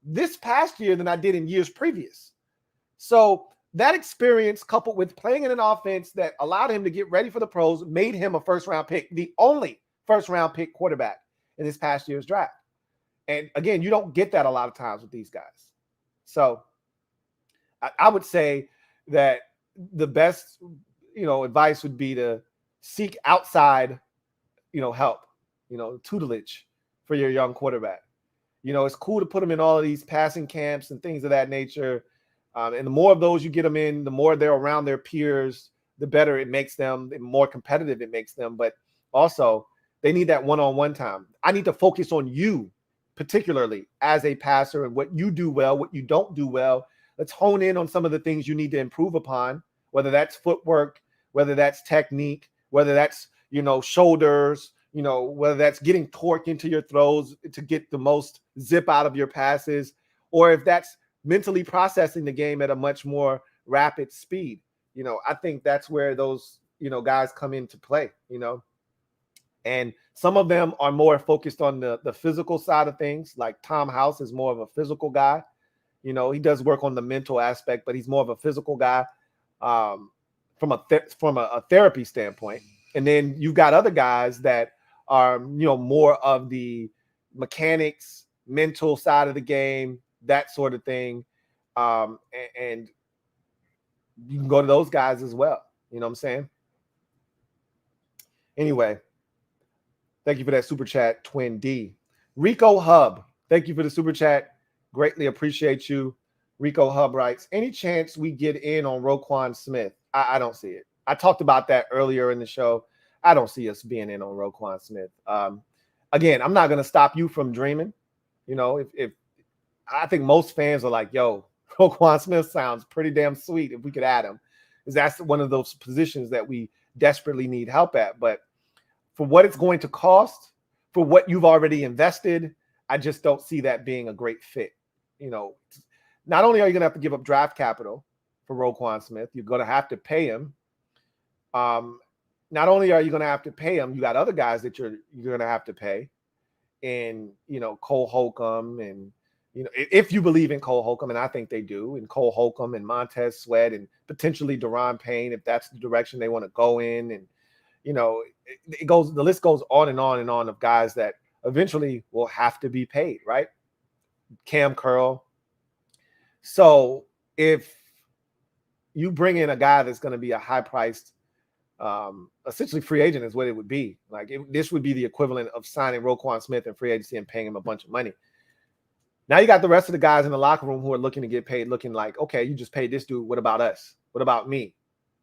[SPEAKER 1] this past year than I did in years previous. So that experience, coupled with playing in an offense that allowed him to get ready for the pros, made him a first-round pick, the only first-round pick quarterback in this past year's draft. And again, you don't get that a lot of times with these guys. So I would say that the best, advice would be to seek outside, help, tutelage for your young quarterback. It's cool to put them in all of these passing camps and things of that nature. And the more of those you get them in, the more they're around their peers, the better it makes them, the more competitive it makes them. But also, they need that one-on-one time. I need to focus on you, particularly as a passer, and what you do well, what you don't do well. Let's hone in on some of the things you need to improve upon, whether that's footwork, whether that's technique, whether that's, shoulders, whether that's getting torque into your throws to get the most zip out of your passes, or if that's mentally processing the game at a much more rapid speed. I think that's where those, guys come into play, and some of them are more focused on the physical side of things. Like Tom House is more of a physical guy. He does work on the mental aspect, but he's more of a physical guy from a therapy standpoint. And then you've got other guys that are, more of the mechanics, mental side of the game, that sort of thing. And you can go to those guys as well. You know what I'm saying? Anyway, thank you for that super chat, Twin D. Rico Hub, thank you for the super chat. Greatly appreciate you. Rico Hub writes, any chance we get in on Roquan Smith? I don't see it. I talked about that earlier in the show. I don't see us being in on Roquan Smith. Again, I'm not going to stop you from dreaming. If I think most fans are like, yo, Roquan Smith sounds pretty damn sweet if we could add him, because that's one of those positions that we desperately need help at. But for what it's going to cost, for what you've already invested, I just don't see that being a great fit. not only are you going to have to give up draft capital for Roquan Smith, you're going to have to pay him. Not only are you going to have to pay him, you got other guys that you're going to have to pay, and Cole Holcomb, and if you believe in Cole Holcomb, and I think they do, and Cole Holcomb and Montez Sweat and potentially Daron Payne, if that's the direction they want to go in, and the list goes on and on and on of guys that eventually will have to be paid, right? Cam Curl. So if you bring in a guy that's going to be a high-priced, essentially free agent is what it would be. This would be the equivalent of signing Roquan Smith in free agency and paying him a bunch of money. Now you got the rest of the guys in the locker room who are looking to get paid, looking like, okay, you just paid this dude. What about us? What about me?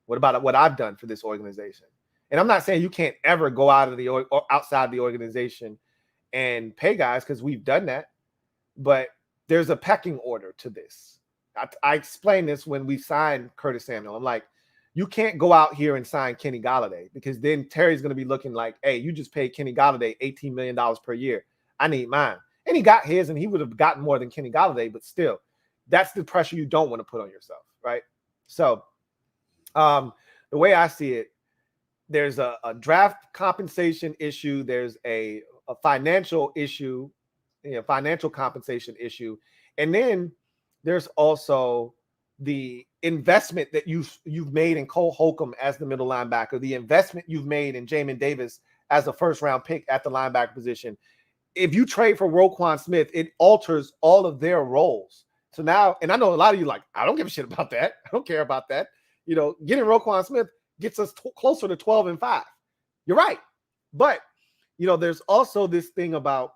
[SPEAKER 1] What about what I've done for this organization? And I'm not saying you can't ever go out of the outside the organization and pay guys, because we've done that. But there's a pecking order to this. I explained this when we signed Curtis Samuel. I'm like, you can't go out here and sign Kenny Golladay, because then Terry's going to be looking like, hey, you just paid Kenny Golladay $18 million per year. I need mine. And he got his, and he would have gotten more than Kenny Golladay, but still, that's the pressure you don't want to put on yourself, right? So the way I see it, there's a draft compensation issue. There's a financial issue, financial compensation issue. And then there's also the investment that you've made in Cole Holcomb as the middle linebacker, the investment you've made in Jamin Davis as a first-round pick at the linebacker position. If you trade for Roquan Smith, it alters all of their roles. So now, and I know a lot of you like, I don't give a shit about that. I don't care about that. Getting Roquan Smith gets us closer to 12-5. You're right. But, there's also this thing about,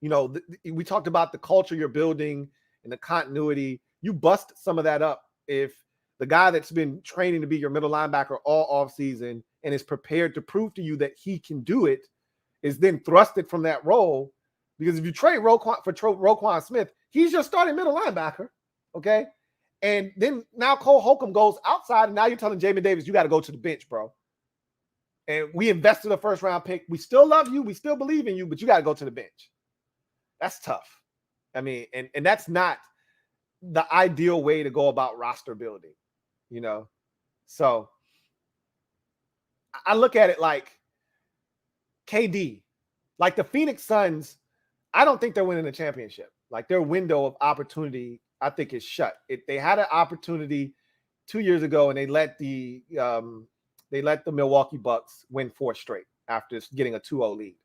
[SPEAKER 1] we talked about the culture you're building and the continuity. You bust some of that up if the guy that's been training to be your middle linebacker all offseason and is prepared to prove to you that he can do it is then thrusted from that role. Because if you trade Roquan Smith, he's your starting middle linebacker, okay? And then now Cole Holcomb goes outside, and now you're telling Jamin Davis, you got to go to the bench, bro. And we invested a first-round pick. We still love you. We still believe in you, but you got to go to the bench. That's tough. I mean, and that's not the ideal way to go about roster building, So I look at it like KD, like the Phoenix Suns, I don't think they're winning the championship. Like their window of opportunity, I think, is shut. They had an opportunity 2 years ago, and they let the Milwaukee Bucks win 4 straight after getting a 2-0 lead.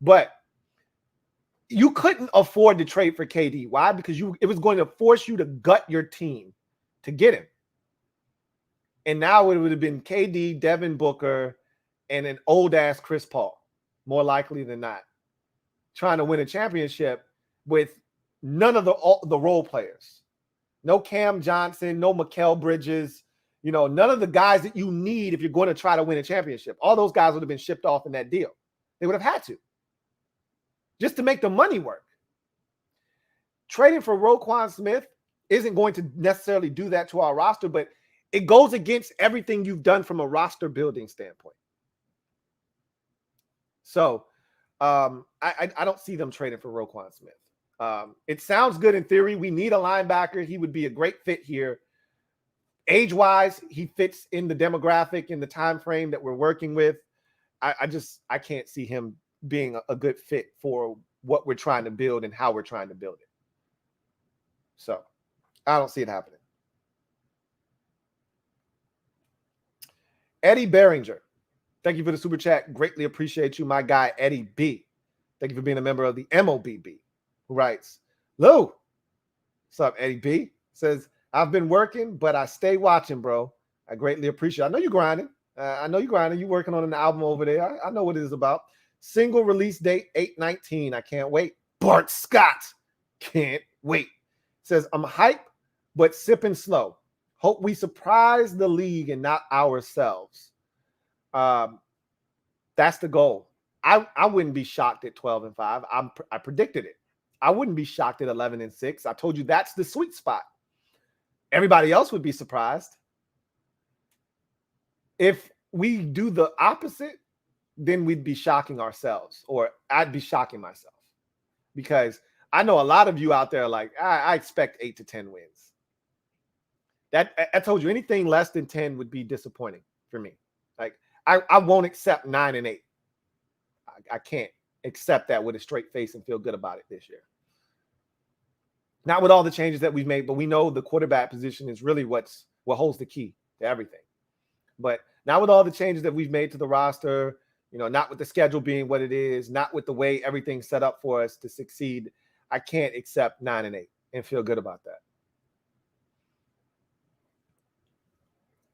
[SPEAKER 1] But you couldn't afford to trade for KD. Why? Because it was going to force you to gut your team to get him. And now it would have been KD, Devin Booker, and an old-ass Chris Paul, more likely than not, trying to win a championship with none of the role players. No Cam Johnson, no Mikal Bridges, none of the guys that you need if you're going to try to win a championship. All those guys would have been shipped off in that deal. They would have had to, just to make the money work. Trading for Roquan Smith isn't going to necessarily do that to our roster, but it goes against everything you've done from a roster building standpoint. So I don't see them trading for Roquan Smith. It sounds good in theory. We need a linebacker. He would be a great fit here. Age-wise, he fits in the demographic, in the time frame that we're working with. I can't see him being a good fit for what we're trying to build and how we're trying to build it. So I don't see it happening. Eddie Behringer, thank you for the super chat. Greatly appreciate you, my guy, Eddie B. Thank you for being a member of the MOBB, who writes, Lou, what's up, Eddie B? Says, I've been working, but I stay watching, bro. I greatly appreciate it. I know you're grinding. You're working on an album over there. I know what it is about. Single release date, 8/19. I can't wait. Bart Scott, can't wait. Says, I'm hype, but sipping slow. Hope we surprise the league and not ourselves. That's the goal. I wouldn't be shocked at 12-5. I predicted it. I wouldn't be shocked at 11-6. I told you that's the sweet spot. Everybody else would be surprised. If we do the opposite, then we'd be shocking ourselves, or I'd be shocking myself, because I know a lot of you out there are like, I expect 8 to 10 wins. That I told you, anything less than 10 would be disappointing for me. Like, I won't accept 9 and 8. I can't accept that with a straight face and feel good about it this year. Not with all the changes that we've made, but we know the quarterback position is really what holds the key to everything. But not with all the changes that we've made to the roster, not with the schedule being what it is, not with the way everything's set up for us to succeed. I can't accept 9 and 8 and feel good about that.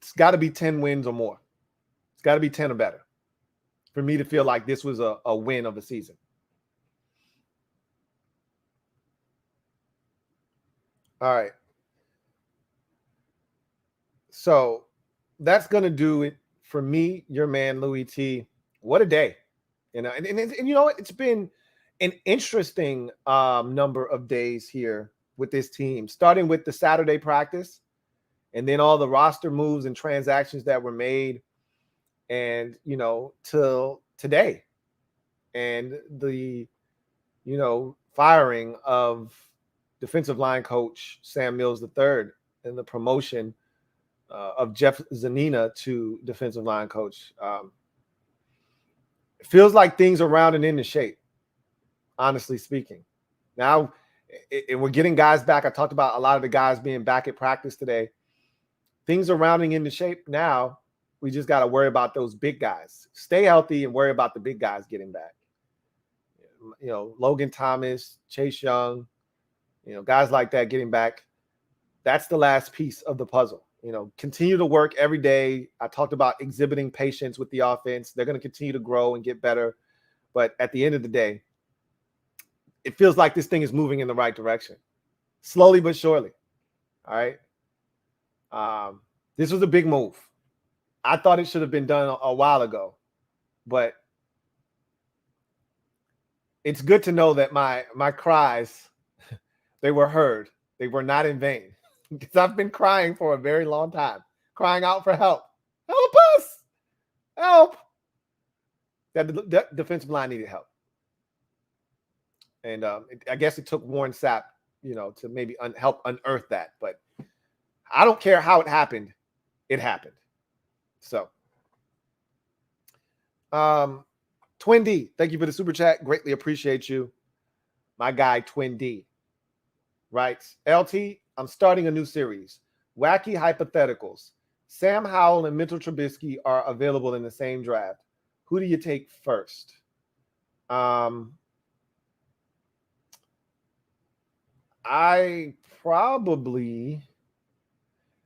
[SPEAKER 1] It's got to be 10 wins or more. It's got to be 10 or better for me to feel like this was a win of the season. All right. So that's going to do it for me, your man, Louie T. What a day. And you know what? It's been an interesting number of days here with this team, starting with the Saturday practice and then all the roster moves and transactions that were made and, till today and the, firing of defensive line coach Sam Mills III and the promotion of Jeff Zgonina to defensive line coach. It feels like things are rounding into shape, honestly speaking. Now, we're getting guys back. I talked about a lot of the guys being back at practice today. Things are rounding into shape now. We just got to worry about those big guys. Stay healthy and worry about the big guys getting back. Logan Thomas, Chase Young, guys like that getting back. That's the last piece of the puzzle. Continue to work every day. I talked about exhibiting patience with the offense. They're going to continue to grow and get better. But at the end of the day, it feels like this thing is moving in the right direction. Slowly but surely. All right. This was a big move. I thought it should have been done a while ago. But it's good to know that my cries, they were heard. They were not in vain. Because I've been crying for a very long time, crying out for help. Help us! Help! That defensive line needed help. And I guess it took Warren Sapp, to maybe help unearth that. But I don't care how it happened. It happened. So, Twin D, thank you for the super chat. Greatly appreciate you. My guy, Twin D, writes, LT, I'm starting a new series. Wacky hypotheticals. Sam Howell and Mitchell Trubisky are available in the same draft. Who do you take first? I probably...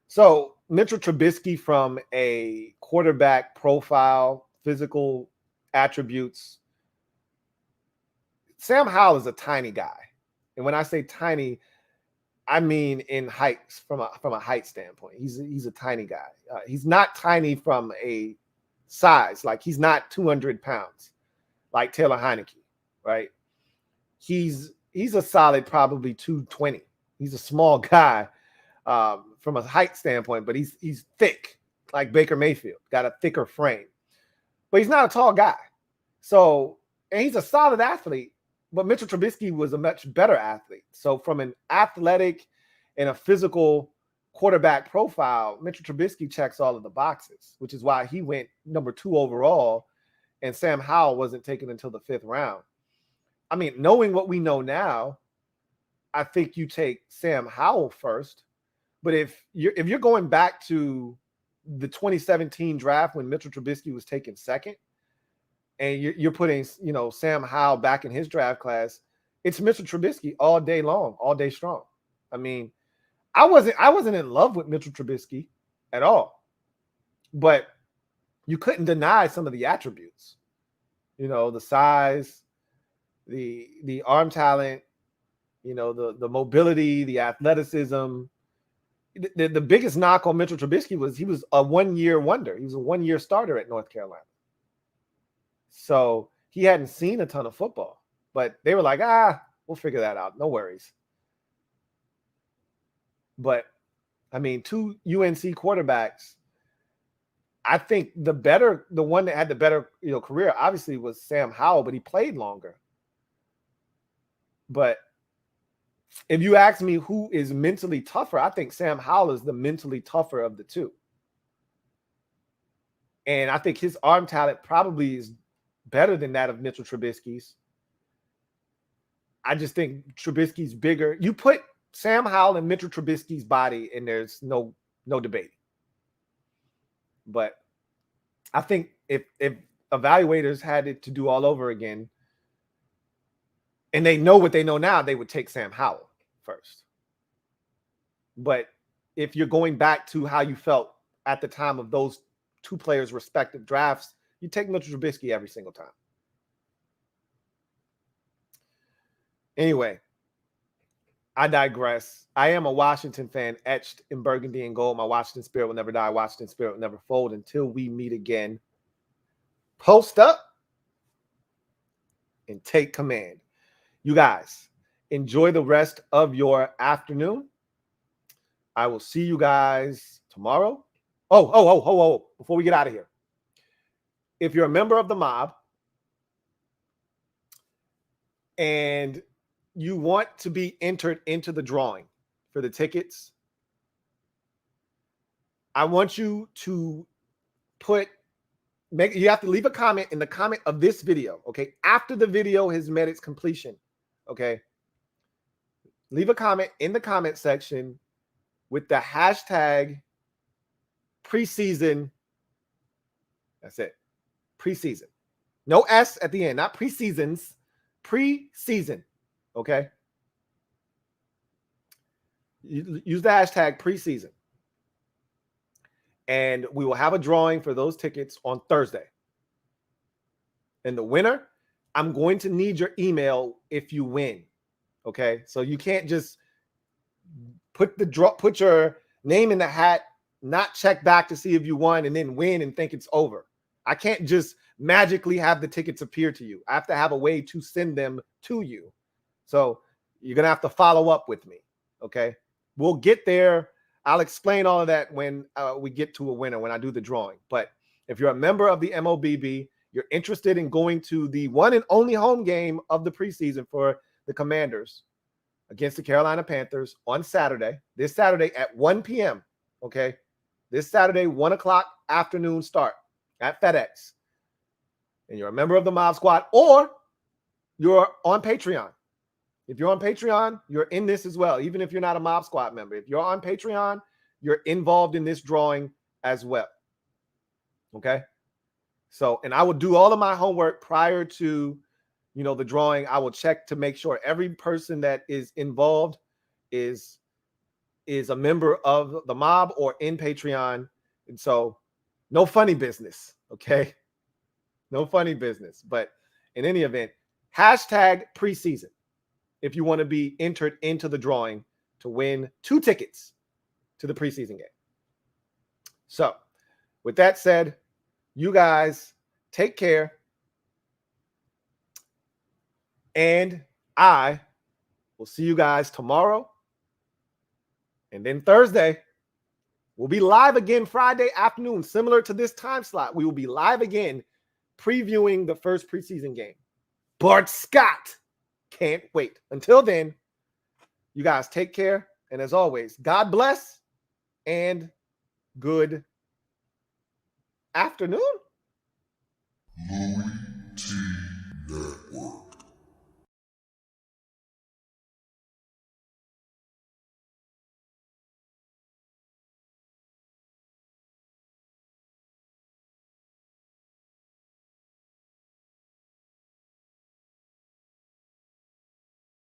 [SPEAKER 1] So Mitchell Trubisky from a quarterback profile, physical attributes. Sam Howell is a tiny guy. And when I say tiny, I mean in heights, from a height standpoint. He's a tiny guy. He's not tiny from a size. Like, he's not 200 pounds like Taylor Heineke, right? He's a solid probably 220. He's a small guy from a height standpoint, but he's thick like Baker Mayfield, got a thicker frame. But he's not a tall guy. So, and he's a solid athlete. But Mitchell Trubisky was a much better athlete. So from an athletic and a physical quarterback profile, Mitchell Trubisky checks all of the boxes, which is why he went number 2 overall, and Sam Howell wasn't taken until the 5th round. I mean, knowing what we know now, I think you take Sam Howell first. But if you're going back to the 2017 draft when Mitchell Trubisky was taken 2nd, and you're putting, Sam Howell back in his draft class, it's Mitchell Trubisky all day long, all day strong. I mean, I wasn't in love with Mitchell Trubisky at all, but you couldn't deny some of the attributes, the size, the arm talent, the mobility, the athleticism. The biggest knock on Mitchell Trubisky was he was a 1-year wonder. He was a 1-year starter at North Carolina. So he hadn't seen a ton of football, but they were like, we'll figure that out. No worries. But I mean, 2 UNC quarterbacks, I think the one that had the better, career obviously was Sam Howell, but he played longer. But if you ask me who is mentally tougher, I think Sam Howell is the mentally tougher of the two. And I think his arm talent probably is better than that of Mitchell Trubisky's. I just think Trubisky's bigger. You put Sam Howell and Mitchell Trubisky's body, and there's no debate. But I think if evaluators had it to do all over again, and they know what they know now, they would take Sam Howell first. But if you're going back to how you felt at the time of those two players' respective drafts, you take Mitchell Trubisky every single time. Anyway, I digress. I am a Washington fan, etched in burgundy and gold. My Washington spirit will never die. Washington spirit will never fold until we meet again. Post up and take command. You guys, enjoy the rest of your afternoon. I will see you guys tomorrow. Oh, before we get out of here. If you're a member of the mob and you want to be entered into the drawing for the tickets, I want you to you have to leave a comment in the comment of this video, okay? After the video has met its completion, okay? Leave a comment in the comment section with the hashtag preseason. That's it. Preseason. No S at the end, not preseasons. Preseason. Okay? Use the hashtag preseason. And we will have a drawing for those tickets on Thursday. And the winner, I'm going to need your email if you win. Okay? So you can't just put your name in the hat, not check back to see if you won, and then win and think it's over. I can't just magically have the tickets appear to you. I have to have a way to send them to you. So you're going to have to follow up with me. Okay? We'll get there. I'll explain all of that when we get to a winner, when I do the drawing. But if you're a member of the MOBB, you're interested in going to the one and only home game of the preseason for the Commanders against the Carolina Panthers on Saturday, this Saturday at 1 p.m., okay? This Saturday, 1 o'clock afternoon start at FedEx. And you're a member of the Mob Squad, or you're on Patreon. If you're on Patreon, you're in this as well, even if you're not a Mob Squad member. If you're on Patreon, you're involved in this drawing as well. Okay? So, and I will do all of my homework prior to, the drawing. I will check to make sure every person that is involved is a member of the mob or in Patreon. And so, no funny business, okay? No funny business. But in any event, hashtag preseason if you want to be entered into the drawing to win 2 tickets to the preseason game. So, with that said, you guys take care. And I will see you guys tomorrow. And then Thursday, we'll be live again Friday afternoon, similar to this time slot. We will be live again previewing the first preseason game. Bart Scott. Can't wait. Until then, you guys take care. And as always, God bless and good afternoon.